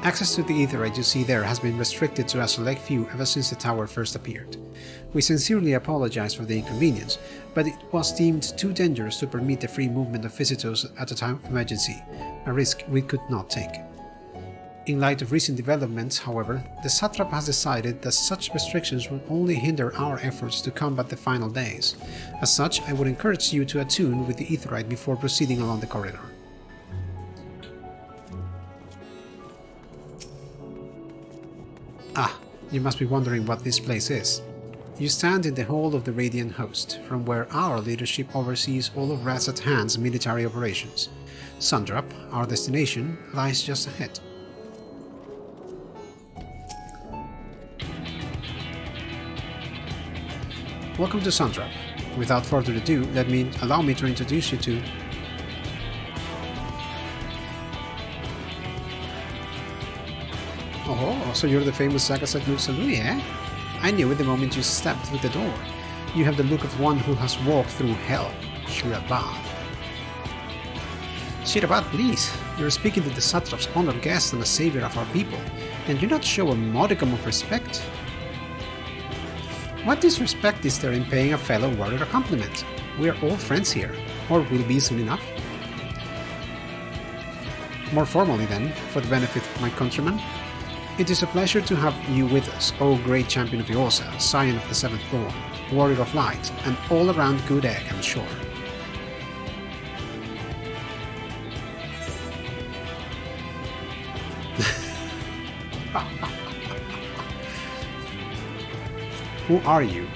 Access to the Aetheroid you see there has been restricted to a select few ever since the tower first appeared. We sincerely apologize for the inconvenience, but it was deemed too dangerous to permit the free movement of visitors at a time of emergency, a risk we could not take. In light of recent developments, however, the satrap has decided that such restrictions will only hinder our efforts to combat the final days. As such, I would encourage you to attune with the Aetheroid before proceeding along the corridor. Ah, you must be wondering what this place is. You stand in the Hall of the Radiant Host, from where our leadership oversees all of Radz-at-han's military operations. Sundrop, our destination, lies just ahead. Welcome to Sundrop. Without further ado, allow me to introduce you to... Oh, so you're the famous Zagasat Nursalui, eh? I knew it the moment you stepped through the door. You have the look of one who has walked through hell. Qerasaf. Qerasaf, please. You're speaking to the satrap's honored guest and a savior of our people, and do not show a modicum of respect. What disrespect is there in paying a fellow warrior a compliment? We are all friends here, or will be soon enough. More formally then, for the benefit of my countrymen, it is a pleasure to have you with us, O great champion of Eosa, scion of the Seventh Dawn, warrior of light, and all-around good egg, I'm sure. Who are you?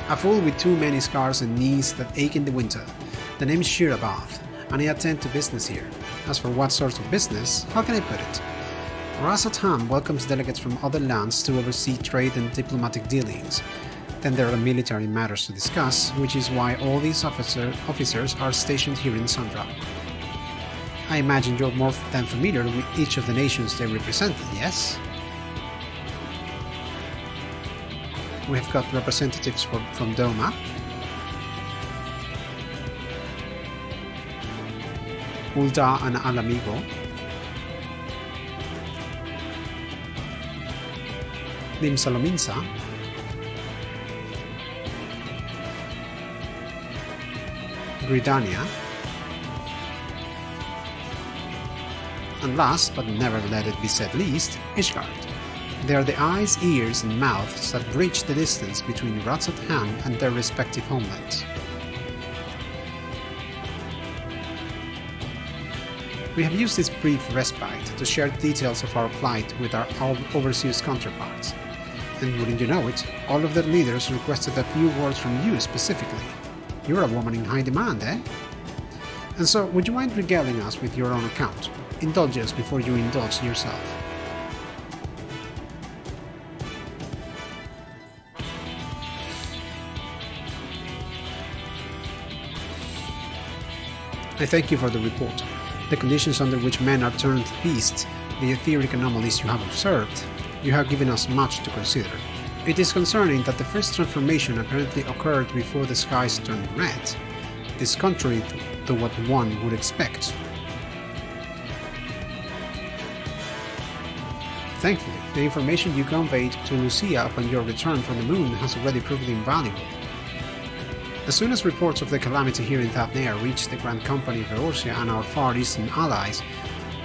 A fool with too many scars and knees that ache in the winter. The name is Qerasaf, and I attend to business here. As for what sort of business, how can I put it? Radz-at-han welcomes delegates from other lands to oversee trade and diplomatic dealings. Then there are military matters to discuss, which is why all these officers are stationed here in Sundrop. I imagine you're more than familiar with each of the nations they represented, yes? We have got representatives from Doma, Ulda and Alamigo, Limsalominsa, Gridania, and last, but never let it be said least, Ishgard. They are the eyes, ears, and mouths that bridge the distance between Radz-at-han and their respective homelands. We have used this brief respite to share details of our plight with our overseas counterparts. And wouldn't you know it, all of their leaders requested a few words from you specifically. You're a woman in high demand, eh? And so, would you mind regaling us with your own account? Indulge us before you indulge yourself. I thank you for the report. The conditions under which men are turned beasts, the etheric anomalies you have observed, you have given us much to consider. It is concerning that the first transformation apparently occurred before the skies turned red. It is contrary to what one would expect. Thankfully, the information you conveyed to Lucia upon your return from the moon has already proved invaluable. As soon as reports of the calamity here in Thavnair reached the Grand Company of Eorzea and our Far Eastern allies,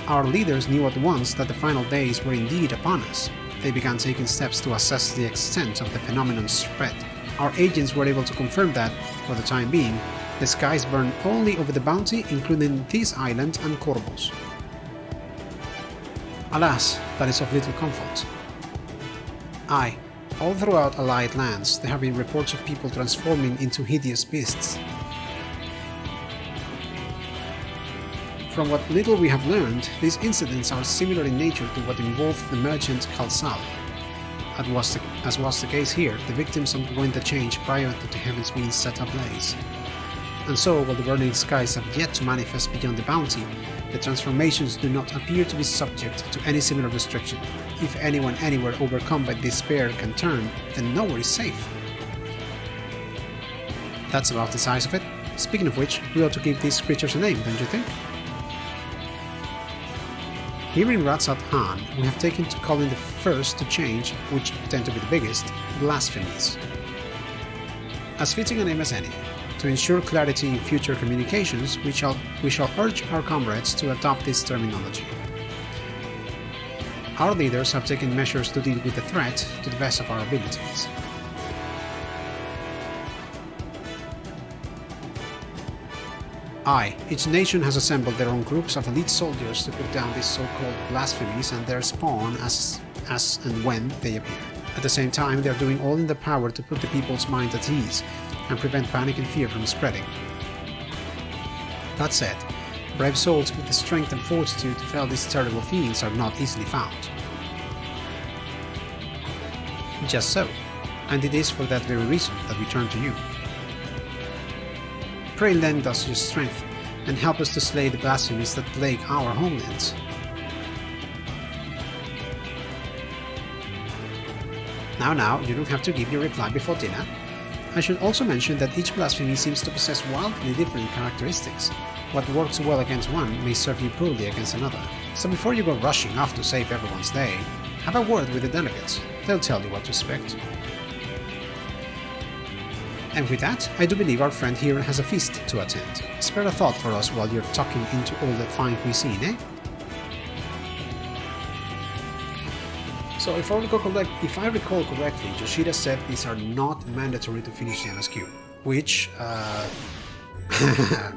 our leaders knew at once that the final days were indeed upon us. They began taking steps to assess the extent of the phenomenon's spread. Our agents were able to confirm that, for the time being, the skies burn only over the bounty, including this island and Corvus. Alas, that is of little comfort. Aye, all throughout Allied lands there have been reports of people transforming into hideous beasts. From what little we have learned, these incidents are similar in nature to what involved the merchant Qerasaf. As was the case here, the victims underwent the change prior to the heavens being set ablaze. And so, while the burning skies have yet to manifest beyond the bounty, the transformations do not appear to be subject to any similar restriction. If anyone anywhere overcome by despair can turn, then nowhere is safe. That's about the size of it. Speaking of which, we ought to give these creatures a name, don't you think? Here in Radz-at-han, we have taken to calling the first to change, which tend to be the biggest, blasphemies. As fitting a name as any, to ensure clarity in future communications, we shall urge our comrades to adopt this terminology. Our leaders have taken measures to deal with the threat to the best of our abilities. Each nation has assembled their own groups of elite soldiers to put down these so-called blasphemies and their spawn as and when they appear. At the same time, they are doing all in their power to put the people's minds at ease and prevent panic and fear from spreading. That said, brave souls with the strength and fortitude to fell these terrible fiends are not easily found. Just so, and it is for that very reason that we turn to you. Pray lend us your strength and help us to slay the blasphemies that plague our homelands. Now, you don't have to give your reply before dinner. I should also mention that each blasphemy seems to possess wildly different characteristics. What works well against one may serve you poorly against another. So before you go rushing off to save everyone's day, have a word with the delegates. They'll tell you what to expect. And with that, I do believe our friend here has a feast to attend. Spare a thought for us while you're tucking into all that fine cuisine, eh? So if I recall correctly, Yoshida said these are not mandatory to finish the MSQ, which,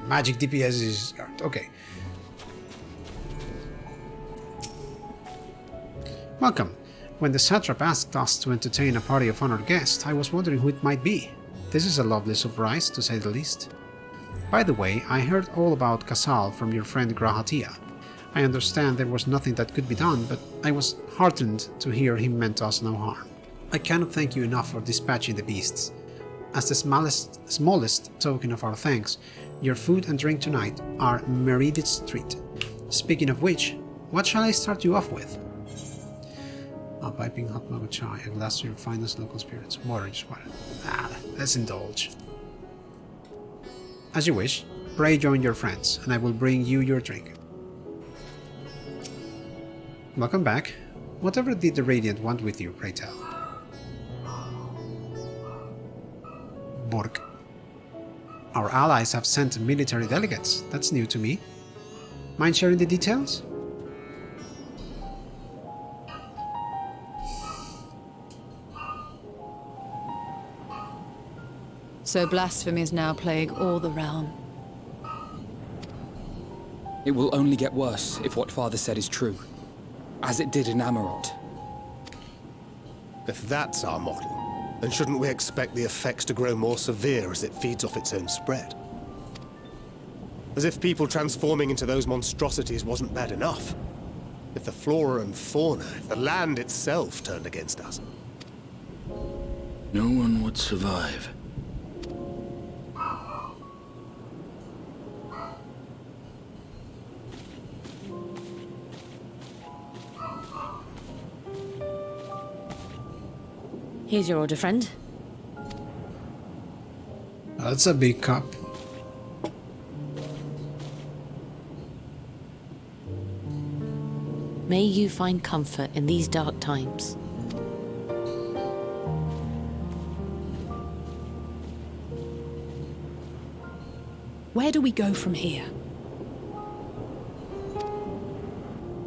magic DPS is... okay. Welcome. When the satrap asked us to entertain a party of honored guests, I was wondering who it might be. This is a lovely surprise, to say the least. By the way, I heard all about Qerasaf from your friend Grahatia. I understand there was nothing that could be done, but I was heartened to hear him meant us no harm. I cannot thank you enough for dispatching the beasts. As the smallest token of our thanks, your food and drink tonight are Meredith's treat. Speaking of which, what shall I start you off with? A piping hot mug of chai, a glass of your finest local spirits, water, just water. Let's indulge. As you wish, pray join your friends, and I will bring you your drink. Welcome back. Whatever did the Radiant want with you, pray tell? Borg. Our allies have sent military delegates. That's new to me. Mind sharing the details? So blasphemies now plague all the realm. It will only get worse if what Father said is true, as it did in Amarot. If that's our model, then shouldn't we expect the effects to grow more severe as it feeds off its own spread? As if people transforming into those monstrosities wasn't bad enough. If the flora and fauna, if the land itself turned against us. No one would survive. Here's your order, friend. That's a big cup. May you find comfort in these dark times. Where do we go from here?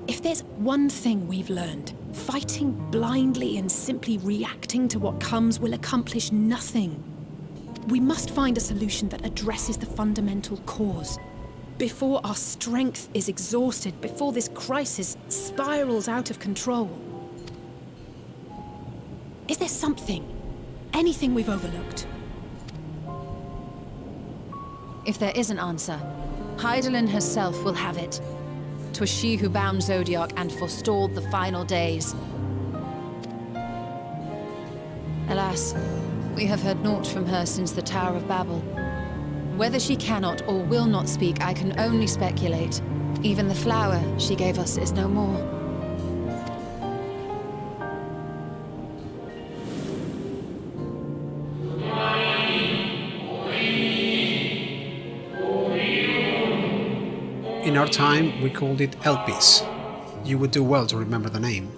If there's one thing we've learned, fighting blindly and simply reacting to what comes will accomplish nothing. We must find a solution that addresses the fundamental cause. Before our strength is exhausted, before this crisis spirals out of control. Is there something, anything we've overlooked? If there is an answer, Hydaelyn herself will have it. 'Twas she who bound Zodiac and forestalled the final days. Alas, we have heard naught from her since the Tower of Babel. Whether she cannot or will not speak, I can only speculate. Even the flower she gave us is no more. In our time, we called it Elpis. You would do well to remember the name.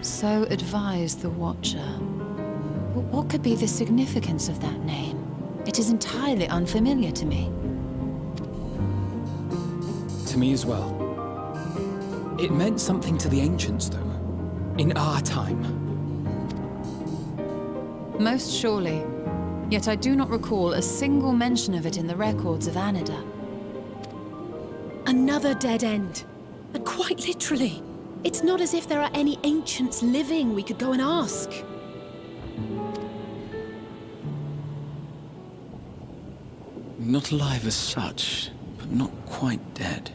So advised the Watcher. But what could be the significance of that name? It is entirely unfamiliar to me. To me as well. It meant something to the ancients, though. In our time. Most surely. Yet I do not recall a single mention of it in the records of Anida. Another dead end. And quite literally. It's not as if there are any ancients living we could go and ask. Not alive as such, but not quite dead.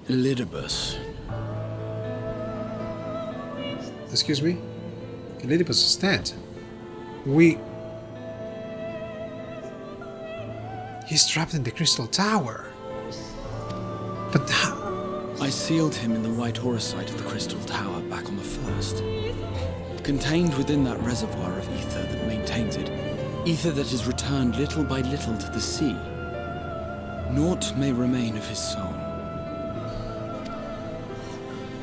Elidibus. Excuse me? Elidibus is dead. He's trapped in the Crystal Tower. But how? I sealed him in the White Horus site of the Crystal Tower back on the 1st. Contained within that reservoir of ether that maintains it, ether that is returned little by little to the sea. Naught may remain of his soul.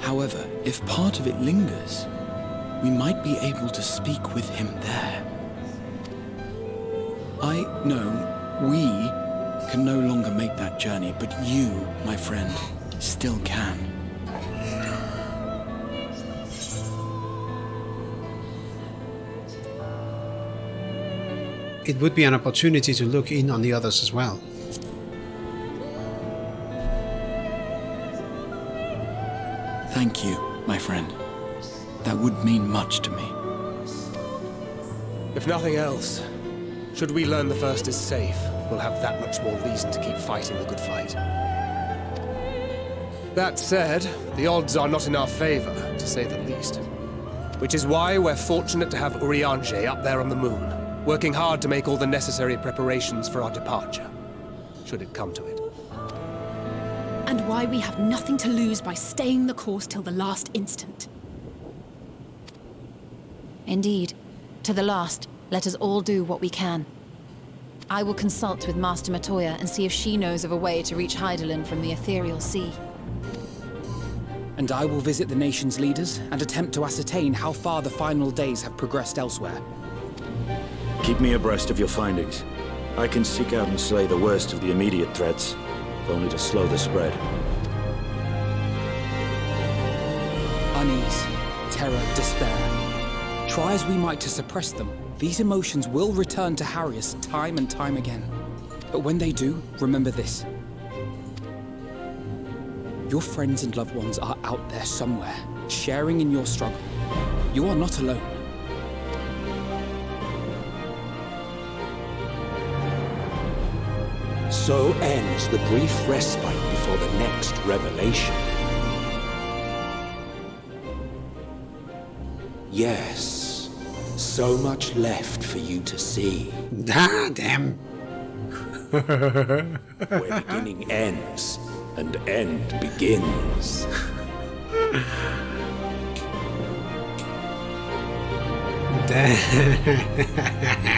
However, if part of it lingers, we might be able to speak with him there. I know we can no longer make that journey, but you, my friend, still can. It would be an opportunity to look in on the others as well. Thank you, my friend. That would mean much to me. If nothing else, should we learn the First is safe, we'll have that much more reason to keep fighting the good fight. That said, the odds are not in our favor, to say the least. Which is why we're fortunate to have Urianger up there on the moon, working hard to make all the necessary preparations for our departure, should it come to it. And why we have nothing to lose by staying the course till the last instant. Indeed. To the last, let us all do what we can. I will consult with Master Matoya and see if she knows of a way to reach Hydaelyn from the ethereal sea. And I will visit the nation's leaders and attempt to ascertain how far the final days have progressed elsewhere. Keep me abreast of your findings. I can seek out and slay the worst of the immediate threats, if only to slow the spread. Unease, terror, despair. Try as we might to suppress them, these emotions will return to harry us time and time again. But when they do, remember this. Your friends and loved ones are out there somewhere, sharing in your struggle. You are not alone. So ends the brief respite before the next revelation. Yes, so much left for you to see. Ah, damn. Where beginning ends, and end begins. Damn.